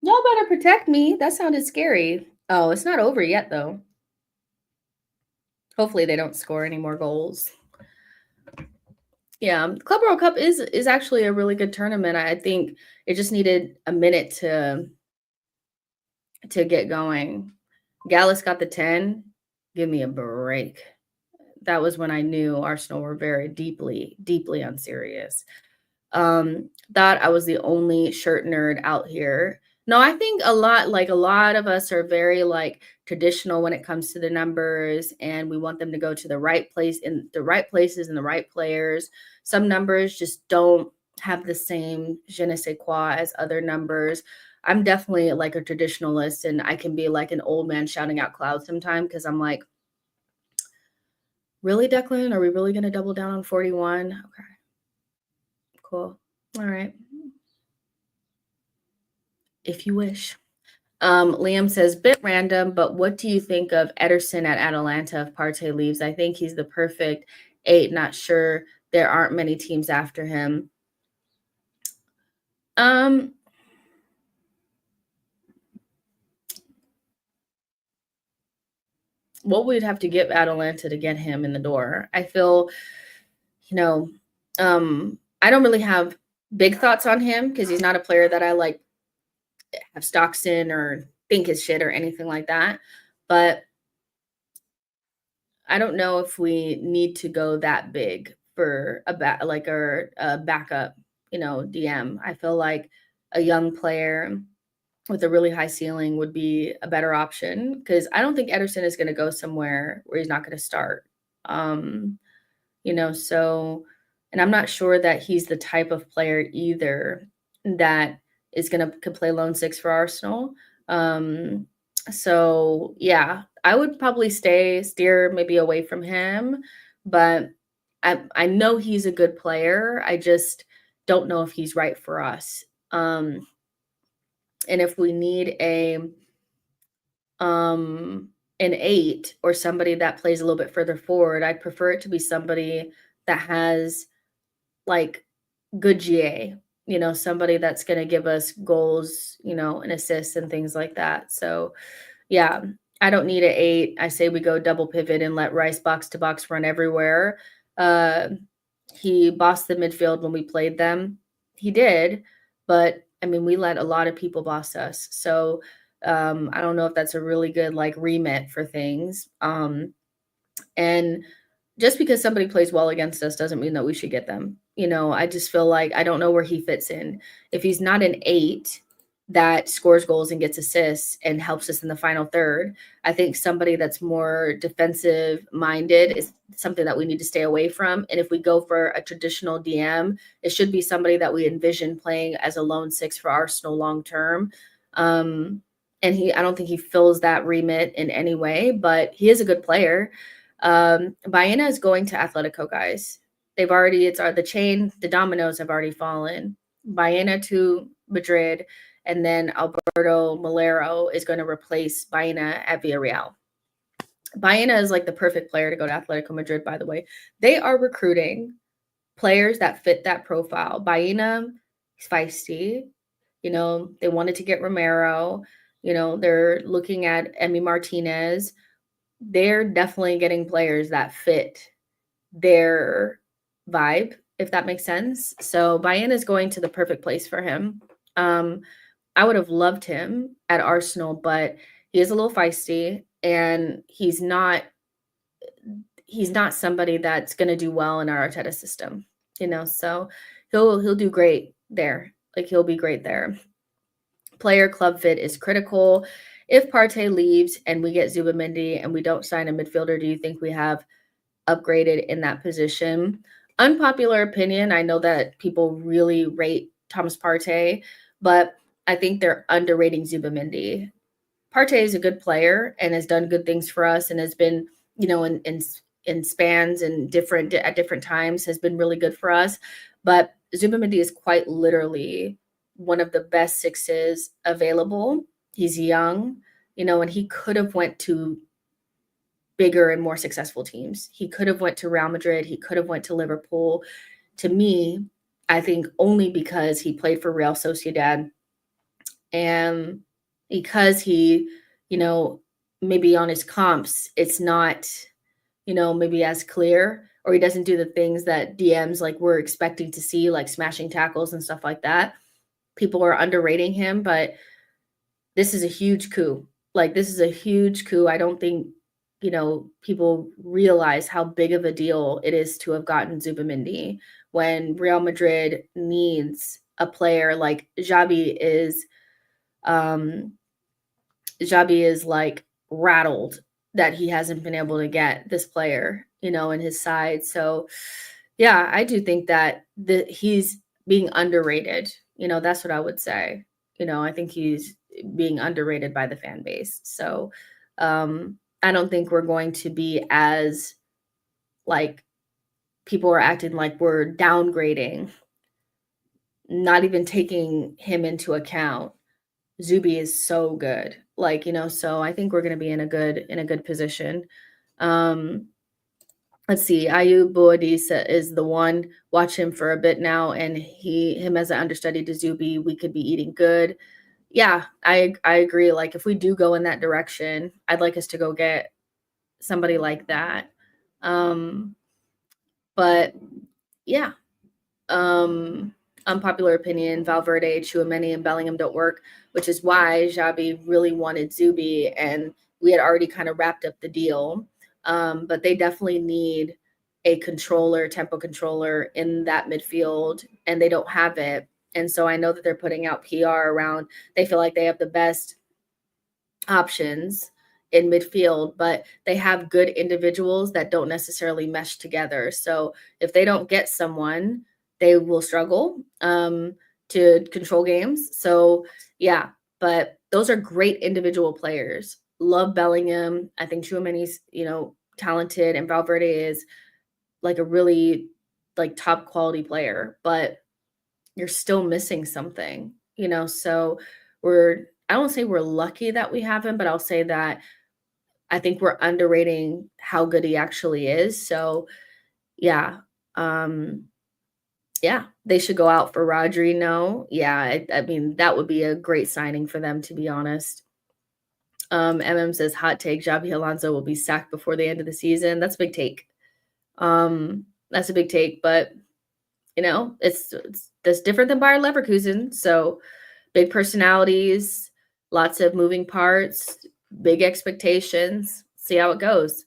[SPEAKER 1] Y'all better protect me. That sounded scary. Oh, it's not over yet, though. Hopefully they don't score any more goals. Yeah, Club World Cup is actually a really good tournament. I think it just needed a minute to get going. Gallus got the 10. Give me a break. That was when I knew Arsenal were very deeply, deeply unserious. Thought I was the only shirt nerd out here. No, I think a lot of us are very like traditional when it comes to the numbers, and we want them to go to the right place in the right places and the right players. Some numbers just don't have the same je ne sais quoi as other numbers. I'm definitely like a traditionalist, and I can be like an old man shouting out clouds sometimes, because I'm like, really, Declan? Are we really going to double down on 41? Okay. Cool. All right. If you wish. Liam says, bit random, but what do you think of Ederson at Atalanta if Partey leaves? I think he's the perfect 8. Not sure. There aren't many teams after him. What we'd have to give Atalanta to get him in the door. I feel, I don't really have big thoughts on him because he's not a player that I like have stocks in or think is shit or anything like that. But I don't know if we need to go that big for a backup, DM. I feel like a young player with a really high ceiling would be a better option, because I don't think Ederson is going to go somewhere where he's not going to start. So, and I'm not sure that he's the type of player either that is going to could play lone 6 for Arsenal. So yeah, I would probably steer maybe away from him, but I know he's a good player. I just don't know if he's right for us. And if we need an 8 or somebody that plays a little bit further forward, I'd prefer it to be somebody that has, like, good GA, somebody that's gonna give us goals, and assists and things like that. So, yeah, I don't need an 8. I say we go double pivot and let Rice box to box run everywhere. Uh, he bossed the midfield when we played them. He did, but, I mean, we let a lot of people boss us. So, I don't know if that's a really good, like, remit for things. And just because somebody plays well against us doesn't mean that we should get them. I just feel like I don't know where he fits in. If he's not an 8 that scores goals and gets assists and helps us in the final third, I think somebody that's more defensive minded is something that we need to stay away from. And if we go for a traditional DM, it should be somebody that we envision playing as a lone 6 for Arsenal long term. And I don't think he fills that remit in any way, but he is a good player. Baena is going to Atletico, guys. The dominoes have already fallen. Baena to Madrid, and then Alberto Malero is going to replace Baena at Villarreal. Baena is like the perfect player to go to Atletico Madrid, by the way. They are recruiting players that fit that profile. Baena is feisty. They wanted to get Romero. They're looking at Emi Martinez. They're definitely getting players that fit their vibe, if that makes sense. So Bayern is going to the perfect place for him. I would have loved him at Arsenal, but he is a little feisty, and he's not somebody that's going to do well in our Arteta system. So he'll do great there. Like, he'll be great there. Player club fit is critical. If Partey leaves and we get Zubamendi and we don't sign a midfielder, do you think we have upgraded in that position? Unpopular opinion. I know that people really rate Thomas Partey, but I think they're underrating Zubamendi. Partey is a good player and has done good things for us and has been, in spans and at different times has been really good for us. But Zubamendi is quite literally one of the best 6s available. He's young, and he could have went to bigger and more successful teams. He could have went to Real Madrid. He could have went to Liverpool. To me, I think only because he played for Real Sociedad and because he, maybe on his comps, it's not, maybe as clear, or he doesn't do the things that DMs like we're expecting to see, like smashing tackles and stuff like that. People are underrating him, but this is a huge coup. Like, this is a huge coup. I don't think, people realize how big of a deal it is to have gotten Zubamendi when Real Madrid needs a player like Xabi is. Xabi is like rattled that he hasn't been able to get this player, in his side. So, yeah, I do think that he's being underrated. That's what I would say. I think he's being underrated by the fan base. So, I don't think we're going to be as, like, people are acting like we're downgrading, not even taking him into account. Zuby is so good. Like, so I think we're going to be in a good position. Let's see. Ayu Boadisa is the one. Watch him for a bit now, and him as an understudy to Zuby, we could be eating good. Yeah, I agree. Like, if we do go in that direction, I'd like us to go get somebody like that. But yeah, unpopular opinion, Valverde, Tchouaméni, and Bellingham don't work, which is why Xabi really wanted Zubi, and we had already kind of wrapped up the deal. But they definitely need a tempo controller in that midfield, and they don't have it. And so I know that they're putting out PR around, they feel like they have the best options in midfield, but they have good individuals that don't necessarily mesh together. So if they don't get someone, they will struggle to control games. So yeah, but those are great individual players. Love Bellingham. I think Tchouaméni's, talented, and Valverde is like a really like top quality player, but you're still missing something. So I don't say we're lucky that we have him, but I'll say that I think we're underrating how good he actually is. So yeah. Um, yeah, they should go out for Rodri. No. Yeah, I mean, that would be a great signing for them, to be honest. says hot take, Xabi Alonso will be sacked before the end of the season. That's a big take. That's a big take, but it's that's different than Bayer Leverkusen. So big personalities, lots of moving parts, big expectations. See how it goes.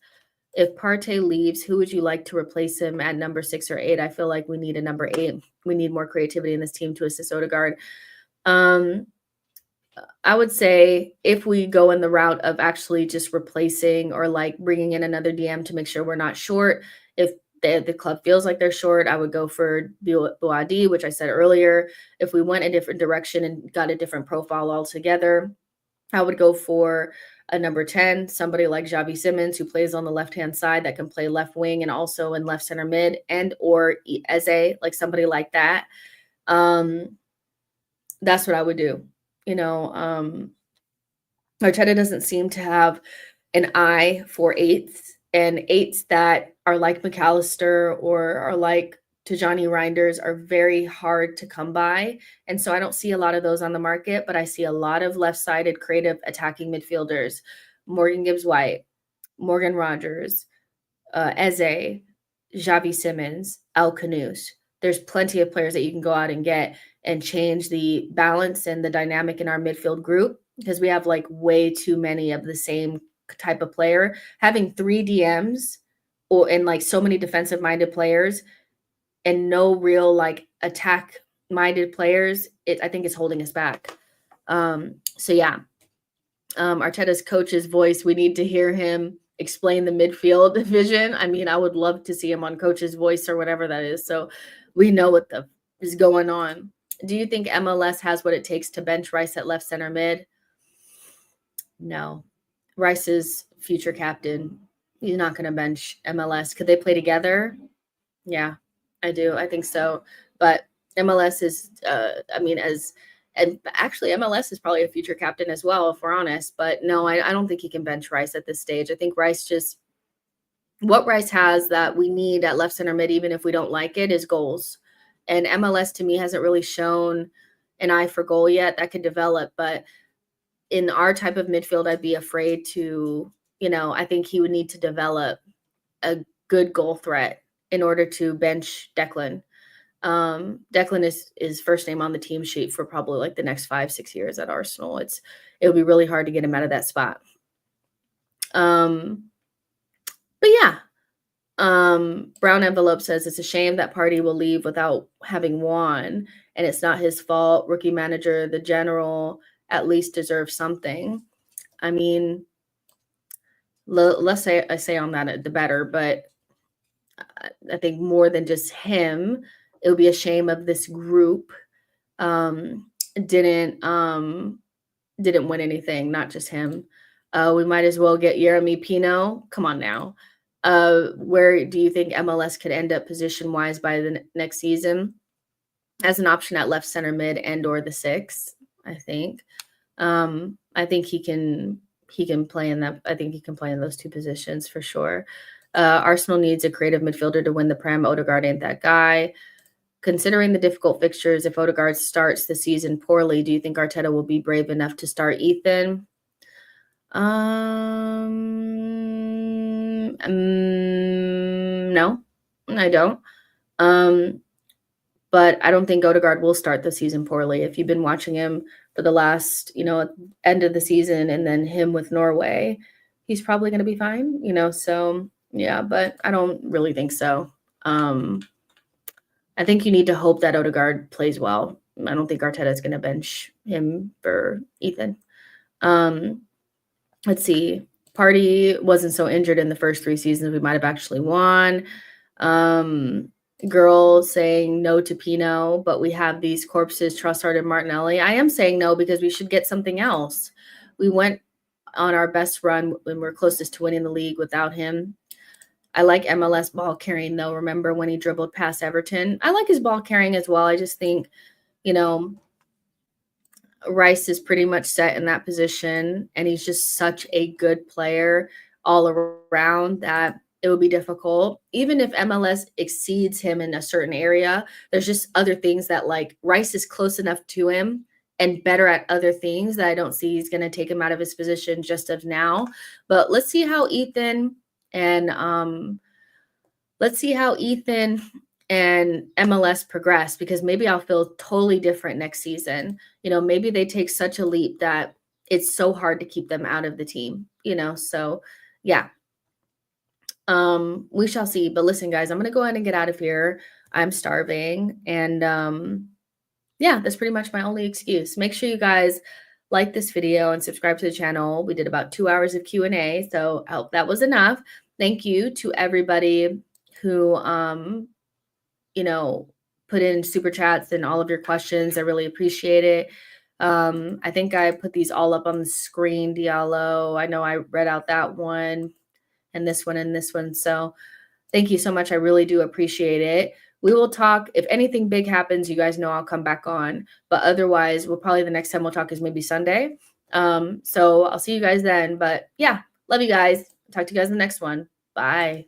[SPEAKER 1] If Partey leaves, who would you like to replace him at number 6 or 8? I feel like we need a number 8. We need more creativity in this team to assist Odegaard. I would say if we go in the route of actually just replacing or like bringing in another DM to make sure we're not short, if the club feels like they're short, I would go for Boadi, which I said earlier. If we went a different direction and got a different profile altogether, I would go for a number 10, somebody like Xavi Simons, who plays on the left-hand side that can play left wing and also in left center mid, and or Eze, like somebody like that. That's what I would do. Arteta doesn't seem to have an eye for eights, and eights that are like McAllister or are like Tijani Reinders are very hard to come by. And so I don't see a lot of those on the market, but I see a lot of left-sided creative attacking midfielders. Morgan Gibbs-White, Morgan Rogers, Eze, Xavi Simons, El Canus. There's plenty of players that you can go out and get and change the balance and the dynamic in our midfield group, because we have like way too many of the same type of player. Having 3 DMs and like so many defensive minded players and no real like attack minded players, I think it's holding us back. So yeah, Arteta's coach's voice, we need to hear him explain the midfield vision. I mean, I would love to see him on coach's voice or whatever that is, so we know what is going on. Do you think MLS has what it takes to bench Rice at left center mid? No. Rice is future captain. He's not going to bench MLS. Could they play together? Yeah, I do. I think so. But MLS is, and actually MLS is probably a future captain as well, if we're honest. But no, I don't think he can bench Rice at this stage. I think what Rice has that we need at left center mid, even if we don't like it, is goals. And MLS to me hasn't really shown an eye for goal yet. That could develop, but in our type of midfield, I'd be afraid to, I think he would need to develop a good goal threat in order to bench Declan. Declan is first name on the team sheet for probably like the next 5-6 years at Arsenal. It'll be really hard to get him out of that spot. But yeah, Brown Envelope says it's a shame that Partey will leave without having won, and it's not his fault. Rookie manager, the general, at least deserves something. I mean, let's say I say on that the better, but I think more than just him, it would be a shame of this group didn't win anything, not just him. We might as well get Yeremy Pino. Come on now. Where do you think MLS could end up position-wise by the next season? As an option at left center mid and or the 6, I think. I think he can play in that. I think he can play in those 2 positions for sure. Arsenal needs a creative midfielder to win the Prem. Odegaard ain't that guy. Considering the difficult fixtures, if Odegaard starts the season poorly, do you think Arteta will be brave enough to start Ethan? No, I don't. But I don't think Odegaard will start the season poorly. If you've been watching him for the last, end of the season and then him with Norway, he's probably going to be fine, so yeah, but I don't really think so. I think you need to hope that Odegaard plays well. I don't think Arteta is going to bench him for Ethan. Let's see. Partey wasn't so injured in the first 3 seasons. We might have actually won. Girl saying no to Pino, but we have these corpses, Trossard and Martinelli. I am saying no because we should get something else. We went on our best run when we're closest to winning the league without him. I like MLS ball carrying, though. Remember when he dribbled past Everton? I like his ball carrying as well. I just think, Rice is pretty much set in that position, and he's just such a good player all around that it would be difficult. Even if MLS exceeds him in a certain area, there's just other things that, like, Rice is close enough to him and better at other things that I don't see he's going to take him out of his position just of now. But let's see how Ethan and MLS progress, because maybe I'll feel totally different next season. Maybe they take such a leap that it's so hard to keep them out of the team, so yeah. We shall see. But listen, guys, I'm going to go ahead and get out of here. I'm starving. And yeah, that's pretty much my only excuse. Make sure you guys like this video and subscribe to the channel. We did about 2 hours of Q&A, so I hope that was enough. Thank you to everybody who put in super chats and all of your questions. I really appreciate it. I think I put these all up on the screen, Diallo. I know I read out that one and this one and this one. So thank you so much. I really do appreciate it. We will talk. If anything big happens, you guys know I'll come back on. But otherwise, the next time we'll talk is maybe Sunday. So I'll see you guys then. But yeah, love you guys. Talk to you guys in the next one. Bye.